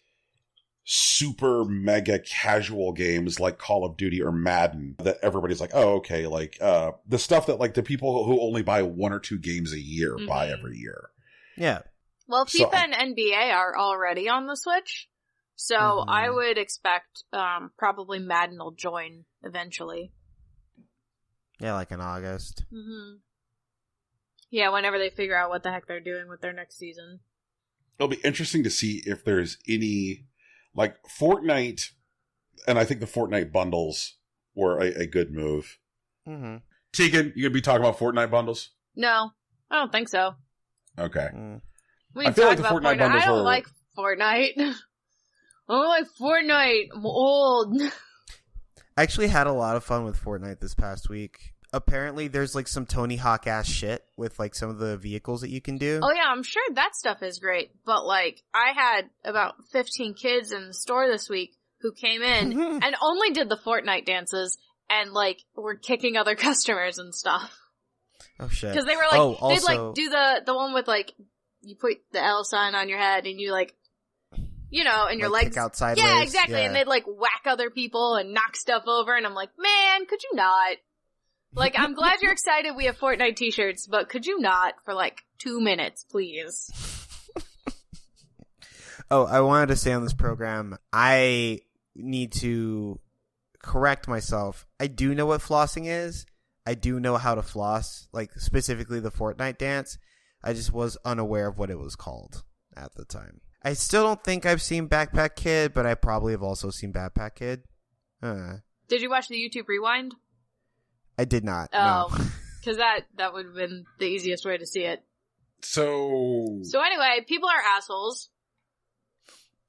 super mega casual games like Call of Duty or Madden that everybody's like, oh, okay, like, the stuff that, like, the people who only buy 1 or 2 games a year buy every year. Yeah. Well, FIFA and NBA are already on the Switch, so I would expect probably Madden will join eventually. Yeah, like in August. Mm-hmm. Yeah, whenever they figure out what the heck they're doing with their next season. It'll be interesting to see if there's any, like, Fortnite, and I think the Fortnite bundles were a good move. Mm-hmm. Tegan, you gonna be talking about Fortnite bundles? No, I don't think so. Okay. We can talk about Fortnite. I don't like Fortnite. I don't like Fortnite. I'm old. I actually had a lot of fun with Fortnite this past week. Apparently, there's, like, some Tony Hawk ass shit with, like, some of the vehicles that you can do. Oh yeah, I'm sure that stuff is great. But, like, I had about 15 kids in the store this week who came in and only did the Fortnite dances and, like, were kicking other customers and stuff. Oh shit! Because they were like, they'd like do the one with, like, you put the L sign on your head and you, like, you know, and your like, legs kick out sideways. Yeah, exactly. Yeah. And they'd, like, whack other people and knock stuff over. And I'm like, man, could you not? Like, I'm glad you're excited we have Fortnite t-shirts, but could you not for, like, 2 minutes, please? Oh, I wanted to say on this program, I need to correct myself. I do know what flossing is. I do know how to floss, like, specifically the Fortnite dance. I just was unaware of what it was called at the time. I still don't think I've seen Backpack Kid, but I probably have also seen Backpack Kid. Did you watch the YouTube Rewind? I did not. Oh, no. Because that would have been the easiest way to see it. So anyway, people are assholes.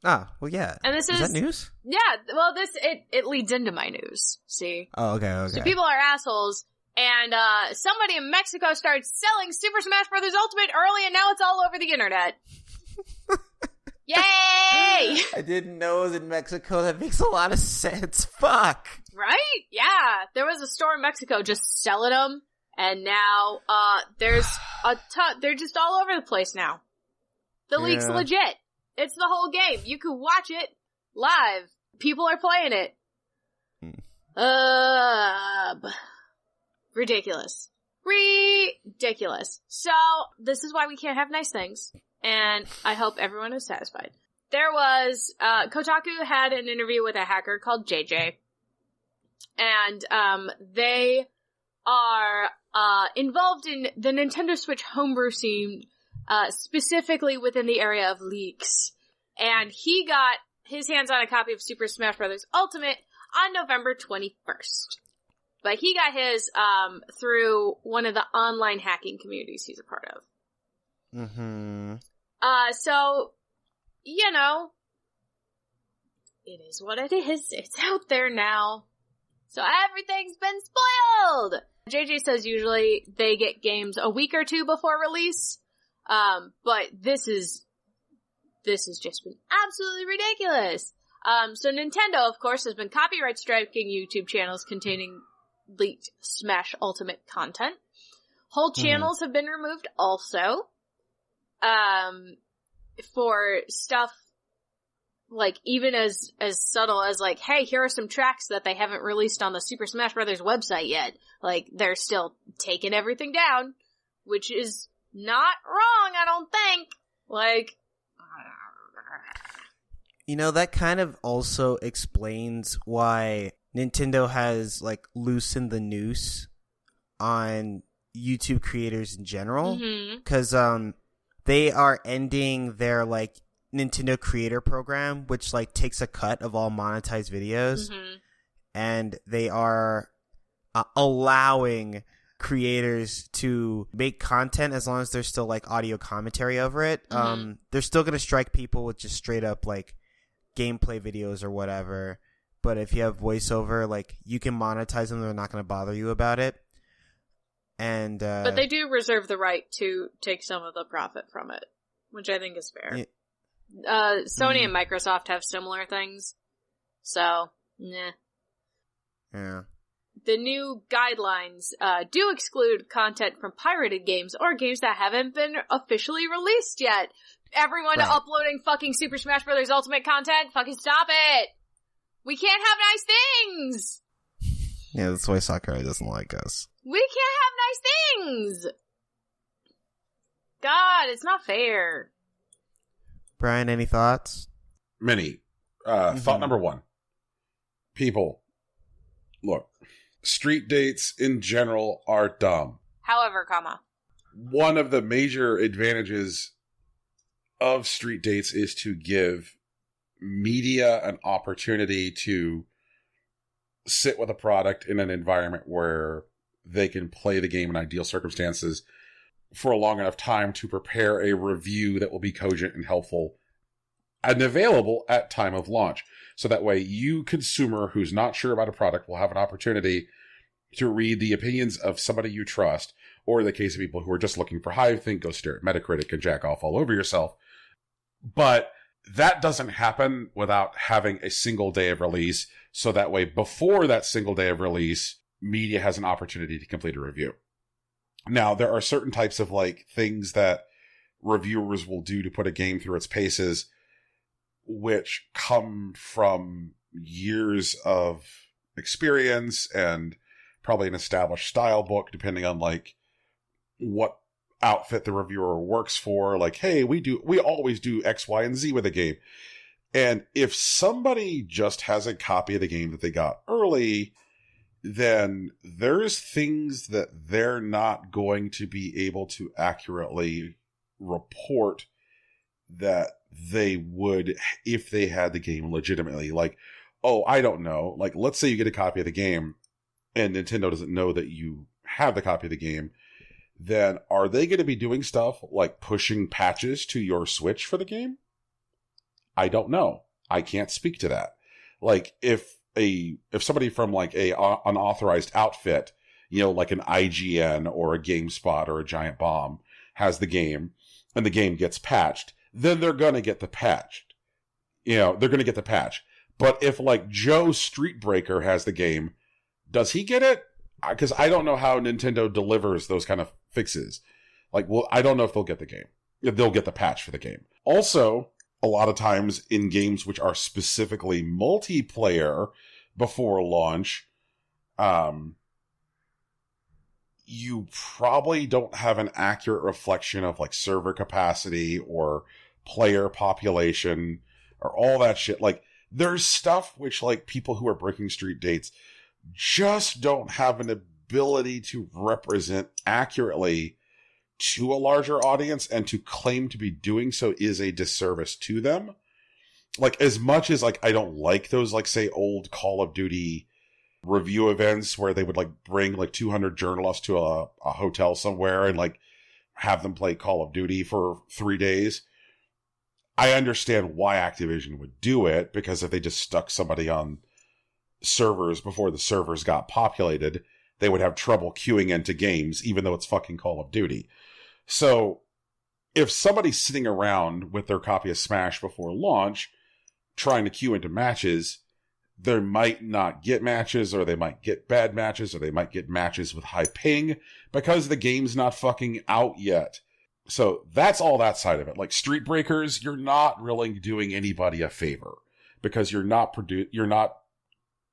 Ah, well, yeah. And this is that news? Yeah, well, it leads into my news, see? Oh, okay. So people are assholes, and somebody in Mexico started selling Super Smash Bros. Ultimate early, and now it's all over the internet. Yay! I didn't know it was in Mexico. That makes a lot of sense. Fuck. Right? Yeah. There was a store in Mexico just selling them, and now there's a ton. They're just all over the place now. The league's legit. It's the whole game. You can watch it live. People are playing it. Ridiculous. Ridiculous. So, this is why we can't have nice things. And I hope everyone is satisfied. There was, Kotaku had an interview with a hacker called JJ. And, they are, involved in the Nintendo Switch homebrew scene, specifically within the area of leaks. And he got his hands on a copy of Super Smash Bros. Ultimate on November 21st. But he got his, through one of the online hacking communities he's a part of. Mm-hmm. So, you know, it is what it is. It's out there now. So everything's been spoiled! JJ says usually they get games a week or two before release. But this has just been absolutely ridiculous. So Nintendo, of course, has been copyright striking YouTube channels containing leaked Smash Ultimate content. Whole channels have been removed also. for stuff like even as subtle as like, hey, here are some tracks that they haven't released on the Super Smash Brothers website yet. Like, they're still taking everything down, which is not wrong, I don't think. Like, you know, that kind of also explains why Nintendo has, like, loosened the noose on YouTube creators in general. Because they are ending their, like, Nintendo Creator Program, which, like, takes a cut of all monetized videos. And they are allowing creators to make content as long as there's still, like, audio commentary over it. They're still going to strike people with just straight up, like, gameplay videos or whatever, but if you have voiceover, like, you can monetize them. They're not going to bother you about it. And but they do reserve the right to take some of the profit from it, which I think is fair. Sony and Microsoft have similar things, so yeah. The new guidelines do exclude content from pirated games or games that haven't been officially released yet. Everyone uploading fucking Super Smash Brothers Ultimate content, fucking stop it! We can't have nice things! Yeah, that's why Sakurai doesn't like us. We can't have nice things! God, it's not fair. Brian, any thoughts? Many. Thought number one. People, look, street dates in general are dumb. However, one of the major advantages of street dates is to give media an opportunity to sit with a product in an environment where they can play the game in ideal circumstances for a long enough time to prepare a review that will be cogent and helpful and available at time of launch. So that way you, consumer who's not sure about a product, will have an opportunity to read the opinions of somebody you trust, or in the case of people who are just looking for hype, think go stare at Metacritic and jack off all over yourself. But that doesn't happen without having a single day of release, so that way before that single day of release, media has an opportunity to complete a review. Now, there are certain types of like things that reviewers will do to put a game through its paces, which come from years of experience and probably an established style book, depending on like what outfit the reviewer works for. Like, hey, we always do X, Y, and Z with a game. And if somebody just has a copy of the game that they got early, then there's things that they're not going to be able to accurately report that they would if they had the game legitimately. Like, oh, I don't know. Like, let's say you get a copy of the game and Nintendo doesn't know that you have the copy of the game. Then are they going to be doing stuff like pushing patches to your Switch for the game? I don't know. I can't speak to that. Like, if somebody from like an unauthorized outfit, you know, like an IGN or a GameSpot or a Giant Bomb has the game and the game gets patched, then they're going to get the patch. You know, they're going to get the patch. But if like Joe Streetbreaker has the game, does he get it? Because I don't know how Nintendo delivers those kind of fixes. Like, well, I don't know if they'll get the game. They'll get the patch for the game. Also, a lot of times in games which are specifically multiplayer before launch, you probably don't have an accurate reflection of like server capacity or player population or all that shit. Like, there's stuff which like people who are breaking street dates just don't have an ability to represent accurately to a larger audience, and to claim to be doing so is a disservice to them. Like, as much as like I don't like those like say old Call of Duty review events where they would like bring like 200 journalists to a hotel somewhere and like have them play Call of Duty for 3 days, I understand why Activision would do it, because if they just stuck somebody on servers before the servers got populated, they would have trouble queuing into games, even though it's fucking Call of Duty. So if somebody's sitting around with their copy of Smash before launch trying to queue into matches, they might not get matches, or they might get bad matches, or they might get matches with high ping because the game's not fucking out yet. So that's all that side of it. Like Street Breakers, you're not really doing anybody a favor because you're not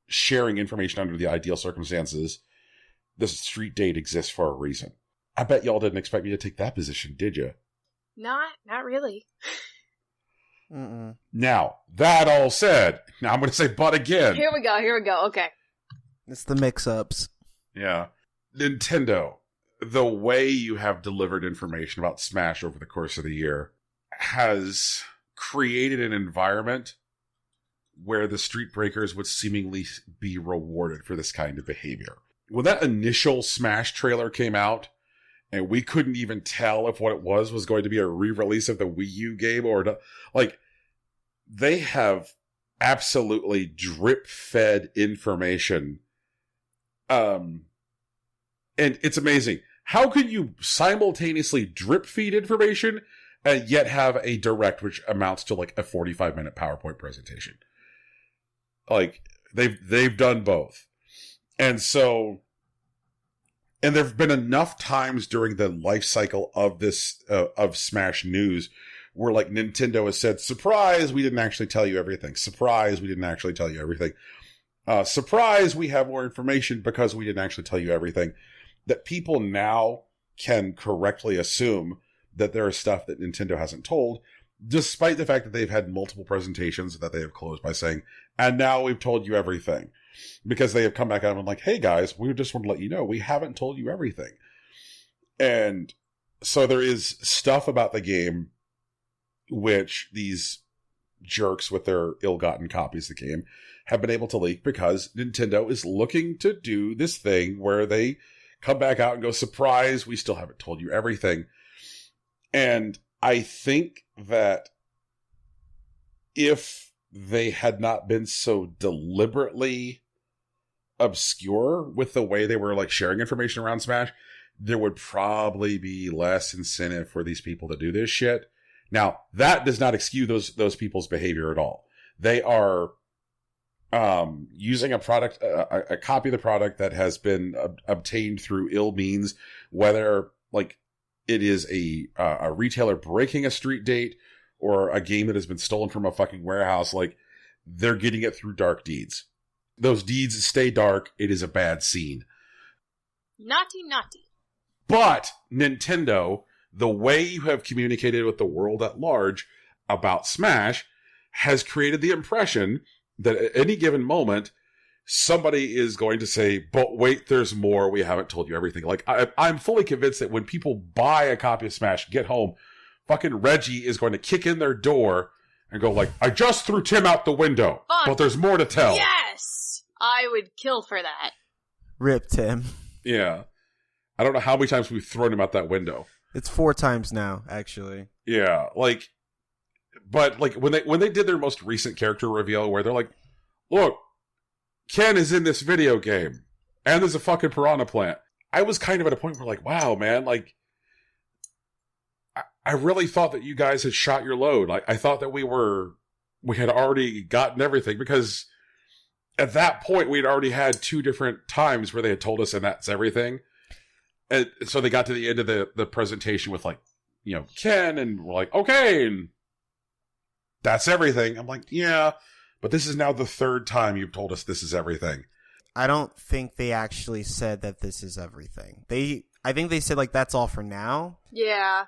sharing information under the ideal circumstances. This street date exists for a reason. I bet y'all didn't expect me to take that position, did you? Not really. Mm-mm. Now, that all said, now I'm going to say but again. Here we go. Okay. It's the mix-ups. Yeah. Nintendo, the way you have delivered information about Smash over the course of the year has created an environment where the Street Breakers would seemingly be rewarded for this kind of behavior. When that initial Smash trailer came out, and we couldn't even tell if what it was going to be a re-release of the Wii U game or not, like, they have absolutely drip-fed information. And it's amazing. How can you simultaneously drip feed information and yet have a direct which amounts to like a 45-minute PowerPoint presentation? Like they've done both. And so, and there've been enough times during the life cycle of this of Smash news where like Nintendo has said, surprise, we didn't actually tell you everything. Surprise, we didn't actually tell you everything. Surprise, we have more information because we didn't actually tell you everything. That people now can correctly assume that there is stuff that Nintendo hasn't told, despite the fact that they've had multiple presentations that they have closed by saying, and now we've told you everything. Because they have come back out and been like, hey guys, we just want to let you know, we haven't told you everything. And so there is stuff about the game which these jerks with their ill-gotten copies of the game have been able to leak because Nintendo is looking to do this thing where they come back out and go, surprise, we still haven't told you everything. And I think that if they had not been so deliberately obscure with the way they were like sharing information around Smash, there would probably be less incentive for these people to do this shit. Now, that does not excuse those people's behavior at all. They are using a product, a copy of the product that has been obtained through ill means, whether like it is a retailer breaking a street date or a game that has been stolen from a fucking warehouse. Like they're getting it through dark deeds. Those deeds stay dark. It is a bad scene. Naughty. But Nintendo, the way you have communicated with the world at large about Smash has created the impression that at any given moment, somebody is going to say, but wait, there's more. We haven't told you everything. Like, I'm fully convinced that when people buy a copy of Smash, get home, fucking Reggie is going to kick in their door and go like, I just threw Tim out the window, but there's more to tell. Yes! I would kill for that. Rip Tim. Yeah. I don't know how many times we've thrown him out that window. It's 4 times now, actually. Yeah, like, but like when they did their most recent character reveal where they're like, look, Ken is in this video game and there's a fucking piranha plant. I was kind of at a point where like, wow, man, like, I really thought that you guys had shot your load. I thought that we had already gotten everything because at that point we'd already had 2 different times where they had told us and that's everything. And so they got to the end of the presentation with like, you know, Ken and we're like, okay, and that's everything. I'm like, yeah, but this is now the 3rd time you've told us this is everything. I don't think they actually said that this is everything. I think they said like, that's all for now. Yeah.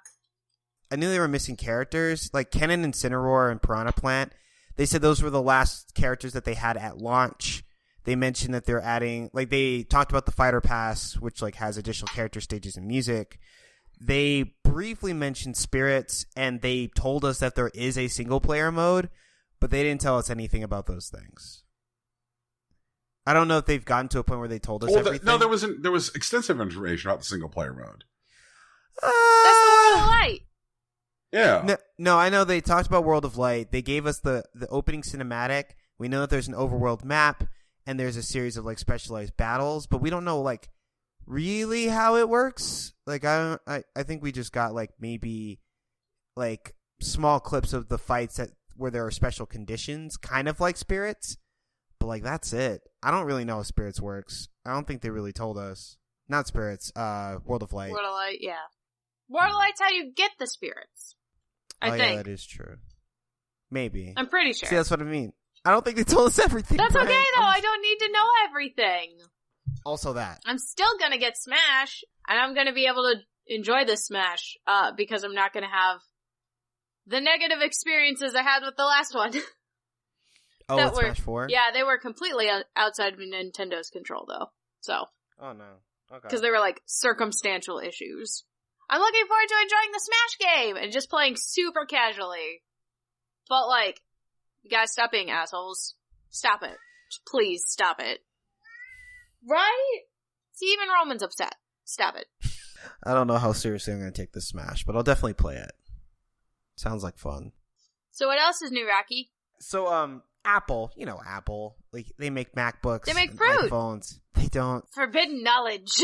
I knew they were missing characters. Like Ken and Incineroar and Piranha Plant, they said those were the last characters that they had at launch. They mentioned that they're adding, like they talked about the Fighter Pass, which like has additional character stages and music. They briefly mentioned Spirits, and they told us that there is a single player mode, but they didn't tell us anything about those things. I don't know if they've gotten to a point where they told us everything. No, there was extensive information about the single player mode. That's the World of Light. Yeah. No, I know they talked about World of Light. They gave us the opening cinematic. We know that there's an overworld map, and there's a series of like specialized battles, but we don't know like really how it works. Like I think we just got like maybe like small clips of the fights where there are special conditions, kind of like Spirits, but like that's it. I don't really know how Spirits works. I don't think they really told us. Not Spirits, World of Light. World of Light, yeah. Mortal Light's how you get the spirits. I think. Yeah, that is true. Maybe. I'm pretty sure. See, that's what I mean. I don't think they told us everything. That's Brian. okay, though. I don't need to know everything. Also that. I'm still gonna get Smash, and I'm gonna be able to enjoy this Smash, because I'm not gonna have the negative experiences I had with the last one. Oh, that with were, Smash 4? Yeah, they were completely outside of Nintendo's control, though. So. Oh, no. Okay. Because they were, like, circumstantial issues. I'm looking forward to enjoying the Smash game and just playing super casually. But, like, you guys stop being assholes. Stop it. Just please stop it. Right? See, even Roman's upset. Stop it. I don't know how seriously I'm going to take this Smash, but I'll definitely play it. Sounds like fun. So what else is new, Rocky? So, Apple, Apple, like, they make MacBooks. They make and fruit. iPhones. They don't. Forbidden knowledge.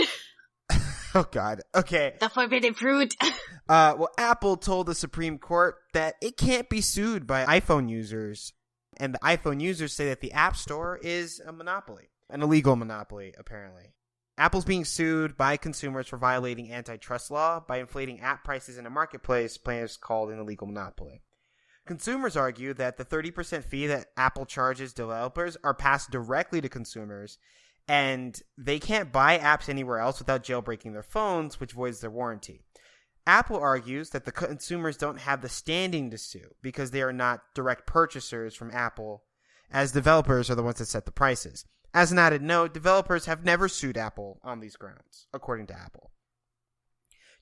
Oh, God. Okay. The forbidden fruit. Well, Apple told the Supreme Court that it can't be sued by iPhone users. And the iPhone users say that the App Store is a monopoly. An illegal monopoly, apparently. Apple's being sued by consumers for violating antitrust law by inflating app prices in a marketplace plaintiffs called an illegal monopoly. Consumers argue that the 30% fee that Apple charges developers are passed directly to consumers, and they can't buy apps anywhere else without jailbreaking their phones, which voids their warranty. Apple argues that the consumers don't have the standing to sue because they are not direct purchasers from Apple, as developers are the ones that set the prices. As an added note, developers have never sued Apple on these grounds, according to Apple.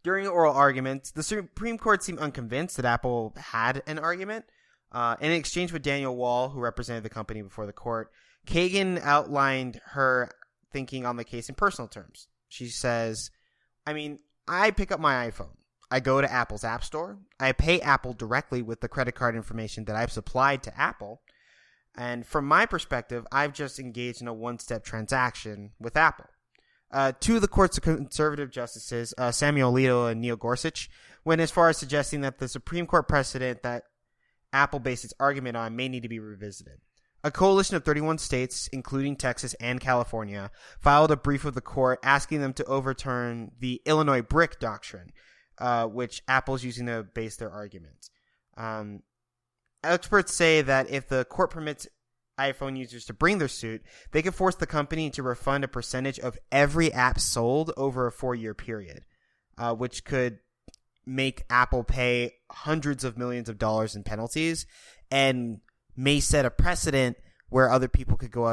During oral arguments, the Supreme Court seemed unconvinced that Apple had an argument. In exchange with Daniel Wall, who represented the company before the court, Kagan outlined her thinking on the case in personal terms. She says, I pick up my iPhone. I go to Apple's App Store. I pay Apple directly with the credit card information that I've supplied to Apple. And from my perspective, I've just engaged in a one-step transaction with Apple. Two of the court's conservative justices, Samuel Alito and Neil Gorsuch, went as far as suggesting that the Supreme Court precedent that Apple based its argument on may need to be revisited. A coalition of 31 states, including Texas and California, filed a brief with the court asking them to overturn the Illinois BRIC doctrine, which Apple's using to base their argument. Experts say that if the court permits iPhone users to bring their suit, they could force the company to refund a percentage of every app sold over a 4-year period, which could make Apple pay hundreds of millions of dollars in penalties and may set a precedent where other people could go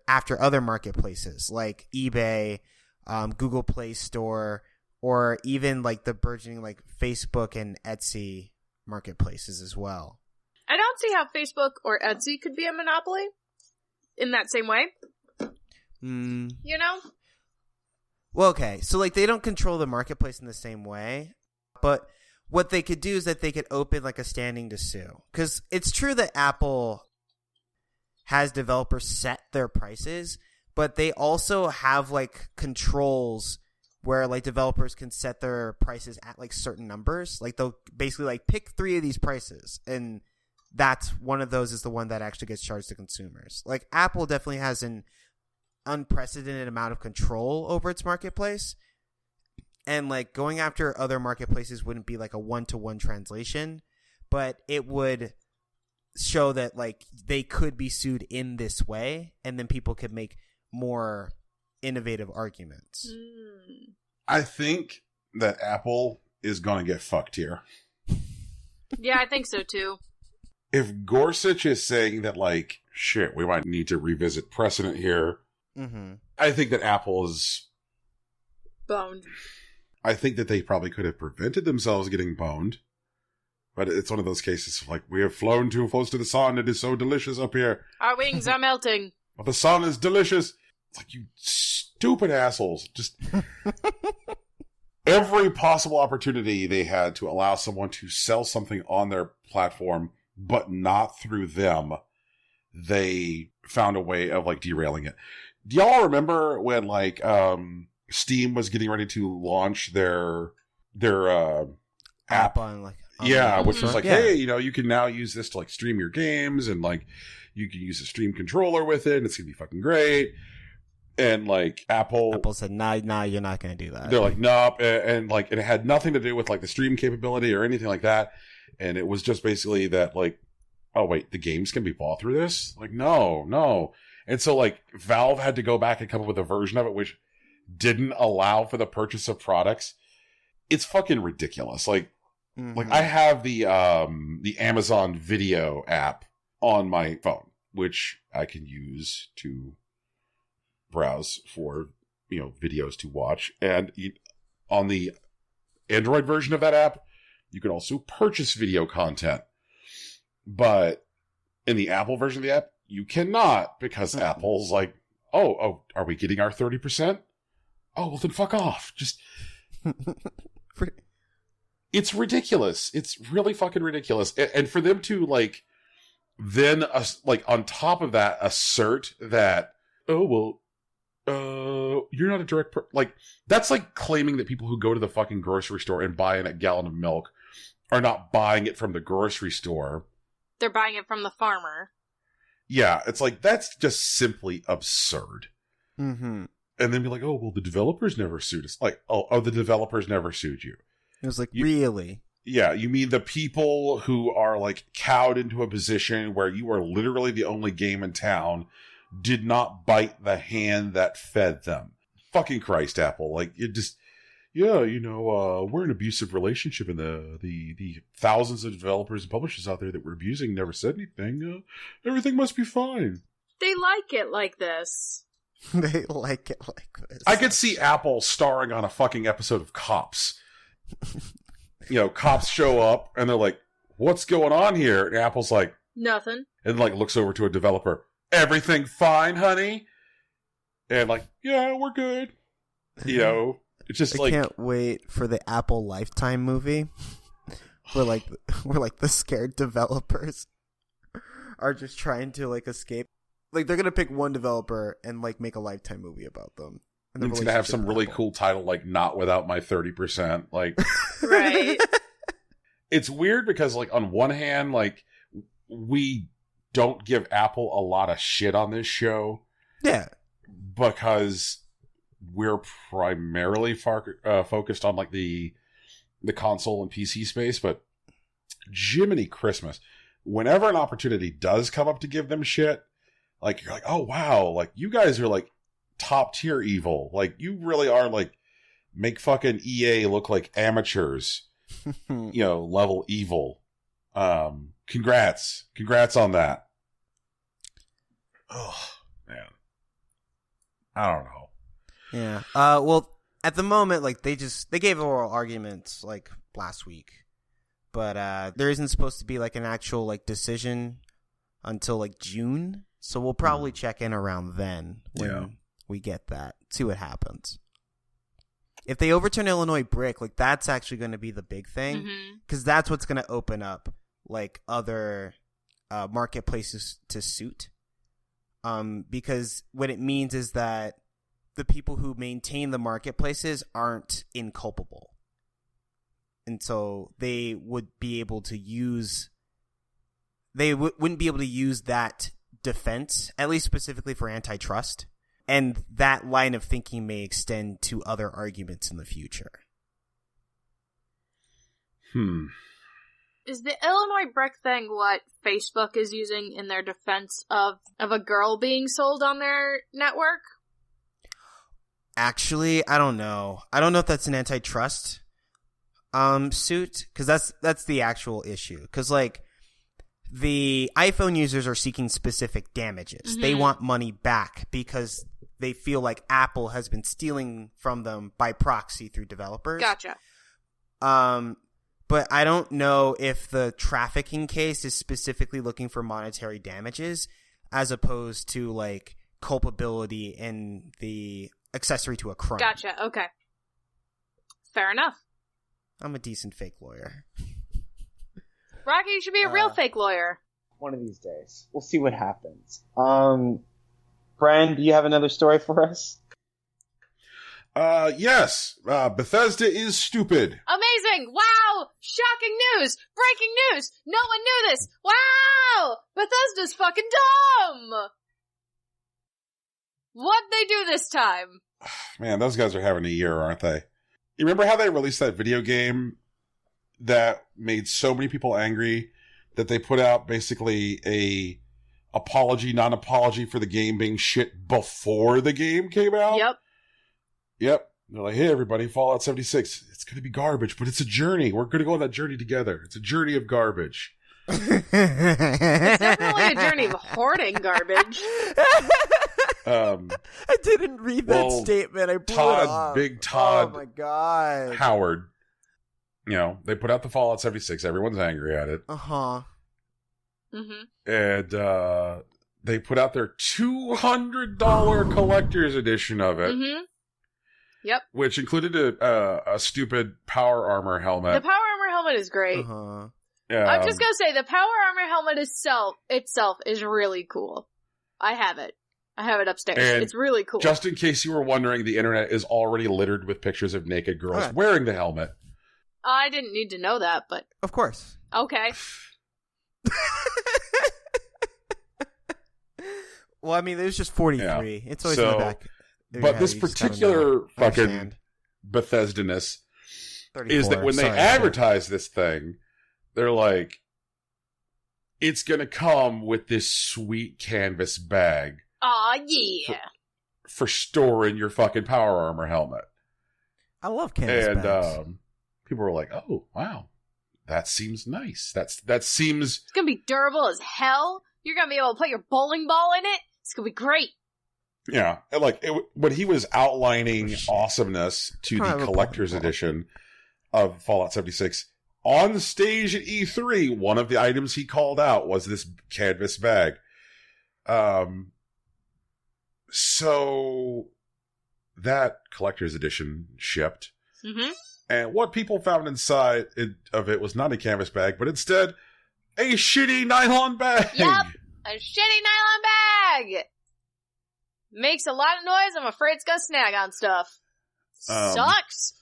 after other marketplaces like eBay, Google Play Store, or even like the burgeoning like Facebook and Etsy marketplaces as well. I don't see how Facebook or Etsy could be a monopoly in that same way. You know? Well, okay. So, like, they don't control the marketplace in the same way. But what they could do is that they could open, like, a standing to sue. Because it's true that Apple has developers set their prices, but they also have, like, controls where, like, developers can set their prices at, like, certain numbers. Like, they'll basically, like, pick 3 of these prices, and that's one of those is the one that actually gets charged to consumers. Like, Apple definitely has an unprecedented amount of control over its marketplace. And, like, going after other marketplaces wouldn't be, like, a one-to-one translation. But it would show that, like, they could be sued in this way. And then people could make more innovative arguments. I think that Apple is going to get fucked here. Yeah, I think so, too. If Gorsuch is saying that, like, shit, we might need to revisit precedent here, I think that Apple is boned. I think that they probably could have prevented themselves getting boned. But it's one of those cases like, we have flown too close to the sun. It is so delicious up here. Our wings are melting. But the sun is delicious. It's like, you stupid assholes. Just every possible opportunity they had to allow someone to sell something on their platform, but not through them, they found a way of, like, derailing it. Do y'all remember when, like, Steam was getting ready to launch their app on, like, which was like, hey, you can now use this to, like, stream your games, and, like, you can use a Stream controller with it, and it's gonna be fucking great. And like Apple said, nah, you're not going to do that. They're like, nope. And like, it had nothing to do with like the stream capability or anything like that. And it was just basically that like, oh wait, the games can be bought through this? Like, no. And so like Valve had to go back and come up with a version of it which didn't allow for the purchase of products. It's fucking ridiculous. Like, like I have the Amazon Video app on my phone, which I can use to browse for, you know, videos to watch. And on the Android version of that app, you can also purchase video content. But in the Apple version of the app, you cannot, because Apple's like, oh, are we getting our 30%? Oh, well then fuck off. Just... It's ridiculous. It's really fucking ridiculous. And for them to, like, then, like, on top of that, assert that, oh, well, you're not a direct... like, that's like claiming that people who go to the fucking grocery store and buy a gallon of milk are not buying it from the grocery store. They're buying it from the farmer. Yeah, it's like, that's just simply absurd. Mm-hmm. And then be like, oh, well, the developers never sued us. Like, oh, the developers never sued you. It was like, really? Yeah, you mean the people who are, like, cowed into a position where you are literally the only game in town did not bite the hand that fed them. Fucking Christ, Apple. Like, it just... Yeah, you know, we're in an abusive relationship, and the thousands of developers and publishers out there that we're abusing never said anything. Everything must be fine. They like it like this. They like it like this. I could see Apple starring on a fucking episode of Cops. You know, cops show up, and they're like, what's going on here? And Apple's like... Nothing. And, like, looks over to a developer. Everything fine, honey? And, like, yeah, we're good. You know... It's just I can't wait for the Apple Lifetime movie. Where like the scared developers are just trying to like escape. Like they're gonna pick one developer and like make a Lifetime movie about them. And it's gonna have some really cool title like "Not Without My 30%." Like, right. It's weird because like on one hand, like we don't give Apple a lot of shit on this show. Yeah, because we're primarily focused on like the console and PC space, but Jiminy Christmas, whenever an opportunity does come up to give them shit, like you're like, oh wow, like you guys are like top tier evil, like you really are like make fucking EA look like amateurs, you know, level evil. Congrats on that. Oh man, I don't know. Yeah. Well, at the moment, like they gave oral arguments like last week, but there isn't supposed to be like an actual like decision until like June. So we'll probably check in around then when we get that. See what happens. If they overturn Illinois Brick, like that's actually going to be the big thing because that's what's going to open up like other marketplaces to suit. Because what it means is that the people who maintain the marketplaces aren't inculpable. And so they would be able to use... They wouldn't be able to use that defense, at least specifically for antitrust. And that line of thinking may extend to other arguments in the future. Is the Illinois Brick thing what Facebook is using in their defense of a girl being sold on their network? Actually, I don't know. I don't know if that's an antitrust suit, because that's the actual issue. Because like the iPhone users are seeking specific damages. They want money back because they feel like Apple has been stealing from them by proxy through developers. Gotcha. But I don't know if the trafficking case is specifically looking for monetary damages as opposed to like culpability in the accessory to a crime. Gotcha. Okay. Fair enough. I'm a decent fake lawyer. Rocky, you should be a real fake lawyer. One of these days. We'll see what happens. Brian, do you have another story for us? Yes. Bethesda is stupid. Amazing! Wow! Shocking news! Breaking news! No one knew this! Wow! Bethesda's fucking dumb! What'd they do this time? Man, those guys are having a year, aren't they? You remember how they released that video game that made so many people angry that they put out basically a apology, non-apology for the game being shit before the game came out? Yep. They're like, hey, everybody, Fallout 76. It's going to be garbage, but it's a journey. We're going to go on that journey together. It's a journey of garbage. It's definitely a journey of hoarding garbage. I didn't read that statement. I blew it off. Big Todd. Oh my god. Howard. They put out the Fallout 76. Everyone's angry at it. Uh-huh. Mm-hmm. And they put out their $200 collector's edition of it. Mm-hmm. Yep. Which included a stupid power armor helmet. The power armor helmet is great. Uh-huh. I'm just gonna say, the power armor helmet itself is really cool. I have it. I have it upstairs. And it's really cool. Just in case you were wondering, the internet is already littered with pictures of naked girls wearing the helmet. I didn't need to know that, but... Of course. Okay. Well, I mean, there's just 43. Yeah. It's always in the back. But this particular fucking Bethesda-ness is that when they advertise this thing, they're like, it's going to come with this sweet canvas bag. Aw, yeah. For storing your fucking power armor helmet. I love canvas bags. And people were like, oh, wow. That seems nice. That seems... It's going to be durable as hell. You're going to be able to put your bowling ball in it. It's going to be great. Yeah. And when he was outlining awesomeness to the collector's edition of Fallout 76, on the stage at E3, one of the items he called out was this canvas bag. So that collector's edition shipped. Mm-hmm. And what people found inside of it was not a canvas bag, but instead a shitty nylon bag. Yep, a shitty nylon bag. Makes a lot of noise. I'm afraid it's gonna snag on stuff. Sucks.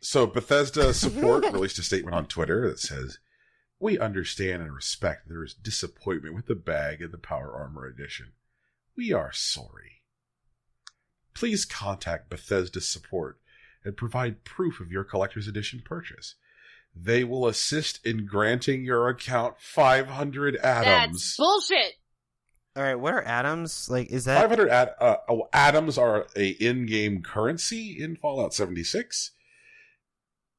So Bethesda support released a statement on Twitter that says, "We understand and respect there is disappointment with the bag in the Power Armor Edition. We are sorry. Please contact Bethesda support and provide proof of your collector's edition purchase. They will assist in granting your account 500 atoms." That's bullshit. All right, what are atoms? Like, is that 500 atoms are a in-game currency in Fallout 76.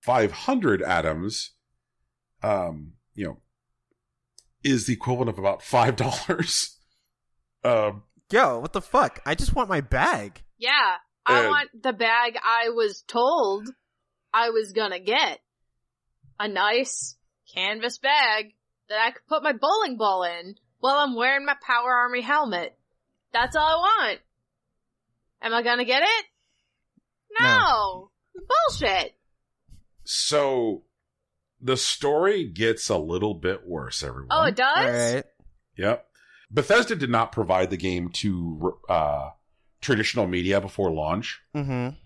500 atoms, is the equivalent of about $5. Yo, what the fuck? I just want my bag. Yeah, I want the bag I was told I was gonna get. A nice canvas bag that I could put my bowling ball in while I'm wearing my Power Army helmet. That's all I want. Am I gonna get it? No. Bullshit. So, the story gets a little bit worse, everyone. Oh, it does? All right. Yep. Bethesda did not provide the game to traditional media before launch. Mm-hmm.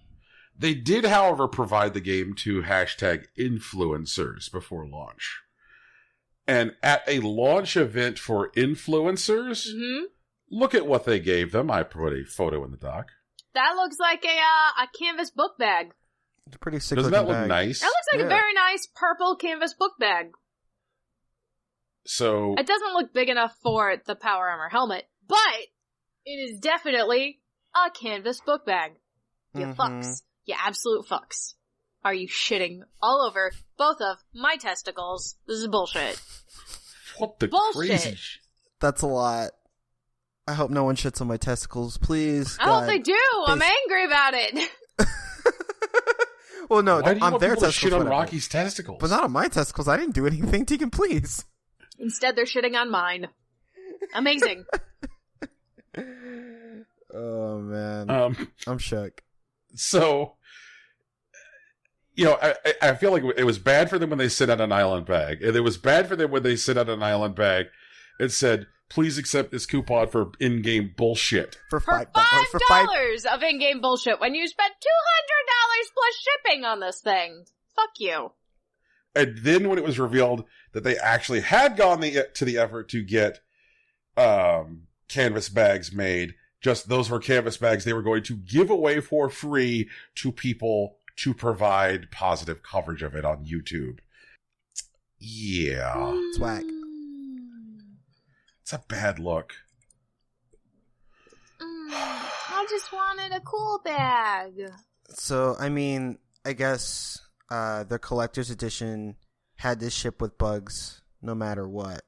They did, however, provide the game to hashtag influencers before launch. And at a launch event for influencers, look at what they gave them. I put a photo in the doc. That looks like a canvas book bag. It's a pretty sick. Doesn't that look nice? That looks like a very nice purple canvas book bag. So it doesn't look big enough for the Power Armor helmet, but it is definitely a canvas book bag. You fucks. You absolute fucks. Are you shitting all over both of my testicles? This is bullshit. What the bullshit. Crazy That's a lot. I hope no one shits on my testicles, please. I hope they do. I'm angry about it. Well, no, why do you on want their people to testicles. shit on Rocky's testicles? But not on my testicles. I didn't do anything. Tegan, please. Instead, they're shitting on mine. Amazing. Oh, man. I'm shook. So, I feel like it was bad for them when they sent out an island bag. And it was bad for them when they sent out an island bag and said, please accept this coupon for in-game bullshit. For $5 of in-game bullshit when you spent $200 plus shipping on this thing. Fuck you. And then when it was revealed that they actually had gone to the effort to get canvas bags made, just those were canvas bags they were going to give away for free to people to provide positive coverage of it on YouTube. Yeah. It's whack. It's a bad look. I just wanted a cool bag. So, I mean, I guess the collector's edition had to ship with bugs no matter what.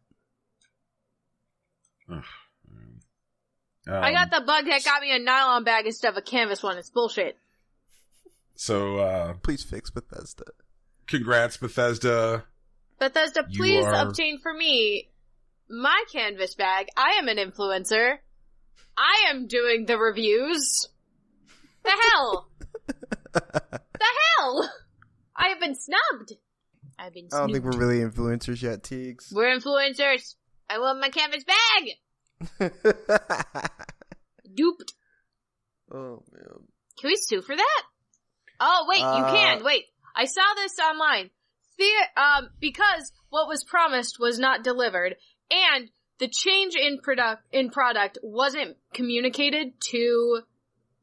I got the bug that got me a nylon bag instead of a canvas one. It's bullshit. So, Please fix Bethesda. congrats, Bethesda. Bethesda, You please are- obtain for me my canvas bag. I am an influencer. I am doing the reviews. The hell? The hell? I have been snubbed. I've been I don't think snooped. we're really influencers yet, Teagues. We're influencers. I want my canvas bag. Duped. Oh, man. Can we sue for that? Oh, wait, you can. Wait. I saw this online. Because what was promised was not delivered, and the change in product wasn't communicated to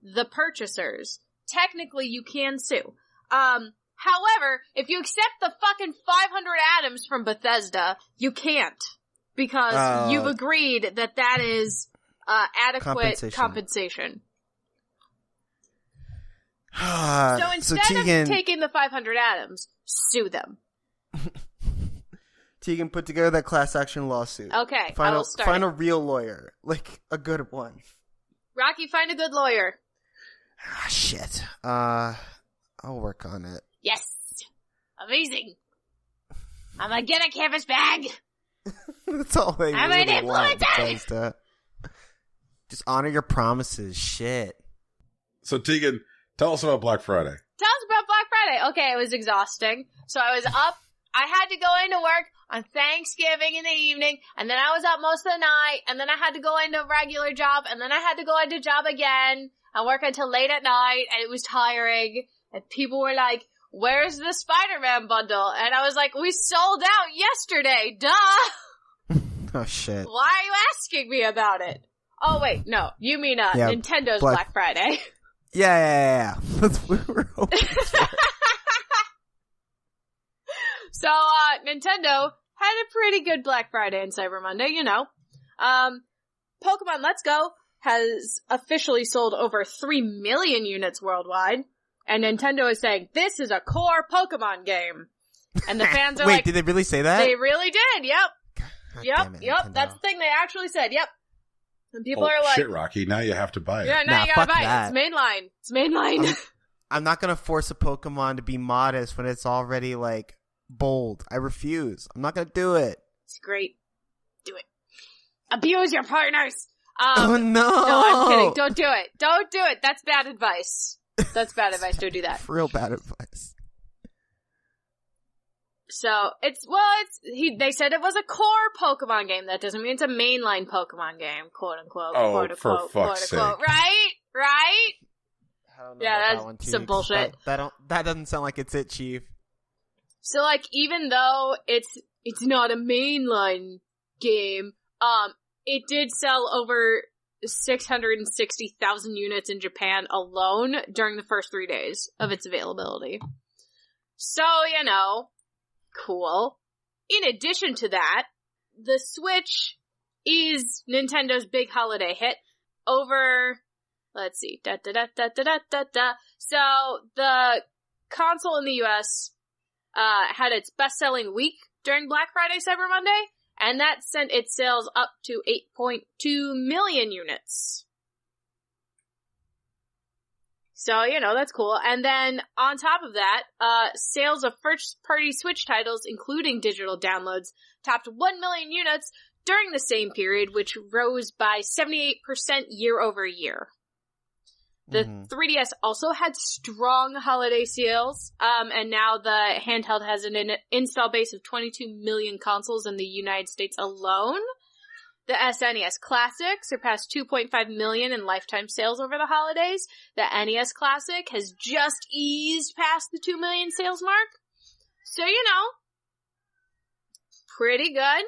the purchasers. Technically, you can sue. However, if you accept the fucking 500 atoms from Bethesda, you can't. Because you've agreed that is adequate compensation. So instead Tegan, of taking the 500 atoms, sue them. Tegan put together that class action lawsuit. Okay, I will start. Find a real lawyer. Like, a good one. Rocky, find a good lawyer. Ah, shit. I'll work on it. Yes! Amazing! I'm gonna get a canvas bag! That's all they I'm really an want, influencer! Bethesda. Just honor your promises. Shit. So, Tegan, tell us about Black Friday. Tell us about Black Friday. Okay, it was exhausting. So I was up. I had to go into work on Thanksgiving in the evening, and then I was up most of the night, and then I had to go into a regular job, and then I had to go into job again and work until late at night, and it was tiring, and people were like, where's the Spider-Man bundle? And I was like, we sold out yesterday, duh! Oh, shit. Why are you asking me about it? Oh, wait, no. You mean Yeah, Nintendo's Black Friday. Yeah. That's what we were hoping for. So, Nintendo had a pretty good Black Friday and Cyber Monday, you know. Pokemon Let's Go has officially sold over 3 million units worldwide, and Nintendo is saying, this is a core Pokemon game. And the fans are Wait, like, did they really say that? they really did, yep. God Yep, damn it, yep, Nintendo. that's the thing, they actually said, yep. And people Oh, are like, shit, Rocky, now you have to buy it. yeah, now Nah, you gotta fuck buy that. it. It's mainline. It's mainline. I'm not gonna force a Pokemon to be modest when it's already, like, bold. I refuse. I'm not gonna do it. It's great. Do it. Abuse your partners. Oh, no! No, I'm kidding. Don't do it. Don't do it. That's bad advice. That's bad advice. Don't do that. Real bad advice. So, they said it was a core Pokemon game. That doesn't mean it's a mainline Pokemon game, quote unquote. Oh, quote for unquote, fuck's quote unquote. Right? Right? I don't know Yeah, about that's that one, some Teagues. bullshit. That doesn't sound like it's it, Chief. So, like, even though it's not a mainline game, it did sell over 660,000 units in Japan alone during the first 3 days of its availability. So, you know, cool. In addition to that, the Switch is Nintendo's big holiday hit. Over, let's see, So, the console in the US had its best-selling week during Black Friday, Cyber Monday, and that sent its sales up to 8.2 million units. So, you know, that's cool. And then, on top of that, sales of first-party Switch titles, including digital downloads, topped 1 million units during the same period, which rose by 78% year over year. The 3DS also had strong holiday sales, and now the handheld has an install base of 22 million consoles in the United States alone. The SNES Classic surpassed 2.5 million in lifetime sales over the holidays. The NES Classic has just eased past the 2 million sales mark. So, you know, pretty good.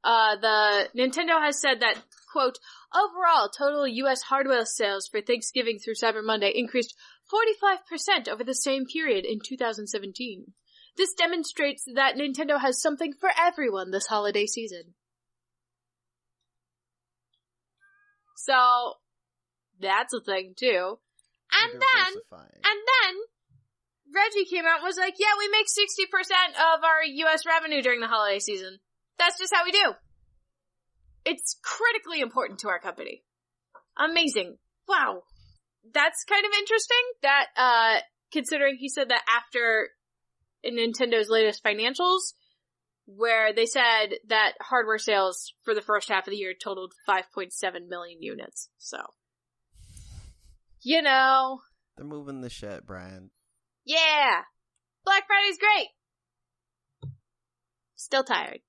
The Nintendo has said that quote, overall, total U.S. hardware sales for Thanksgiving through Cyber Monday increased 45% over the same period in 2017. This demonstrates that Nintendo has something for everyone this holiday season. So, that's a thing too. And then, Reggie came out and was like, yeah, we make 60% of our US revenue during the holiday season. That's just how we do. It's critically important to our company. Amazing. Wow. That's kind of interesting that, considering he said that after Nintendo's latest financials, where they said that hardware sales for the first half of the year totaled 5.7 million units. So, you know. They're moving the shit, Brian. Yeah! Black Friday's great! Still tired.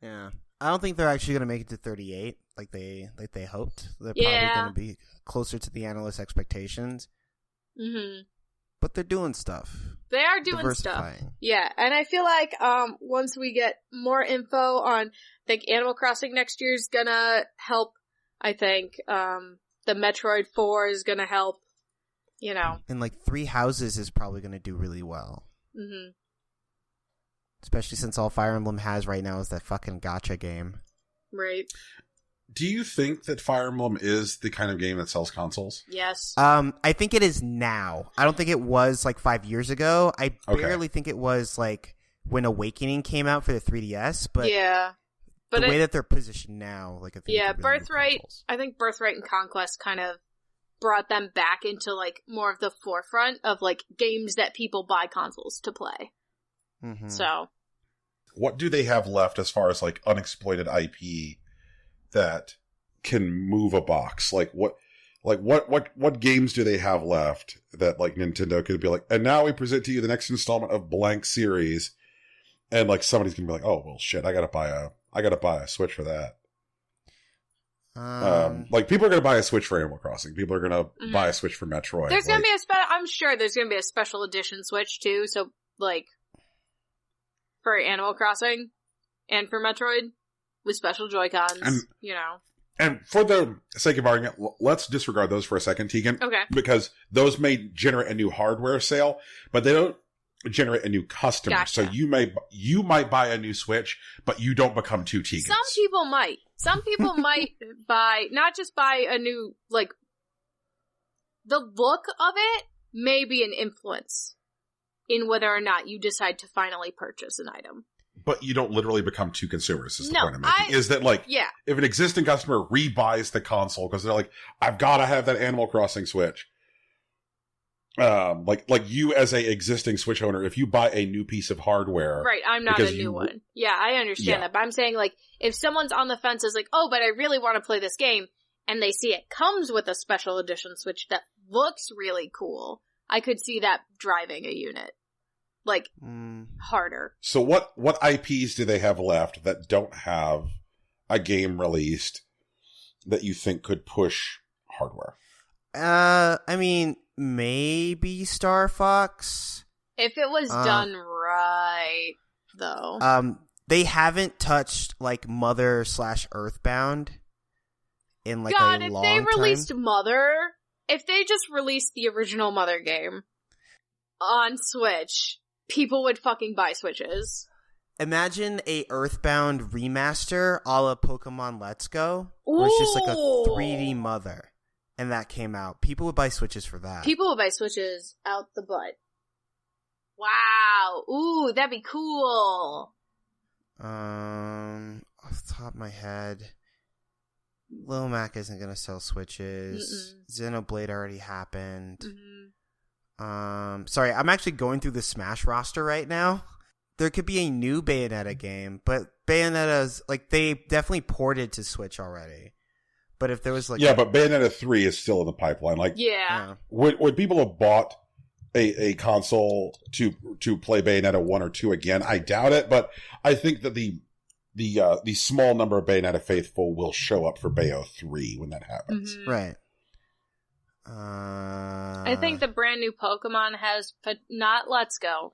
Yeah. I don't think they're actually going to make it to 38 like they hoped. They're probably going to be closer to the analyst expectations. Mm-hmm. But they're doing stuff. They are doing stuff. Yeah, and I feel like once we get more info on, I think Animal Crossing next year is gonna help. I think the Metroid 4 is gonna help. You know, and like Three Houses is probably gonna do really well. Mm-hmm. Especially since all Fire Emblem has right now is that fucking gacha game. Right. Do you think that Fire Emblem is the kind of game that sells consoles? Yes. I think it is now. I don't think it was like 5 years ago. I barely think it was like when Awakening came out for the 3DS. But yeah, but the way that they're positioned now, like I think yeah, Birthright. I think Birthright and Conquest kind of brought them back into like more of the forefront of like games that people buy consoles to play. Mm-hmm. So, what do they have left as far as like unexploited IP that can move a box? What games do they have left that like Nintendo could be like, and now we present to you the next installment of blank series, and like somebody's gonna be like, oh well shit, I gotta buy a Switch for that. Like people are gonna buy a Switch for Animal Crossing. People are gonna buy a Switch for Metroid. There's gonna be I'm sure there's gonna be a special edition Switch too. So like for Animal Crossing and for Metroid with special Joy-Cons, you know. And for the sake of argument, let's disregard those for a second, Tegan. Okay. Because those may generate a new hardware sale, but they don't generate a new customer. Gotcha. So you might buy a new Switch, but you don't become two Tegans. Some people might. Some people might not just buy a new, like, the look of it may be an influence in whether or not you decide to finally purchase an item. But you don't literally become two consumers, is the No, point I'm making. Is that, like, yeah. if an existing customer rebuys the console because they're like, I've got to have that Animal Crossing Switch. Like you as a existing Switch owner, if you buy a new piece of hardware. Right, I'm not a new one. Yeah, I understand that. But I'm saying, like, if someone's on the fence is like, oh, but I really want to play this game, and they see it comes with a special edition Switch that looks really cool, I could see that driving a unit. Like, harder. So what IPs do they have left that don't have a game released that you think could push hardware? I mean, maybe Star Fox. If it was done right, though. They haven't touched, like, Mother/Earthbound in, like, God, a long time. God, if they released time. Mother, if they just released the original Mother game on Switch, people would fucking buy Switches. Imagine a Earthbound remaster a la Pokemon Let's Go, where it's just like a 3D Mother, and that came out. People would buy Switches for that. People would buy Switches out the butt. Wow. Ooh, that'd be cool. Off the top of my head, Lil Mac isn't gonna sell Switches. Xenoblade already happened. Sorry, I'm actually going through the Smash roster right now. There could be a new Bayonetta game, but Bayonetta's, like, they definitely ported to Switch already. But if there was, like... Yeah, but Bayonetta 3 is still in the pipeline. Like, yeah. Would people have bought a console to play Bayonetta 1 or 2 again? I doubt it, but I think that the small number of Bayonetta faithful will show up for Bayo 3 when that happens. Right. I think the brand new Pokemon has, but not Let's Go,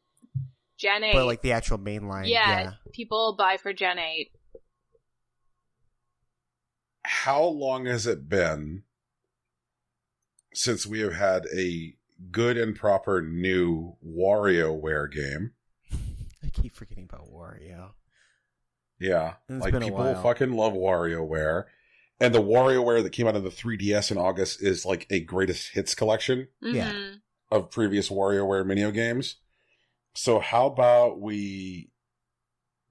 Gen 8. But like the actual main line. Yeah, people buy for Gen 8. how long has it been since we have had a good and proper new WarioWare game? I keep forgetting about Wario. Yeah, It's like been a people while. fucking love WarioWare. And the WarioWare that came out of the 3DS in August is like a greatest hits collection Yeah. Mhm. of previous WarioWare mini games. So how about we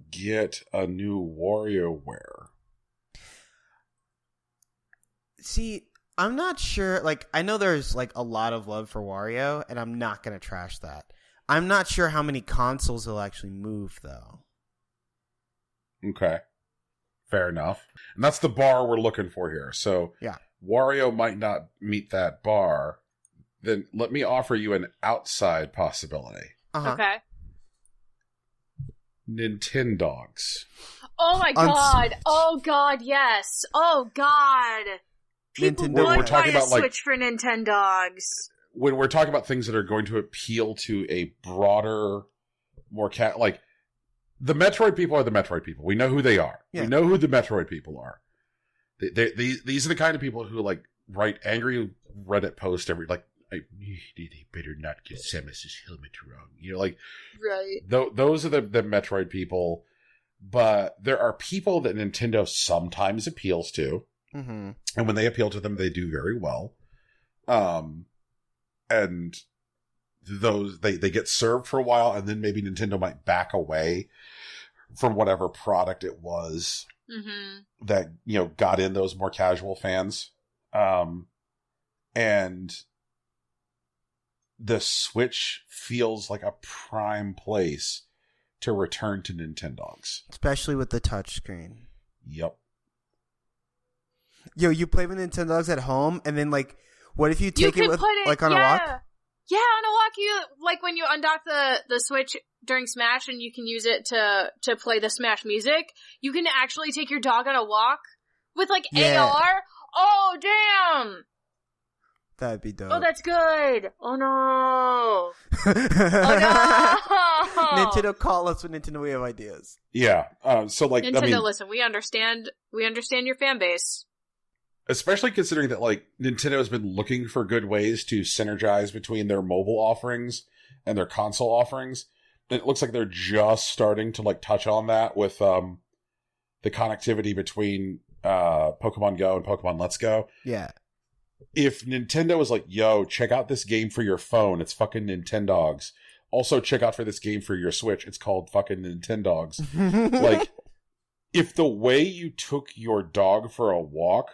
get a new WarioWare? See, I'm not sure. Like, I know there's like a lot of love for Wario, and I'm not going to trash that. I'm not sure how many consoles will actually move, though. Okay. Fair enough. And that's the bar we're looking for here. So Yeah. Wario might not meet that bar. Then let me offer you an outside possibility. Uh-huh. Okay. Nintendogs. Oh my god. Oh god, yes. Oh god. People Nintendo- would We're talking buy a about, like- Switch for Nintendogs. When we're talking about things that are going to appeal to a broader, more like the Metroid people are the Metroid people. We know who they are. Yeah. We know who the Metroid people are. These are the kind of people who like write angry Reddit posts every like, they better not get Samus's helmet wrong. You know, like Right. those are the Metroid people. But there are people that Nintendo sometimes appeals to, Mm-hmm. and when they appeal to them, they do very well. And those they get served for a while, and then maybe Nintendo might back away from whatever product it was Mm-hmm. that, you know, got in those more casual fans. And the Switch feels like a prime place to return to Nintendogs. Especially with the touchscreen. Yep. Yo, you play with Nintendogs at home, and then, like, what if you You take it can with, put it like, on a walk? Yeah, on a walk. You like when you undock the Switch during Smash, and you can use it to play the Smash music. You can actually take your dog on a walk with like Yeah. AR. Oh damn! That'd be dope. Oh, that's good. Oh no! Oh no! Nintendo, call us when Nintendo we have ideas. Yeah. So like, Nintendo, I mean, listen, we understand your fan base. especially considering that like Nintendo has been looking for good ways to synergize between their mobile offerings and their console offerings. And it looks like they're just starting to like touch on that with the connectivity between Pokemon Go and Pokemon Let's Go. Yeah. If Nintendo was like, yo, check out this game for your phone, it's fucking Nintendogs. Also check out for this game for your Switch, it's called fucking Nintendogs. Like, if the way you took your dog for a walk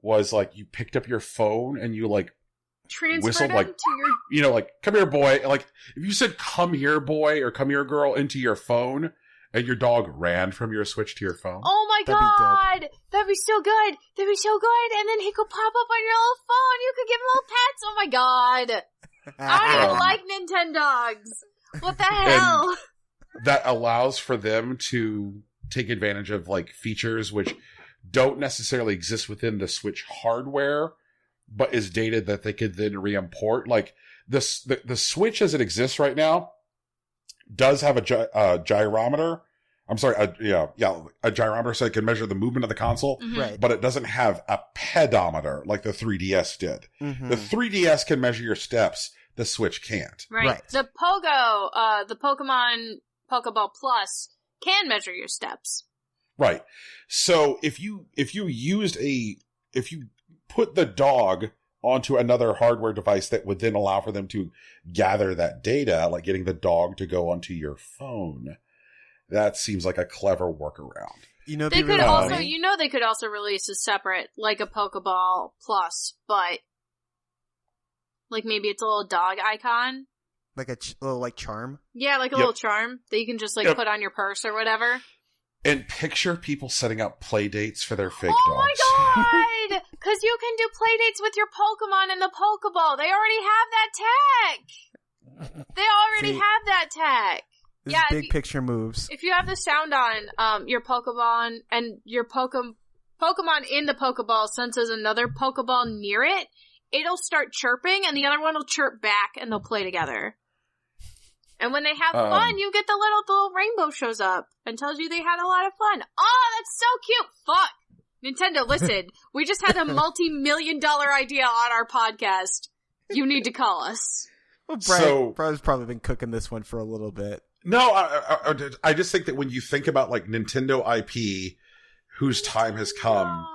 was like you picked up your phone and you like, Transfer Whistle, them like- to your. you know, like, come here, boy. Like, if you said, come here, boy, or come here, girl, into your phone, and your dog ran from your Switch to your phone. Oh my That'd be dope. god! That'd be so good! That'd be so good! And then he could pop up on your little phone. You could give him little pets. Oh my god! I don't even like Nintendogs. What the hell? That allows for them to take advantage of like features which don't necessarily exist within the Switch hardware, but is data that they could then re-import. Like the Switch as it exists right now does have a gyrometer. I'm sorry, a gyrometer, so it can measure the movement of the console, Mhm. Right. but it doesn't have a pedometer like the 3DS did. Mhm. The 3DS can measure your steps. The Switch can't. Right. Right. The Pogo, the Pokemon Pokeball Plus can measure your steps. Right. So if you put the dog onto another hardware device that would then allow for them to gather that data, like getting the dog to go onto your phone, that seems like a clever workaround. You know, They it'd be could really also, funny? they could also release a separate, like a Pokeball Plus, but like maybe it's a little dog icon. like a little like charm. Yeah, like a Yep. little charm that you can just like Yep. put on your purse or whatever. And picture people setting up play dates for their fake Oh dogs. my god! Because you can do playdates with your Pokemon in the Pokeball. They already have that tech. They already See? have that tech. This Yeah, big picture moves. If you have the sound on, your Pokemon and your Pokemon in the Pokeball senses another Pokeball near it, it'll start chirping and the other one will chirp back and they'll play together. And when they have fun, you get the little rainbow shows up and tells you they had a lot of fun. Oh, that's so cute. Fuck. Nintendo, listen, we just had a multi-million-dollar idea on our podcast. You need to call us. Well, So- Brian's probably been cooking this one for a little bit. No, I just think that when you think about like Nintendo IP, whose time has come,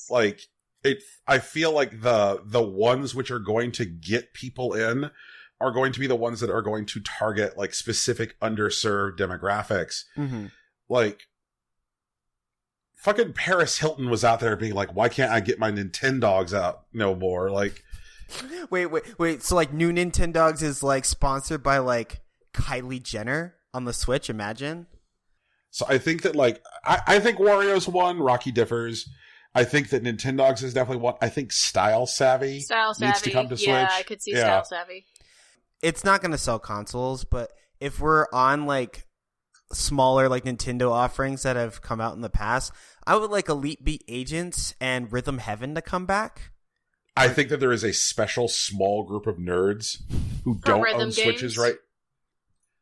like I feel like the ones which are going to get people in are going to be the ones that are going to target like specific underserved demographics. Mm-hmm. Like fucking Paris Hilton was out there being like, why can't I get my Nintendogs out no more? Like, Wait. So like new Nintendogs is like sponsored by like Kylie Jenner on the Switch. Imagine. so I think that like I think Wario's one, Rocky differs. I think that Nintendogs is definitely one. I think Style Savvy needs to come to Switch. Yeah, I could see Style Savvy. It's not going to sell consoles, but if we're on like smaller like Nintendo offerings that have come out in the past, I would like Elite Beat Agents and Rhythm Heaven to come back. I think that there is a special small group of nerds who For don't rhythm own Switches, games? right?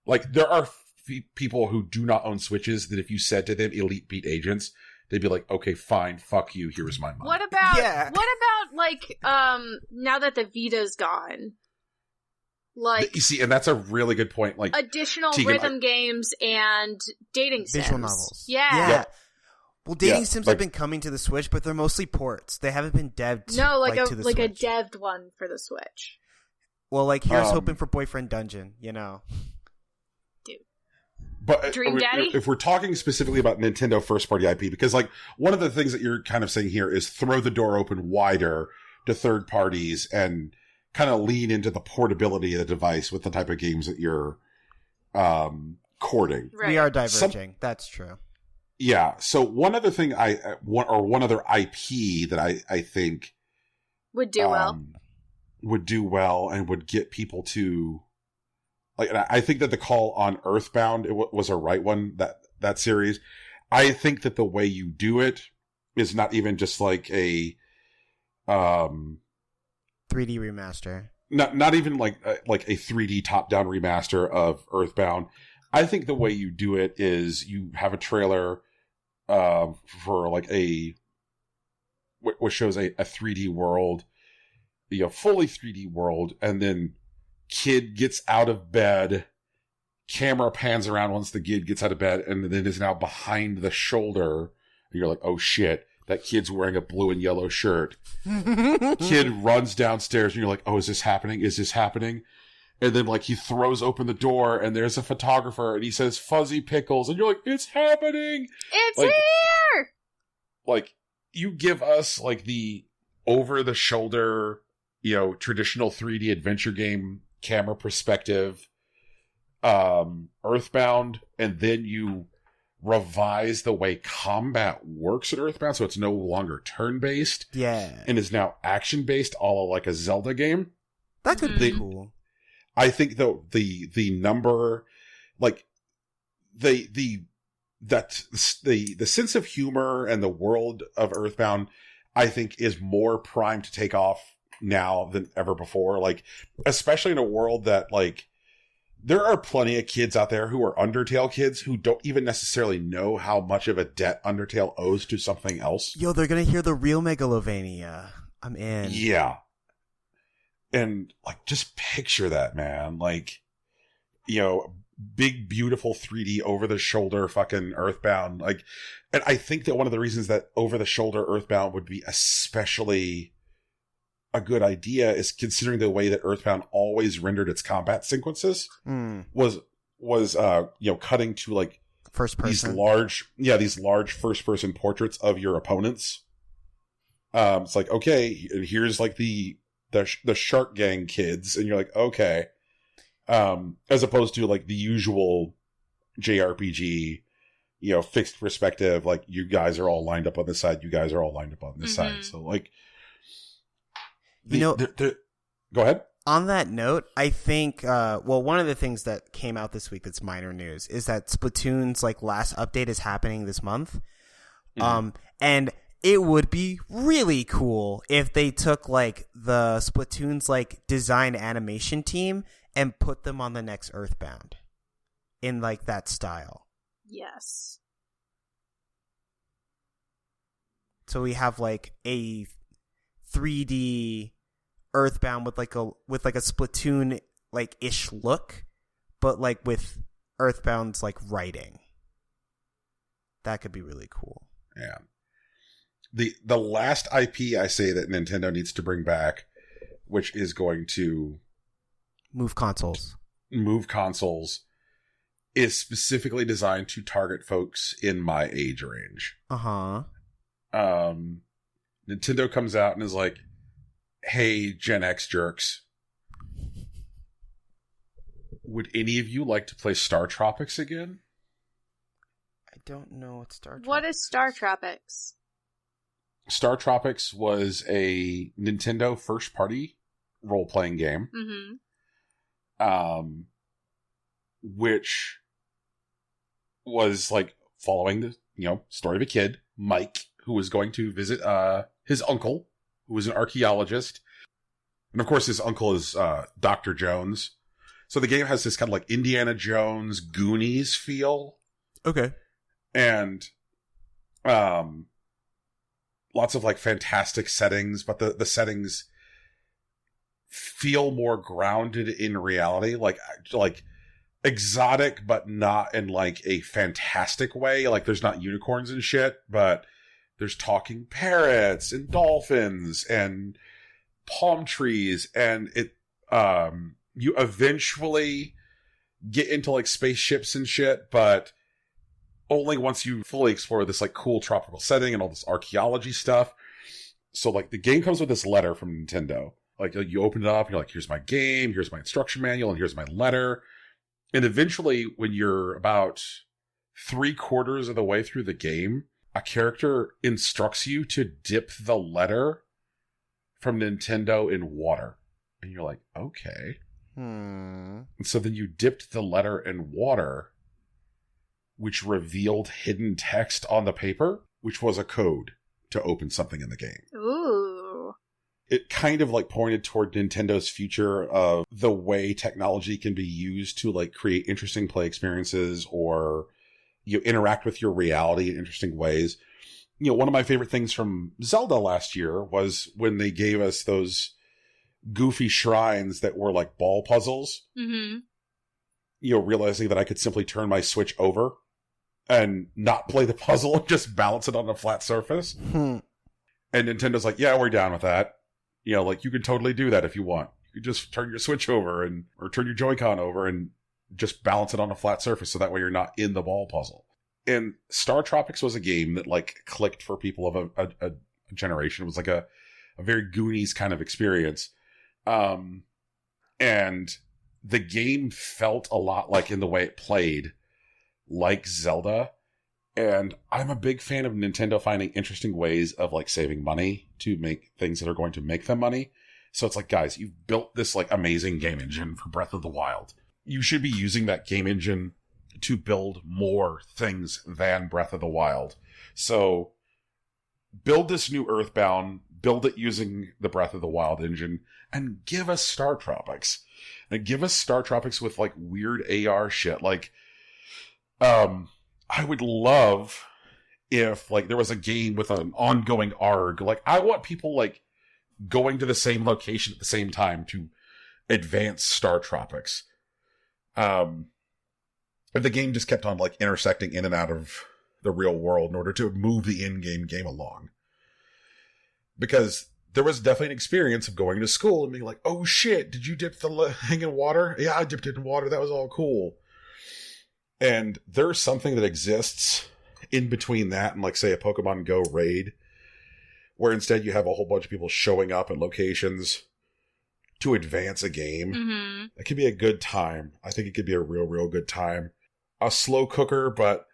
Like, there are people who do not own Switches that if you said to them Elite Beat Agents, they'd be like, okay, fine, fuck you, here's my money. What about Yeah. like now that the Vita's gone? Like You see, and that's a really good point. Like, additional Tegan, rhythm games and dating sims. Visual novels. Yeah. Yeah. Well, dating Yeah, sims like- have been coming to the Switch, but they're mostly ports. They haven't been devved. No, like to the a Switch. devved one for the Switch. Well, like here's Um, hoping for Boyfriend Dungeon. You know. but Dream Daddy? if we're talking specifically about Nintendo first-party IP, because like one of the things that you're kind of saying here is throw the door open wider to third parties and kind of lean into the portability of the device with the type of games that you're courting. Right. We are diverging. That's true. Yeah. So one other thing one other IP that I think Would do well. would do well and would get people to like. And I think that the call on Earthbound was a right one. That series. I think that the way you do it is not even just like a 3D remaster. not even like a 3D top down remaster of Earthbound. I think the way you do it is you have a trailer for like what shows a 3D world, fully 3D world, and then kid gets out of bed, camera pans around once the kid gets out of bed, and then is now behind the shoulder, and you're like, oh shit, that kid's wearing a blue and yellow shirt. Kid runs downstairs, and you're like, oh, is this happening? Is this happening? And then, like, he throws open the door, and there's a photographer, and he says, Fuzzy Pickles, and you're like, it's happening! It's like- here! Like, you give us, like, the over-the-shoulder, traditional 3D adventure game camera perspective, Earthbound, and then you revise the way combat works in Earthbound, so it's no longer turn-based, Yeah, and is now action-based, all like a Zelda game. that could be Mhm. cool. I think the number, like the sense of humor and the world of Earthbound, I think is more primed to take off now than ever before. Like, especially in a world that like there are plenty of kids out there who are Undertale kids who don't even necessarily know how much of a debt Undertale owes to something else. Yo, they're gonna hear the real Megalovania. I'm in. Yeah. And like, just picture that, man. Like, big, beautiful 3D over the shoulder fucking Earthbound. Like, and I think that one of the reasons that over the shoulder Earthbound would be especially a good idea is considering the way that Earthbound always rendered its combat sequences was cutting to like First person. these large first person portraits of your opponents. It's like, okay, here's like the Shark Gang kids, and you're like, okay, as opposed to like the usual JRPG, fixed perspective, like you guys are all lined up on this side, you guys are all lined up on this side. So like, go ahead. On that note, I think, one of the things that came out this week that's minor news is that Splatoon's like last update is happening this month. And it would be really cool if they took like the Splatoon's like design animation team and put them on the next Earthbound in like that style. Yes. So we have like a 3D Earthbound with like a Splatoon like ish look, but like with Earthbound's like writing. That could be really cool. Yeah. The last IP I say that Nintendo needs to bring back, which is going to move consoles, is specifically designed to target folks in my age range. Nintendo comes out and is like, "Hey, Gen X jerks, would any of you like to play Star Tropics again?" I don't know what Star Tropics. What is Star Tropics? Star Tropics was a Nintendo first-party role-playing game, which was like following the story of a kid, Mike, who was going to visit his uncle, who was an archaeologist, and of course his uncle is Dr. Jones. So the game has this kind of like Indiana Jones, Goonies feel. Okay. And lots of like fantastic settings, but the settings feel more grounded in reality, like exotic, but not in like a fantastic way. Like there's not unicorns and shit, but there's talking parrots and dolphins and palm trees, and it you eventually get into like spaceships and shit, but only once you fully explore this like cool tropical setting and all this archaeology stuff. So like the game comes with this letter from Nintendo. Like you open it up and you're like, here's my game, here's my instruction manual, and here's my letter. And eventually when you're about 3/4 of the way through the game, a character instructs you to dip the letter from Nintendo in water. And you're like, okay. And so then you dipped the letter in water, which revealed hidden text on the paper, which was a code to open something in the game. Ooh. It kind of like pointed toward Nintendo's future of the way technology can be used to like create interesting play experiences or interact with your reality in interesting ways. One of my favorite things from Zelda last year was when they gave us those goofy shrines that were like ball puzzles. Realizing that I could simply turn my Switch over and not play the puzzle and just balance it on a flat surface. And Nintendo's like, yeah, we're down with that. Like you could totally do that if you want. You could just turn your Switch over or turn your Joy-Con over and just balance it on a flat surface so that way you're not in the ball puzzle. And Star Tropics was a game that like clicked for people of a generation. It was like a very Goonies kind of experience. And the game felt a lot like, in the way it played, like Zelda. And I'm a big fan of Nintendo finding interesting ways of like saving money to make things that are going to make them money. So it's like, guys, you've built this like amazing game engine for Breath of the Wild. You should be using that game engine to build more things than Breath of the Wild. So build this new Earthbound, build it using the Breath of the Wild engine, and give us Star Tropics. And give us Star Tropics with like weird AR shit. Like, I would love if like there was a game with an ongoing ARG. Like, I want people like going to the same location at the same time to advance Star Tropics. If the game just kept on like intersecting in and out of the real world in order to move the in-game game along. Because there was definitely an experience of going to school and being like, oh shit, did you dip the thing in water? Yeah, I dipped it in water. That was all cool. And there's something that exists in between that and like, say, a Pokemon Go raid, where instead you have a whole bunch of people showing up at locations to advance a game. It could be a good time. I think it could be a real good time. A slow cooker, but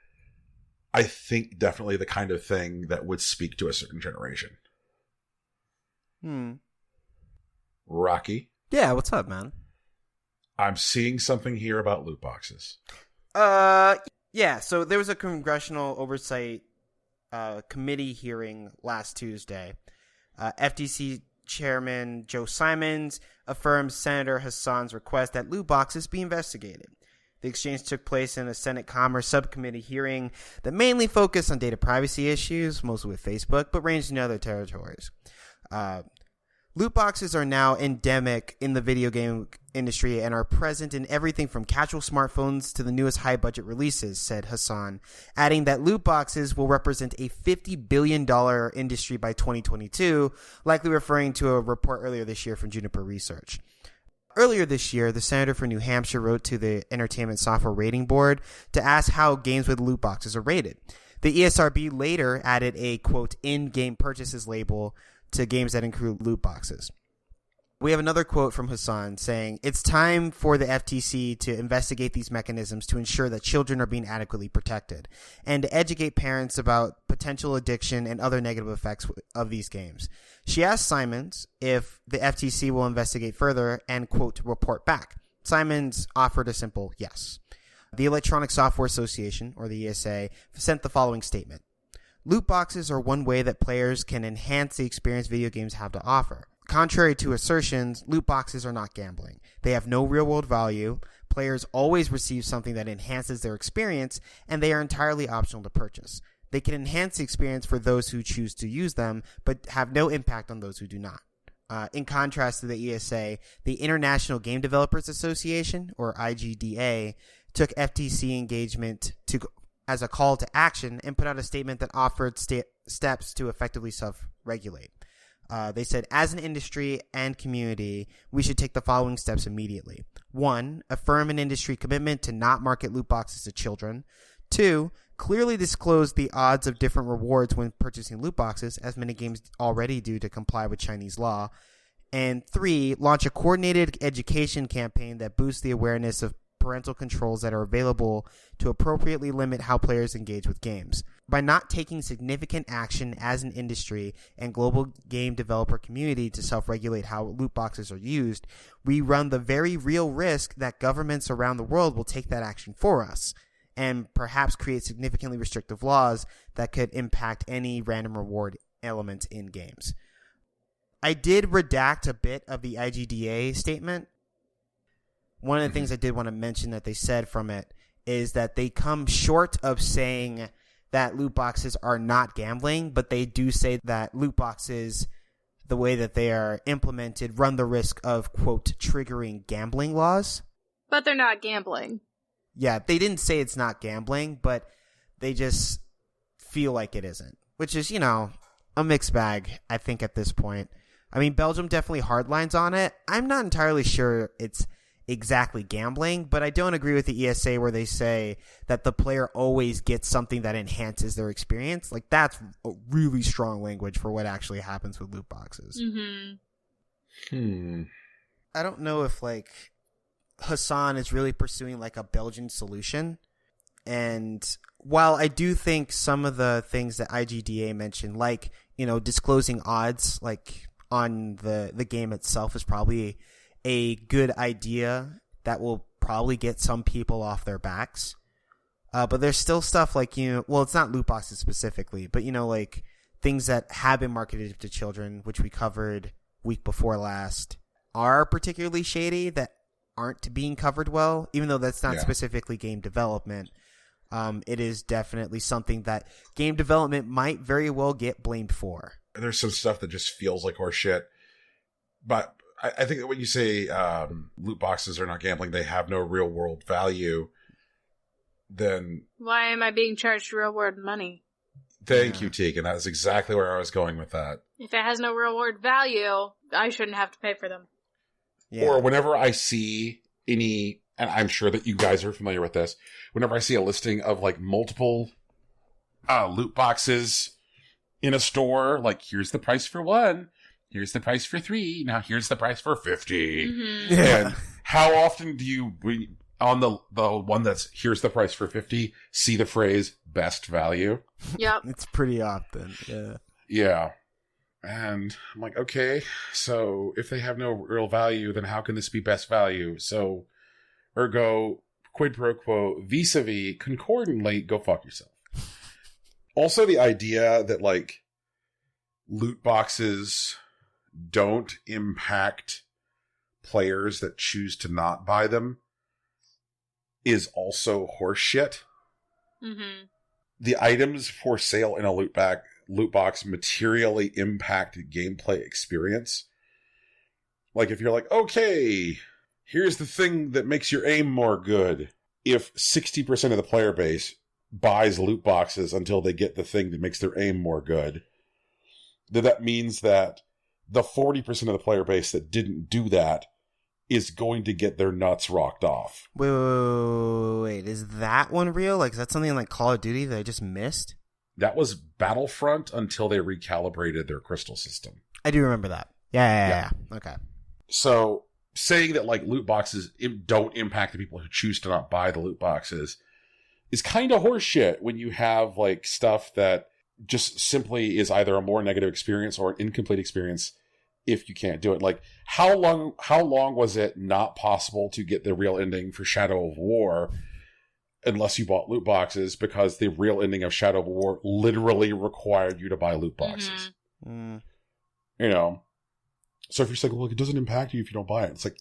I think definitely the kind of thing that would speak to a certain generation. Rocky? Yeah, what's up, man? I'm seeing something here about loot boxes. Yeah, so there was a congressional oversight committee hearing last Tuesday. FTC Chairman Joe Simons affirmed Senator Hassan's request that loot boxes be investigated. The exchange took place in a Senate Commerce Subcommittee hearing that mainly focused on data privacy issues, mostly with Facebook, but ranged in other territories. Loot boxes are now endemic in the video game industry and are present in everything from casual smartphones to the newest high-budget releases, said Hassan, adding that loot boxes will represent a $50 billion industry by 2022, likely referring to a report earlier this year from Juniper Research. Earlier this year, the senator for New Hampshire wrote to the Entertainment Software Rating Board to ask how games with loot boxes are rated. The ESRB later added a, quote, in-game purchases label to games that include loot boxes. We have another quote from Hassan saying, "It's time for the FTC to investigate these mechanisms to ensure that children are being adequately protected and to educate parents about potential addiction and other negative effects of these games." She asked Simons if the FTC will investigate further and, quote, report back. Simons offered a simple yes. The Electronic Software Association, or the ESA, sent the following statement. Loot boxes are one way that players can enhance the experience video games have to offer. Contrary to assertions, loot boxes are not gambling. They have no real-world value. Players always receive something that enhances their experience, and they are entirely optional to purchase. They can enhance the experience for those who choose to use them, but have no impact on those who do not. In contrast to the ESA, the International Game Developers Association, or IGDA, took FTC engagement as a call to action and put out a statement that offered steps to effectively self-regulate. They said, as an industry and community, we should take the following steps immediately. 1, affirm an industry commitment to not market loot boxes to children. 2, clearly disclose the odds of different rewards when purchasing loot boxes, as many games already do to comply with Chinese law. And 3, launch a coordinated education campaign that boosts the awareness of parental controls that are available to appropriately limit how players engage with games. By not taking significant action as an industry and global game developer community to self-regulate how loot boxes are used, we run the very real risk that governments around the world will take that action for us and perhaps create significantly restrictive laws that could impact any random reward element in games. I did redact a bit of the IGDA statement. One of the things I did want to mention that they said from it is that they come short of saying that loot boxes are not gambling, but they do say that loot boxes, the way that they are implemented, run the risk of, quote, triggering gambling laws. But they're not gambling. Yeah, they didn't say it's not gambling, but they just feel like it isn't, which is, a mixed bag, I think, at this point. I mean, Belgium definitely hardlines on it. I'm not entirely sure it's exactly gambling, but I don't agree with the ESA where they say that the player always gets something that enhances their experience. Like, that's a really strong language for what actually happens with loot boxes. Mm-hmm. I don't know if, Hassan is really pursuing, a Belgian solution. And while I do think some of the things that IGDA mentioned, disclosing odds, on the game itself is probably a good idea that will probably get some people off their backs. But there's still stuff it's not loot boxes specifically, but things that have been marketed to children, which we covered week before last, are particularly shady that aren't being covered well, even though that's not specifically game development. It is definitely something that game development might very well get blamed for. There's some stuff that just feels like horse shit. But I think that when you say loot boxes are not gambling, they have no real world value, then... Why am I being charged real world money? Thank you, Tegan. That is exactly where I was going with that. If it has no real world value, I shouldn't have to pay for them. Yeah. Or whenever I see any, and I'm sure that you guys are familiar with this, whenever I see a listing of multiple loot boxes in a store, here's the price for 1, here's the price for 3, now here's the price for 50. Mm-hmm. And how often do you, on the one that's here's the price for 50, see the phrase best value? Yep. It's pretty often, yeah. Yeah. And I'm like, okay, so if they have no real value, then how can this be best value? So, ergo, quid pro quo, vis-a-vis, concordantly, go fuck yourself. Also, the idea that, loot boxes don't impact players that choose to not buy them is also horseshit. Mm-hmm. The items for sale in a loot box materially impact gameplay experience. Like if you're like, okay, here's the thing that makes your aim more good. If 60% of the player base buys loot boxes until they get the thing that makes their aim more good, then that means that the 40% of the player base that didn't do that is going to get their nuts rocked off. Wait, is that one real? Like, is that something like Call of Duty that I just missed? That was Battlefront until they recalibrated their crystal system. I do remember that. Yeah. Okay. So saying that like loot boxes don't impact the people who choose to not buy the loot boxes is kind of horseshit when you have like stuff that just simply is either a more negative experience or an incomplete experience if you can't do it. Like how long was it not possible to get the real ending for Shadow of War unless you bought loot boxes, because the real ending of Shadow of War literally required you to buy loot boxes. Mm. You know, so if you're saying, well, it doesn't impact you if you don't buy it, it's like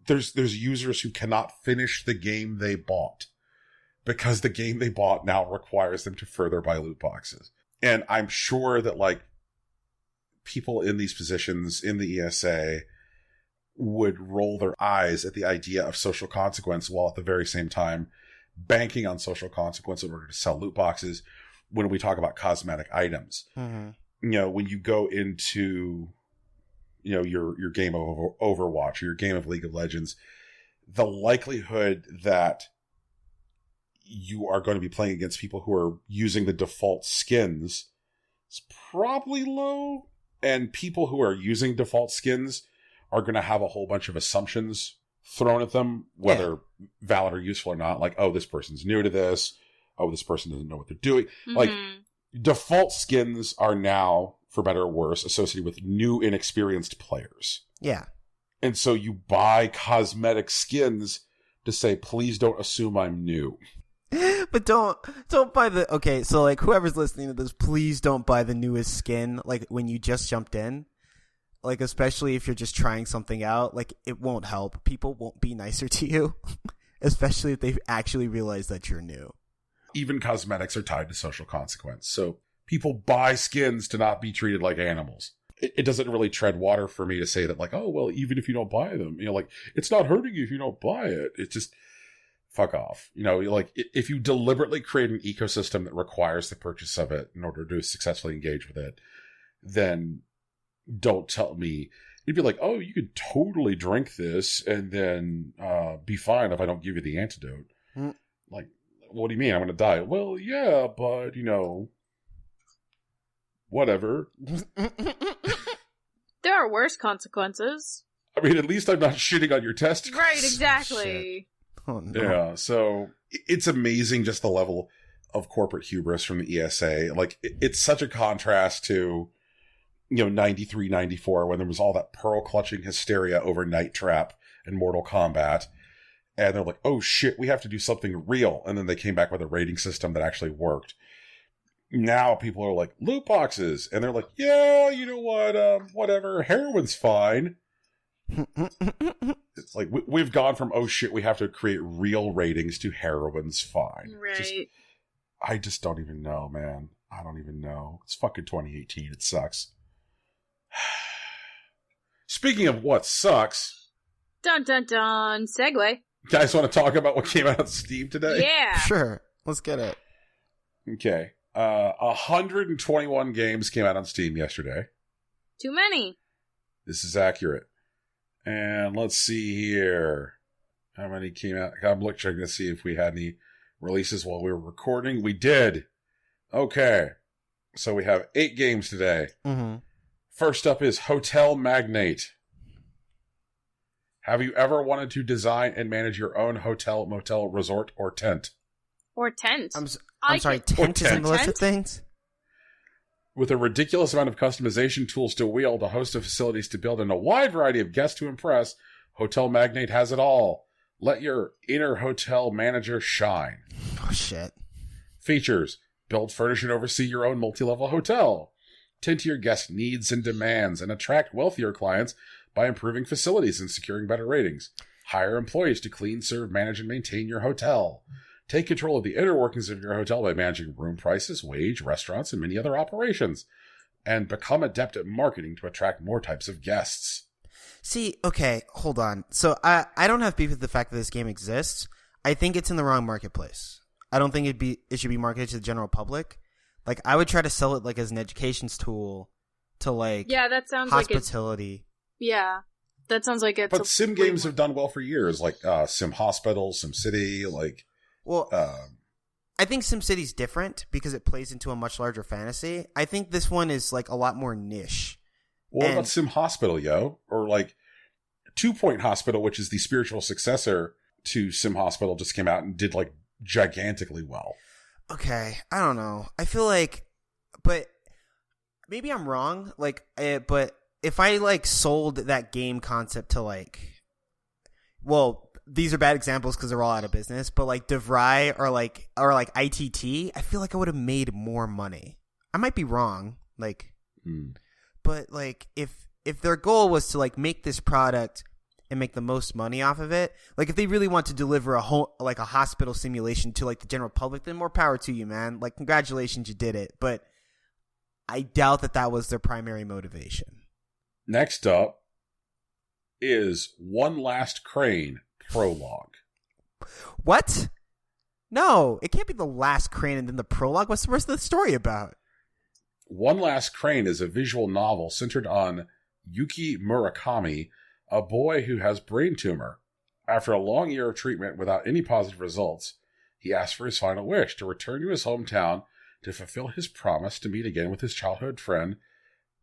there's users who cannot finish the game they bought because the game they bought now requires them to further buy loot boxes. And I'm sure that like people in these positions in the ESA would roll their eyes at the idea of social consequence, while at the very same time banking on social consequence in order to sell loot boxes when we talk about cosmetic items. Mm-hmm. You know, when you go into, you know, your game of Overwatch or your game of League of Legends, the likelihood that you are going to be playing against people who are using the default skins is probably low. And people who are using default skins are going to have a whole bunch of assumptions thrown at them, whether valid or useful or not. Like, oh, this person's new to this. Oh, this person doesn't know what they're doing. Mm-hmm. Like, default skins are now, for better or worse, associated with new, inexperienced players. Yeah. And so you buy cosmetic skins to say, please don't assume I'm new. But don't buy the, okay, so like whoever's listening to this, please don't buy the newest skin like when you just jumped in. Like, especially if you're just trying something out, like it won't help. People won't be nicer to you, especially if they actually realize that you're new. Even cosmetics are tied to social consequence. So people buy skins to not be treated like animals. It doesn't really tread water for me to say that like, oh, well, even if you don't buy them, you know, like it's not hurting you if you don't buy it. It's just fuck off. You know, like if you deliberately create an ecosystem that requires the purchase of it in order to successfully engage with it, then don't tell me. You'd be like, oh, you could totally drink this and then be fine if I don't give you the antidote. Mm. Like, what do you mean? I'm going to die? Well, yeah, but, you know, whatever. There are worse consequences. I mean, at least I'm not shitting on your testicles. Right, exactly. Oh, no. Yeah, so it's amazing just the level of corporate hubris from the ESA. Like, it's such a contrast to, you know, 93, 94, when there was all that pearl-clutching hysteria over Night Trap and Mortal Kombat. And they're like, oh shit, we have to do something real. And then they came back with a rating system that actually worked. Now people are like, loot boxes. And they're like, yeah, you know what, whatever, heroin's fine. It's like, we've gone from, oh shit, we have to create real ratings to heroin's fine. Right. I just don't even know, man. I don't even know. It's fucking 2018. It sucks. Speaking of what sucks. Dun dun dun. Segue. You guys want to talk about what came out on Steam today? Yeah. Sure. Let's get it. Okay. 121 games came out on Steam yesterday. Too many. This is accurate. And let's see here. How many came out? I'm checking to see if we had any releases while we were recording. We did. Okay. So we have 8 games today. Mm-hmm. First up is Hotel Magnate. Have you ever wanted to design and manage your own hotel, motel, resort, or tent? Or tent. I'm sorry, tent is in the list of things? With a ridiculous amount of customization tools to wield, a host of facilities to build, and a wide variety of guests to impress, Hotel Magnate has it all. Let your inner hotel manager shine. Oh, shit. Features: build, furnish, and oversee your own multi-level hotel. Tend to your guest needs and demands, and attract wealthier clients by improving facilities and securing better ratings. Hire employees to clean, serve, manage, and maintain your hotel. Take control of the inner workings of your hotel by managing room prices, wage, restaurants, and many other operations. And become adept at marketing to attract more types of guests. See, okay, hold on. So I don't have beef with the fact that this game exists. I think it's in the wrong marketplace. I don't think it should be marketed to the general public. Like, I would try to sell it like as an educations tool to like that sounds hospitality. That sounds like it's. But sim games have done well for years, like Sim Hospital, Sim City, like. Well, I think SimCity's different because it plays into a much larger fantasy. I think this one is like a lot more niche. What about Sim Hospital, yo? Or like 2 Point Hospital, which is the spiritual successor to Sim Hospital, just came out and did like gigantically well. Okay, I don't know. I feel like, but maybe I'm wrong. Like, but if I like sold that game concept to like, well, these are bad examples because they're all out of business. But like DeVry or like ITT, I feel like I would have made more money. I might be wrong. Like, but like if their goal was to like make this product and make the most money off of it, like if they really want to deliver a hospital simulation to like the general public, then more power to you, man. Like, congratulations, you did it. But I doubt that was their primary motivation. Next up is One Last Crane Prologue. What? No, it can't be the last crane and then the prologue. What's the rest of the story about? One Last Crane is a visual novel centered on Yuki Murakami, a boy who has brain tumor. After a long year of treatment without any positive results, he asks for his final wish to return to his hometown to fulfill his promise to meet again with his childhood friend,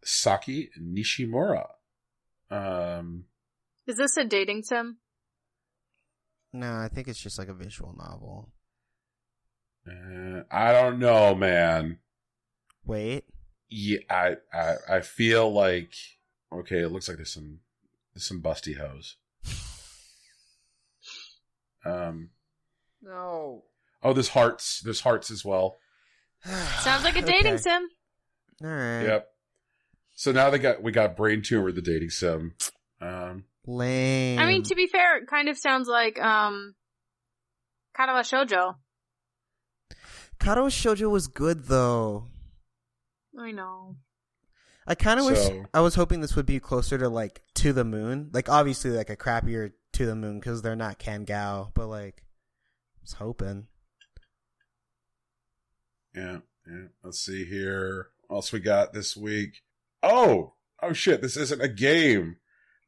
Saki Nishimura. Is this a dating sim? No, I think it's just like a visual novel. I don't know, man. Wait. Yeah, I feel like, okay, it looks like there's some busty hoes. No. Oh, there's hearts. There's hearts as well. Sounds like a dating sim. All right. Yep. So now we got Brain Tumor, the dating sim. Lame. I mean, to be fair, it kind of sounds like Karawa Shoujo. Karawa Shoujo was good though. I know. I kind of wish I was hoping this would be closer to like To the Moon. Like, obviously like a crappier To the Moon because they're not Kangao, but like I was hoping. Yeah. Let's see here. What else we got this week? Oh shit, this isn't a game.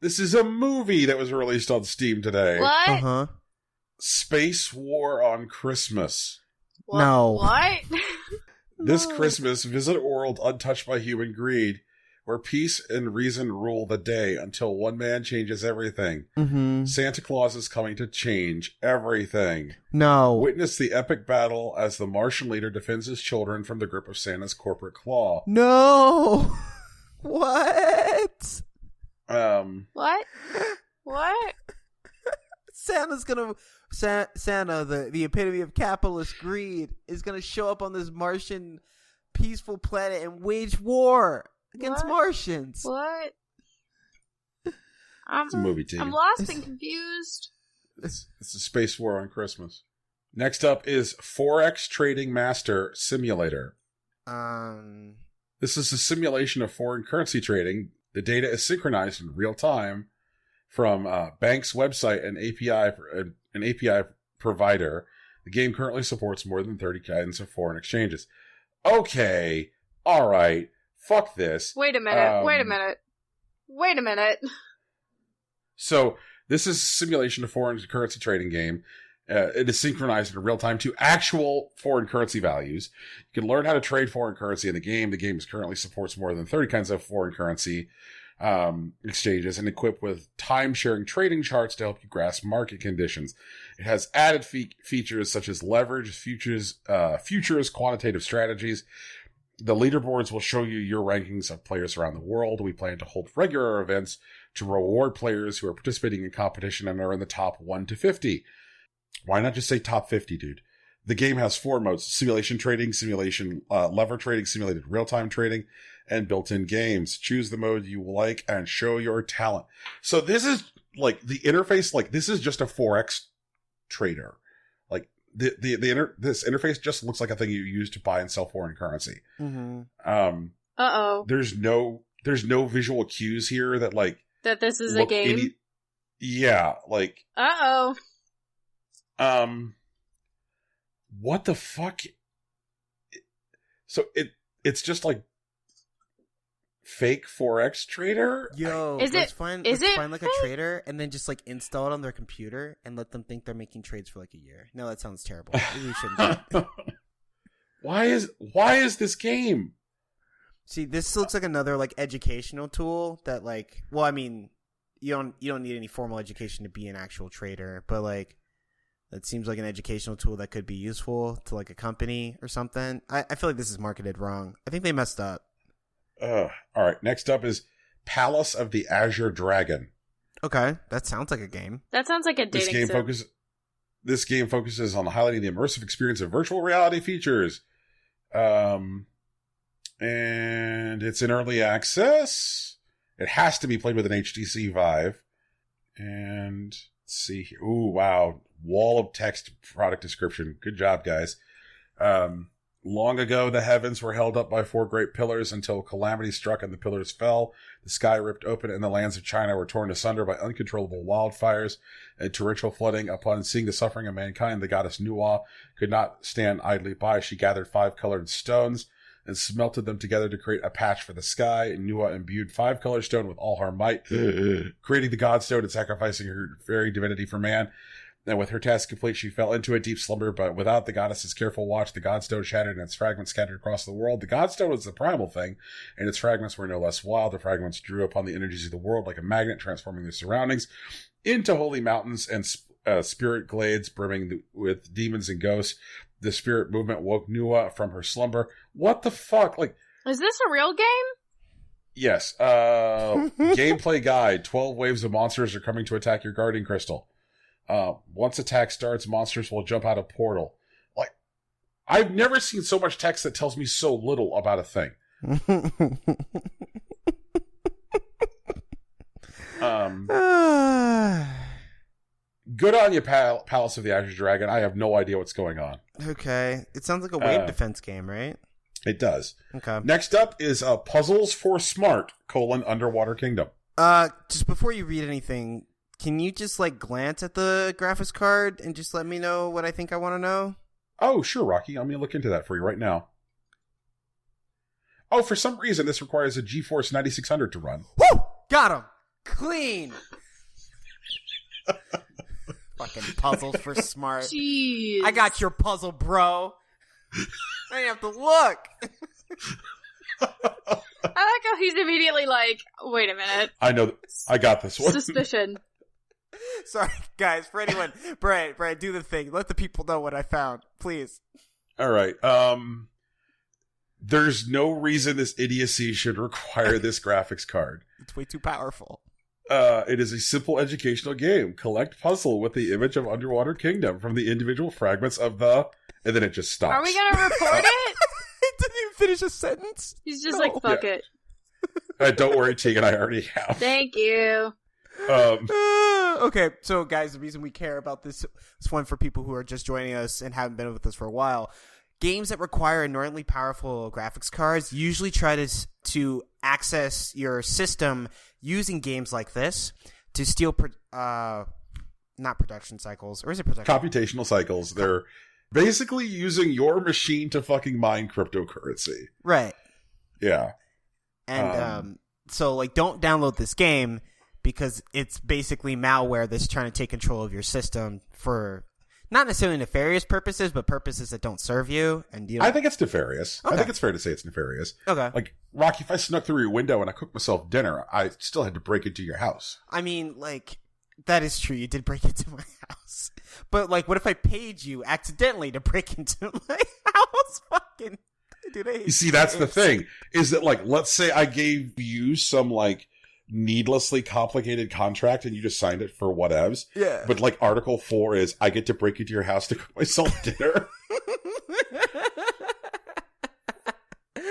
This is a movie that was released on Steam today. What? Uh-huh. Space War on Christmas. No. What? This No. Christmas, visit a world untouched by human greed, where peace and reason rule the day until one man changes everything. Mm-hmm. Santa Claus is coming to change everything. No. Witness the epic battle as the Martian leader defends his children from the grip of Santa's corporate claw. No. What? What? What? Santa's gonna Santa, the epitome of capitalist greed, is gonna show up on this Martian peaceful planet and wage war against What? Martians. What? It's a movie, team. I'm lost and confused. It's a Space War on Christmas. Next up is Forex Trading Master Simulator. This is a simulation of foreign currency trading. The data is synchronized in real time from bank's website and an API provider. The game currently supports more than 30 kinds of foreign exchanges. Okay, all right, fuck this. Wait a minute. So this is a simulation of foreign currency trading game. It is synchronized in real time to actual foreign currency values. You can learn how to trade foreign currency in the game. The game currently supports more than 30 kinds of foreign currency exchanges and equipped with time-sharing trading charts to help you grasp market conditions. It has added features such as leverage, futures, quantitative strategies. The leaderboards will show you your rankings of players around the world. We plan to hold regular events to reward players who are participating in competition and are in the top 1 to 50. Why not just say top 50, dude? The game has 4 modes: simulation trading, simulation lever trading, simulated real-time trading, and built-in games. Choose the mode you like and show your talent. So this is like the interface, like this is just a Forex trader. Like this interface just looks like a thing you use to buy and sell foreign currency. There's no visual cues here that like that this is a game. Like what the fuck? So it's just like fake Forex trader. Yo, let's find like a trader and then just like install it on their computer and let them think they're making trades for like a year. No, that sounds terrible. Maybe we shouldn't do it. Why is this game? See, this looks like another like educational tool that like, well, I mean, you don't need any formal education to be an actual trader, but like that seems like an educational tool that could be useful to like a company or something. I feel like this is marketed wrong. I think they messed up. All right. Next up is Palace of the Azure Dragon. Okay, that sounds like a game. That sounds like a dating sim. This game focuses on highlighting the immersive experience of virtual reality features. And it's in early access. It has to be played with an HTC Vive. And let's see here. Ooh, wow. Wall of text product description. Good job, guys. Long ago, the heavens were held up by 4 great pillars until calamity struck and the pillars fell. The sky ripped open and the lands of China were torn asunder by uncontrollable wildfires and torrential flooding. Upon seeing the suffering of mankind, the goddess Nuwa could not stand idly by. She gathered 5 colored stones and smelted them together to create a patch for the sky. And Nuwa imbued 5 colored stone with all her might, creating the Godstone and sacrificing her very divinity for man. And with her task complete, she fell into a deep slumber, but without the goddess's careful watch, the Godstone shattered and its fragments scattered across the world. The Godstone was the primal thing, and its fragments were no less wild. The fragments drew upon the energies of the world like a magnet, transforming their surroundings into holy mountains and spirit glades brimming with demons and ghosts. The spirit movement woke Nuwa from her slumber. What the fuck? Like, is this a real game? Yes. Gameplay guide. 12 waves of monsters are coming to attack your guardian crystal. Once attack starts, monsters will jump out of portal. Like, I've never seen so much text that tells me so little about a thing. Good on you, Palace of the Azure Dragon. I have no idea what's going on. Okay. It sounds like a wave defense game, right? It does. Okay. Next up is Puzzles for Smart, Underwater Kingdom. Just before you read anything, can you just like glance at the graphics card and just let me know what I think I want to know? Oh, sure, Rocky. I'm going to look into that for you right now. Oh, for some reason, this requires a GeForce 9600 to run. Woo! Got him! Clean! Fucking Puzzles for Smart. Jeez. I got your puzzle, bro. I didn't have to look. I like how he's immediately like, wait a minute. I know. I got this one. Suspicion. Sorry, guys. For anyone, Brian, do the thing. Let the people know what I found, please. All right. There's no reason this idiocy should require this graphics card. It's way too powerful. It is a simple educational game. Collect puzzle with the image of Underwater Kingdom from the individual fragments of the... And then it just stops. Are we going to report it? He didn't even finish a sentence. He's just like, fuck it. Don't worry, Tegan, I already have. Thank you. Okay, so guys, the reason we care about this one for people who are just joining us and haven't been with us for a while, games that require inordinately powerful graphics cards usually try to access your system using games like this to steal not production cycles, or is it production? Computational cycles. They're basically using your machine to fucking mine cryptocurrency. Right. Yeah. And so like don't download this game because it's basically malware that's trying to take control of your system for not necessarily nefarious purposes, but purposes that don't serve you. And I think it's nefarious. Okay. I think it's fair to say it's nefarious. Okay. Like, Rocky, if I snuck through your window and I cooked myself dinner, I still had to break into your house. I mean, like, that is true. You did break into my house. But, like, what if I paid you accidentally to break into my house? Fucking, dude, you see, that's the thing. Is that, like, let's say I gave you some, like, needlessly complicated contract and you just signed it for whatevs. Yeah. But like Article 4 is I get to break into your house to cook myself dinner.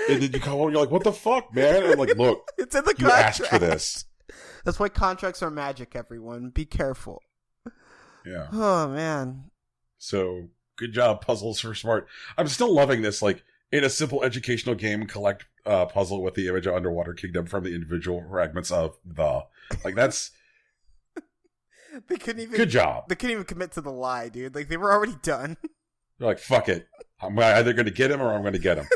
And then you come home and you're like, what the fuck, man? And I'm like, look, it's in the you contract. asked for this. That's why contracts are magic, everyone. Be careful. Yeah. Oh, man. So, good job, Puzzles for Smart. I'm still loving this, like, in a simple educational game, collect puzzle with the image of Underwater Kingdom from the individual fragments of the. Like, that's. They couldn't even. Good job. They couldn't even commit to the lie, dude. Like, they were already done. They're like, fuck it. I'm either going to get him or I'm going to get him.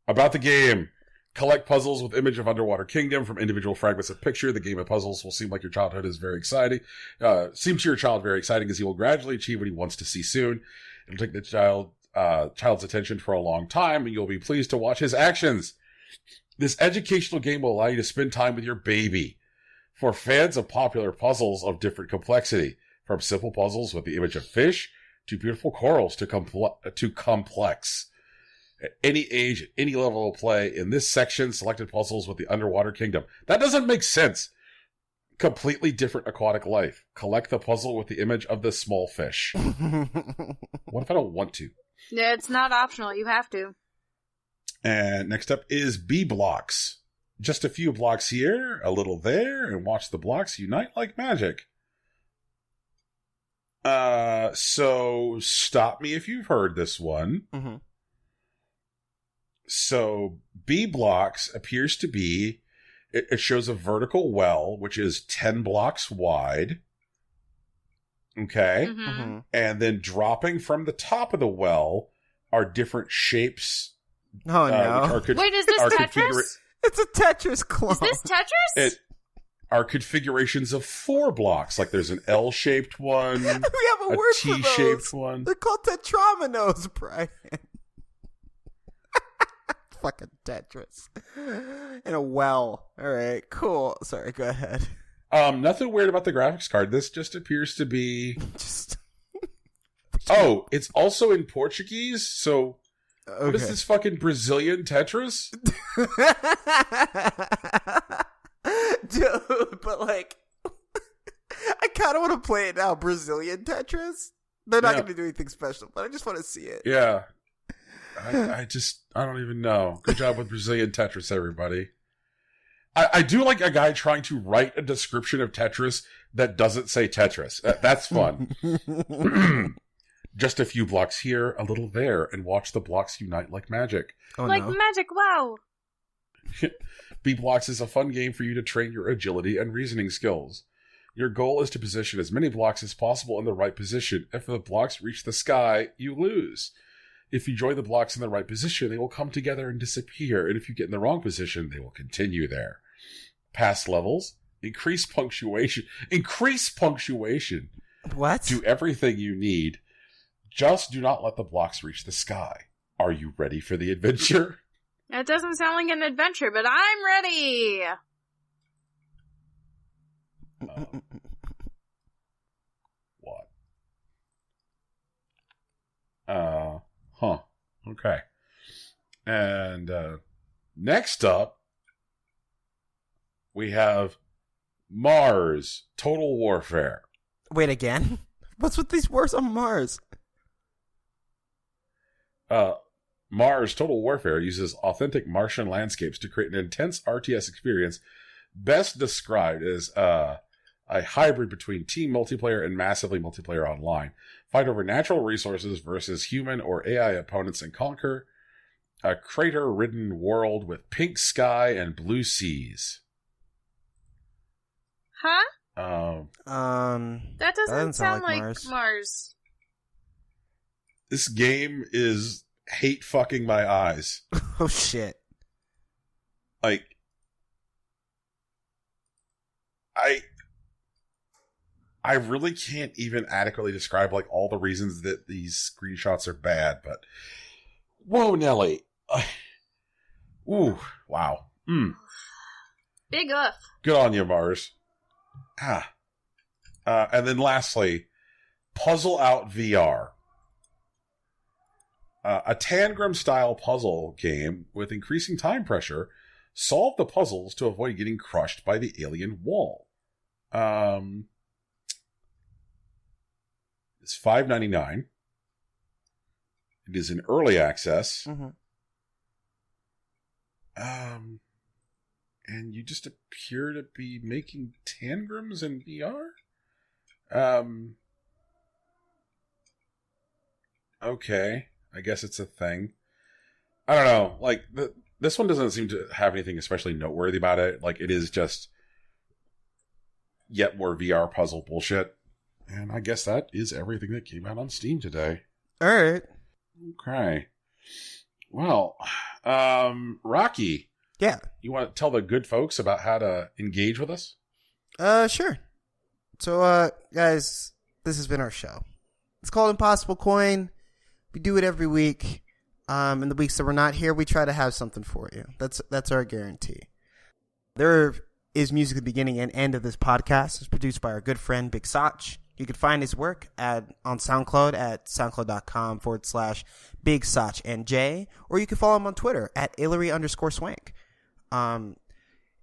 About the game. Collect puzzles with image of Underwater Kingdom from individual fragments of picture. The game of puzzles will seem like your childhood is very exciting. Seem to your child very exciting as he will gradually achieve what he wants to see soon. It'll take the child's attention for a long time, and you'll be pleased to watch his actions. This educational game will allow you to spend time with your baby. For fans of popular puzzles of different complexity, from simple puzzles with the image of fish to beautiful corals to complex. At any age, at any level of play, in this section, selected puzzles with the Underwater Kingdom. That doesn't make sense. Completely different aquatic life. Collect the puzzle with the image of the small fish. What if I don't want to? Yeah, it's not optional. You have to. And next up is B blocks. Just a few blocks here, a little there, and watch the blocks unite like magic. So stop me if you've heard this one. Mm-hmm. So B blocks appears to be, it shows a vertical well, which is 10 blocks wide. Okay. Mm-hmm. Mm-hmm. And then dropping from the top of the well are different shapes. Oh, no. Wait, is this Tetris? It's a Tetris clone. Is this Tetris? It are configurations of 4 blocks. Like there's an L-shaped one, We have a word for T-shaped those. one. They're called tetrominos, Brian. Fucking Tetris. In a well. Alright, cool. Sorry, go ahead. Nothing weird about the graphics card. This just appears to be... Just... Oh, it's also in Portuguese? So, Okay. what is this fucking Brazilian Tetris? Dude, but like... I kind of want to play it now. Brazilian Tetris? They're not Yeah. going to do anything special, but I just want to see it. Yeah. I don't even know. Good job with Brazilian Tetris, everybody. I do like a guy trying to write a description of Tetris that doesn't say Tetris. That's fun. Just a few blocks here, a little there, and watch the blocks unite like magic. Oh, like no. magic, wow. B-Blocks is a fun game for you to train your agility and reasoning skills. Your goal is to position as many blocks as possible in the right position. If the blocks reach the sky, you lose. If you join the blocks in the right position, they will come together and disappear. And if you get in the wrong position, they will continue there. Past levels, increase punctuation. Increase punctuation. What? Do everything you need. Just do not let the blocks reach the sky. Are you ready for the adventure? That doesn't sound like an adventure, but I'm ready. What? Huh. Okay. And next up, we have Mars Total Warfare. Wait, again? What's with these wars on Mars? Mars Total Warfare uses authentic Martian landscapes to create an intense RTS experience, best described as a hybrid between team multiplayer and massively multiplayer online. Fight over natural resources versus human or AI opponents and conquer a crater-ridden world with pink sky and blue seas. Huh? That That doesn't sound like Mars. This game is hate fucking my eyes. Oh, shit. Like, I really can't even adequately describe like all the reasons that these screenshots are bad, but whoa, Nelly. Ooh, wow. Big oof. Good on you, Mars. And then lastly, Puzzle Out VR. A Tangram-style puzzle game with increasing time pressure. Solve the puzzles to avoid getting crushed by the alien wall. It's $5.99. It is in early access. Mm-hmm. and you just appear to be making tangrams in VR? Okay. I guess it's a thing. I don't know. Like, this one doesn't seem to have anything especially noteworthy about it. Like, it is just yet more VR puzzle bullshit. And I guess that is everything that came out on Steam today. All right. Okay. Well, Rocky. Yeah. You want to tell the good folks about how to engage with us? Sure. So, guys, this has been our show. It's called Impossible Coin. We do it every week. In the weeks that we're not here, we try to have something for you. That's our guarantee. There is music at the beginning and end of this podcast. It's produced by our good friend Big Sach. You can find his work on SoundCloud at soundcloud.com/Big Sach NJ, or you can follow him on Twitter at Ilary_Swank.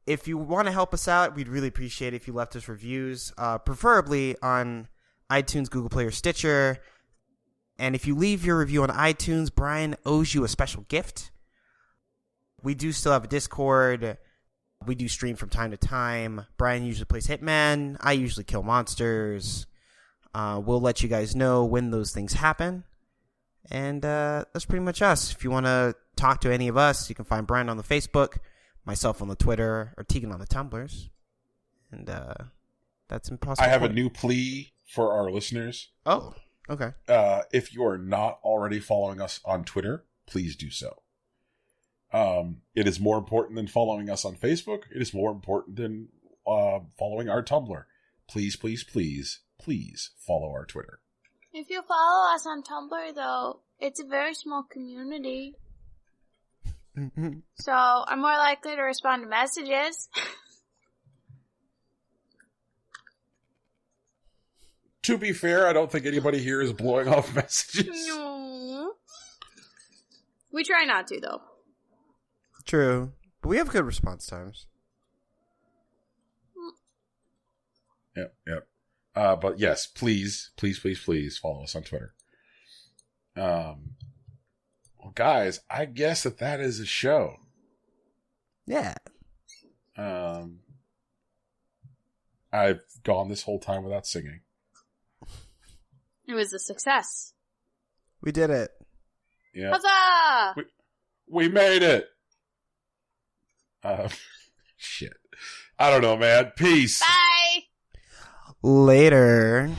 If you want to help us out, we'd really appreciate it if you left us reviews, preferably on iTunes, Google Play, or Stitcher. And if you leave your review on iTunes, Brian owes you a special gift. We do still have a Discord. We do stream from time to time. Brian usually plays Hitman. I usually kill monsters. We'll let you guys know when those things happen. And that's pretty much us. If you want to talk to any of us, you can find Brian on the Facebook, myself on the Twitter, or Tegan on the Tumblrs. And that's Impossible. I have a new plea for our listeners. Oh, okay. If you are not already following us on Twitter, please do so. It is more important than following us on Facebook. It is more important than following our Tumblr. Please, please, please, please follow our Twitter. If you follow us on Tumblr, though, it's a very small community. So I'm more likely to respond to messages. To be fair, I don't think anybody here is blowing off messages. No. We try not to, though. True. But we have good response times. Yep, yep. But yes, please, please, please, please follow us on Twitter. Well, guys, I guess that is a show. Yeah. I've gone this whole time without singing. It was a success. We did it. Yeah. Huzzah! We made it. Shit. I don't know, man. Peace. Bye! Later.